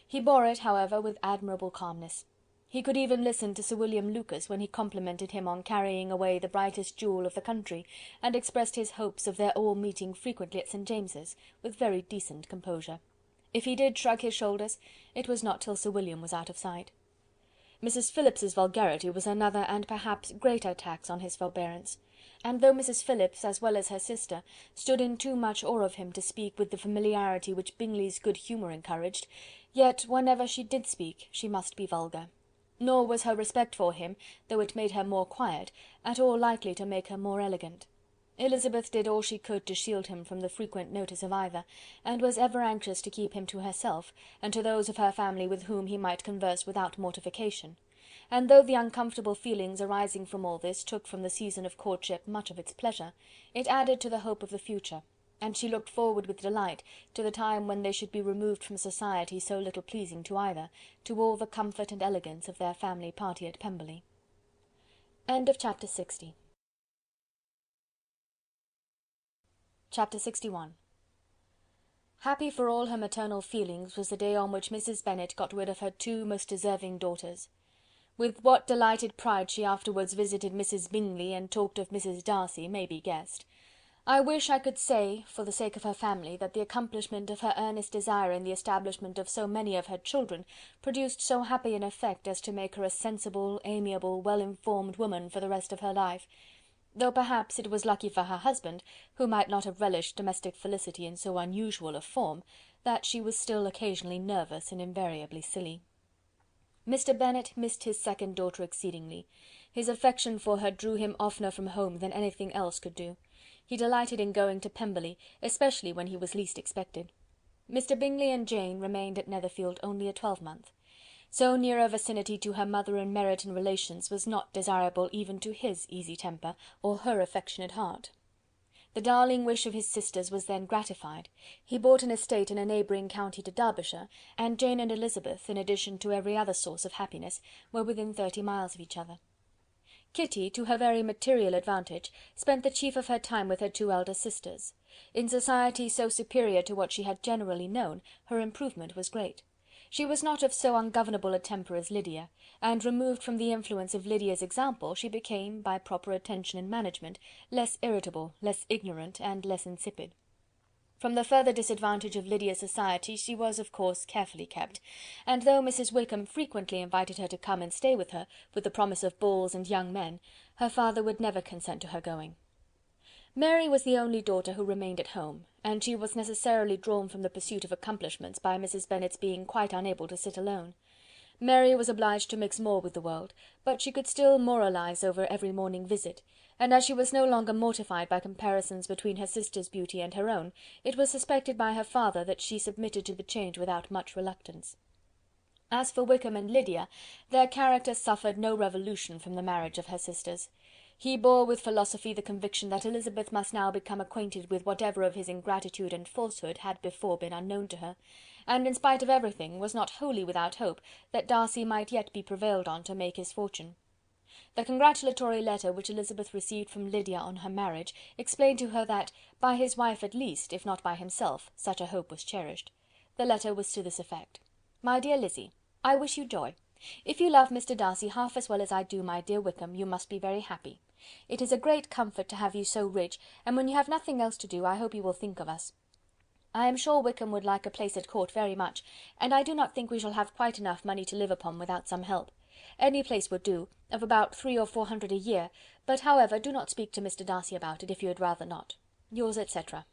He bore it, however, with admirable calmness. He could even listen to Sir William Lucas when he complimented him on carrying away the brightest jewel of the country, and expressed his hopes of their all meeting frequently at St. James's, with very decent composure. If he did shrug his shoulders, it was not till Sir William was out of sight. Mrs. Phillips's vulgarity was another and perhaps greater tax on his forbearance, and though Mrs. Phillips, as well as her sister, stood in too much awe of him to speak with the familiarity which Bingley's good humour encouraged, yet whenever she did speak she must be vulgar. Nor was her respect for him, though it made her more quiet, at all likely to make her more elegant. Elizabeth did all she could to shield him from the frequent notice of either, and was ever anxious to keep him to herself, and to those of her family with whom he might converse without mortification; and though the uncomfortable feelings arising from all this took from the season of courtship much of its pleasure, it added to the hope of the future, and she looked forward with delight to the time when they should be removed from society so little pleasing to either, to all the comfort and elegance of their family party at Pemberley. Chapter 60. Chapter 61. Happy for all her maternal feelings was the day on which Mrs. Bennet got rid of her two most deserving daughters. With what delighted pride she afterwards visited Mrs. Bingley and talked of Mrs. Darcy may be guessed. I wish I could say, for the sake of her family, that the accomplishment of her earnest desire in the establishment of so many of her children produced so happy an effect as to make her a sensible, amiable, well-informed woman for the rest of her life, though perhaps it was lucky for her husband, who might not have relished domestic felicity in so unusual a form, that she was still occasionally nervous and invariably silly. Mr. Bennet missed his second daughter exceedingly. His affection for her drew him oftener from home than anything else could do. He delighted in going to Pemberley, especially when he was least expected. Mr. Bingley and Jane remained at Netherfield only a twelvemonth. So near a vicinity to her mother and Meryton relations was not desirable even to his easy temper, or her affectionate heart. The darling wish of his sisters was then gratified. He bought an estate in a neighbouring county to Derbyshire, and Jane and Elizabeth, in addition to every other source of happiness, were within 30 miles of each other. Kitty, to her very material advantage, spent the chief of her time with her two elder sisters. In society so superior to what she had generally known, her improvement was great. She was not of so ungovernable a temper as Lydia, and removed from the influence of Lydia's example, she became, by proper attention and management, less irritable, less ignorant, and less insipid. From the further disadvantage of Lydia's society she was, of course, carefully kept, and though Mrs. Wickham frequently invited her to come and stay with her, with the promise of balls and young men, her father would never consent to her going. Mary was the only daughter who remained at home, and she was necessarily drawn from the pursuit of accomplishments by Mrs. Bennet's being quite unable to sit alone. Mary was obliged to mix more with the world, but she could still moralize over every morning visit, and as she was no longer mortified by comparisons between her sister's beauty and her own, it was suspected by her father that she submitted to the change without much reluctance. As for Wickham and Lydia, their characters suffered no revolution from the marriage of her sisters. He bore with philosophy the conviction that Elizabeth must now become acquainted with whatever of his ingratitude and falsehood had before been unknown to her, and in spite of everything was not wholly without hope that Darcy might yet be prevailed on to make his fortune. The congratulatory letter which Elizabeth received from Lydia on her marriage explained to her that, by his wife at least, if not by himself, such a hope was cherished. The letter was to this effect: "My dear Lizzy, I wish you joy. If you love Mr. Darcy half as well as I do my dear Wickham, you must be very happy. It is a great comfort to have you so rich, and when you have nothing else to do, I hope you will think of us. I am sure Wickham would like a place at court very much, and I do not think we shall have quite enough money to live upon without some help. Any place would do, of about 300 or 400 a year, but however, do not speak to Mr. Darcy about it, if you had rather not. Yours, etc."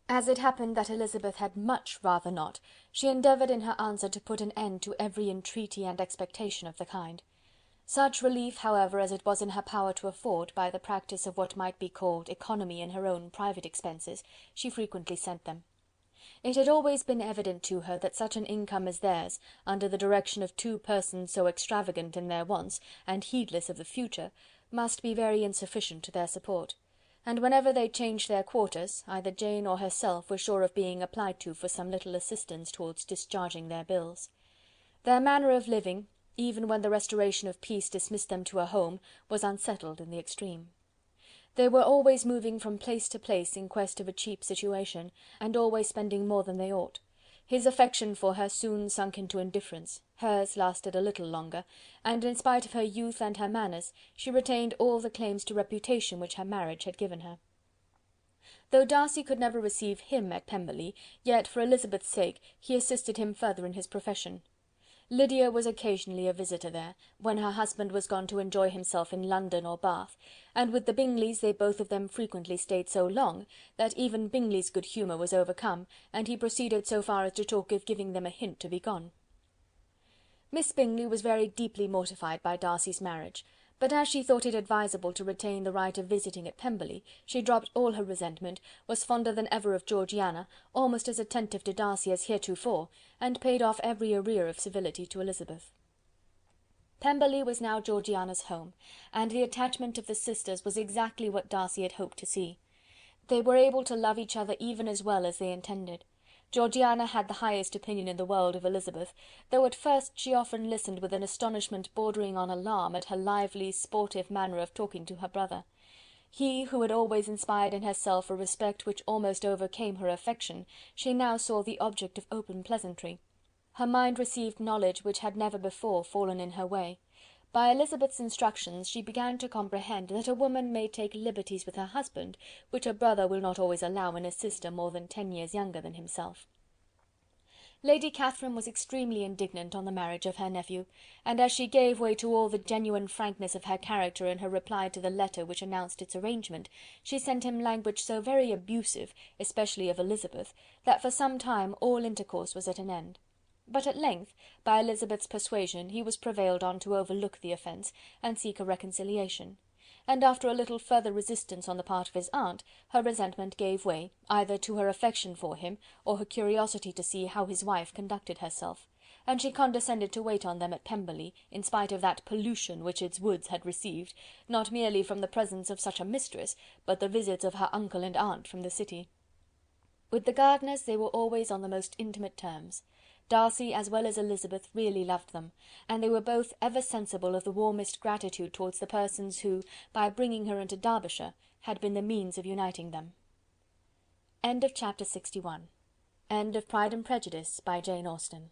As it happened that Elizabeth had much rather not, she endeavoured in her answer to put an end to every entreaty and expectation of the kind. Such relief, however, as it was in her power to afford, by the practice of what might be called economy in her own private expenses, she frequently sent them. It had always been evident to her that such an income as theirs, under the direction of two persons so extravagant in their wants, and heedless of the future, must be very insufficient to their support, and whenever they changed their quarters, either Jane or herself were sure of being applied to for some little assistance towards discharging their bills. Their manner of living, even when the restoration of peace dismissed them to a home, was unsettled in the extreme. They were always moving from place to place in quest of a cheap situation, and always spending more than they ought. His affection for her soon sunk into indifference, hers lasted a little longer, and in spite of her youth and her manners, she retained all the claims to reputation which her marriage had given her. Though Darcy could never receive him at Pemberley, yet for Elizabeth's sake he assisted him further in his profession. Lydia was occasionally a visitor there, when her husband was gone to enjoy himself in London or Bath, and with the Bingleys they both of them frequently stayed so long, that even Bingley's good humour was overcome, and he proceeded so far as to talk of giving them a hint to be gone. Miss Bingley was very deeply mortified by Darcy's marriage, but as she thought it advisable to retain the right of visiting at Pemberley, she dropped all her resentment, was fonder than ever of Georgiana, almost as attentive to Darcy as heretofore, and paid off every arrear of civility to Elizabeth. Pemberley was now Georgiana's home, and the attachment of the sisters was exactly what Darcy had hoped to see. They were able to love each other even as well as they intended. Georgiana had the highest opinion in the world of Elizabeth, though at first she often listened with an astonishment bordering on alarm at her lively, sportive manner of talking to her brother. He, who had always inspired in herself a respect which almost overcame her affection, she now saw the object of open pleasantry. Her mind received knowledge which had never before fallen in her way. By Elizabeth's instructions she began to comprehend that a woman may take liberties with her husband, which a brother will not always allow in a sister more than 10 years younger than himself. Lady Catherine was extremely indignant on the marriage of her nephew, and as she gave way to all the genuine frankness of her character in her reply to the letter which announced its arrangement, she sent him language so very abusive, especially of Elizabeth, that for some time all intercourse was at an end. But at length, by Elizabeth's persuasion, he was prevailed on to overlook the offence, and seek a reconciliation; and after a little further resistance on the part of his aunt, her resentment gave way, either to her affection for him, or her curiosity to see how his wife conducted herself, and she condescended to wait on them at Pemberley, in spite of that pollution which its woods had received, not merely from the presence of such a mistress, but the visits of her uncle and aunt from the city. With the Gardiners they were always on the most intimate terms. Darcy, as well as Elizabeth, really loved them, and they were both ever sensible of the warmest gratitude towards the persons who, by bringing her into Derbyshire, had been the means of uniting them. End of Chapter 61. End of Pride and Prejudice by Jane Austen.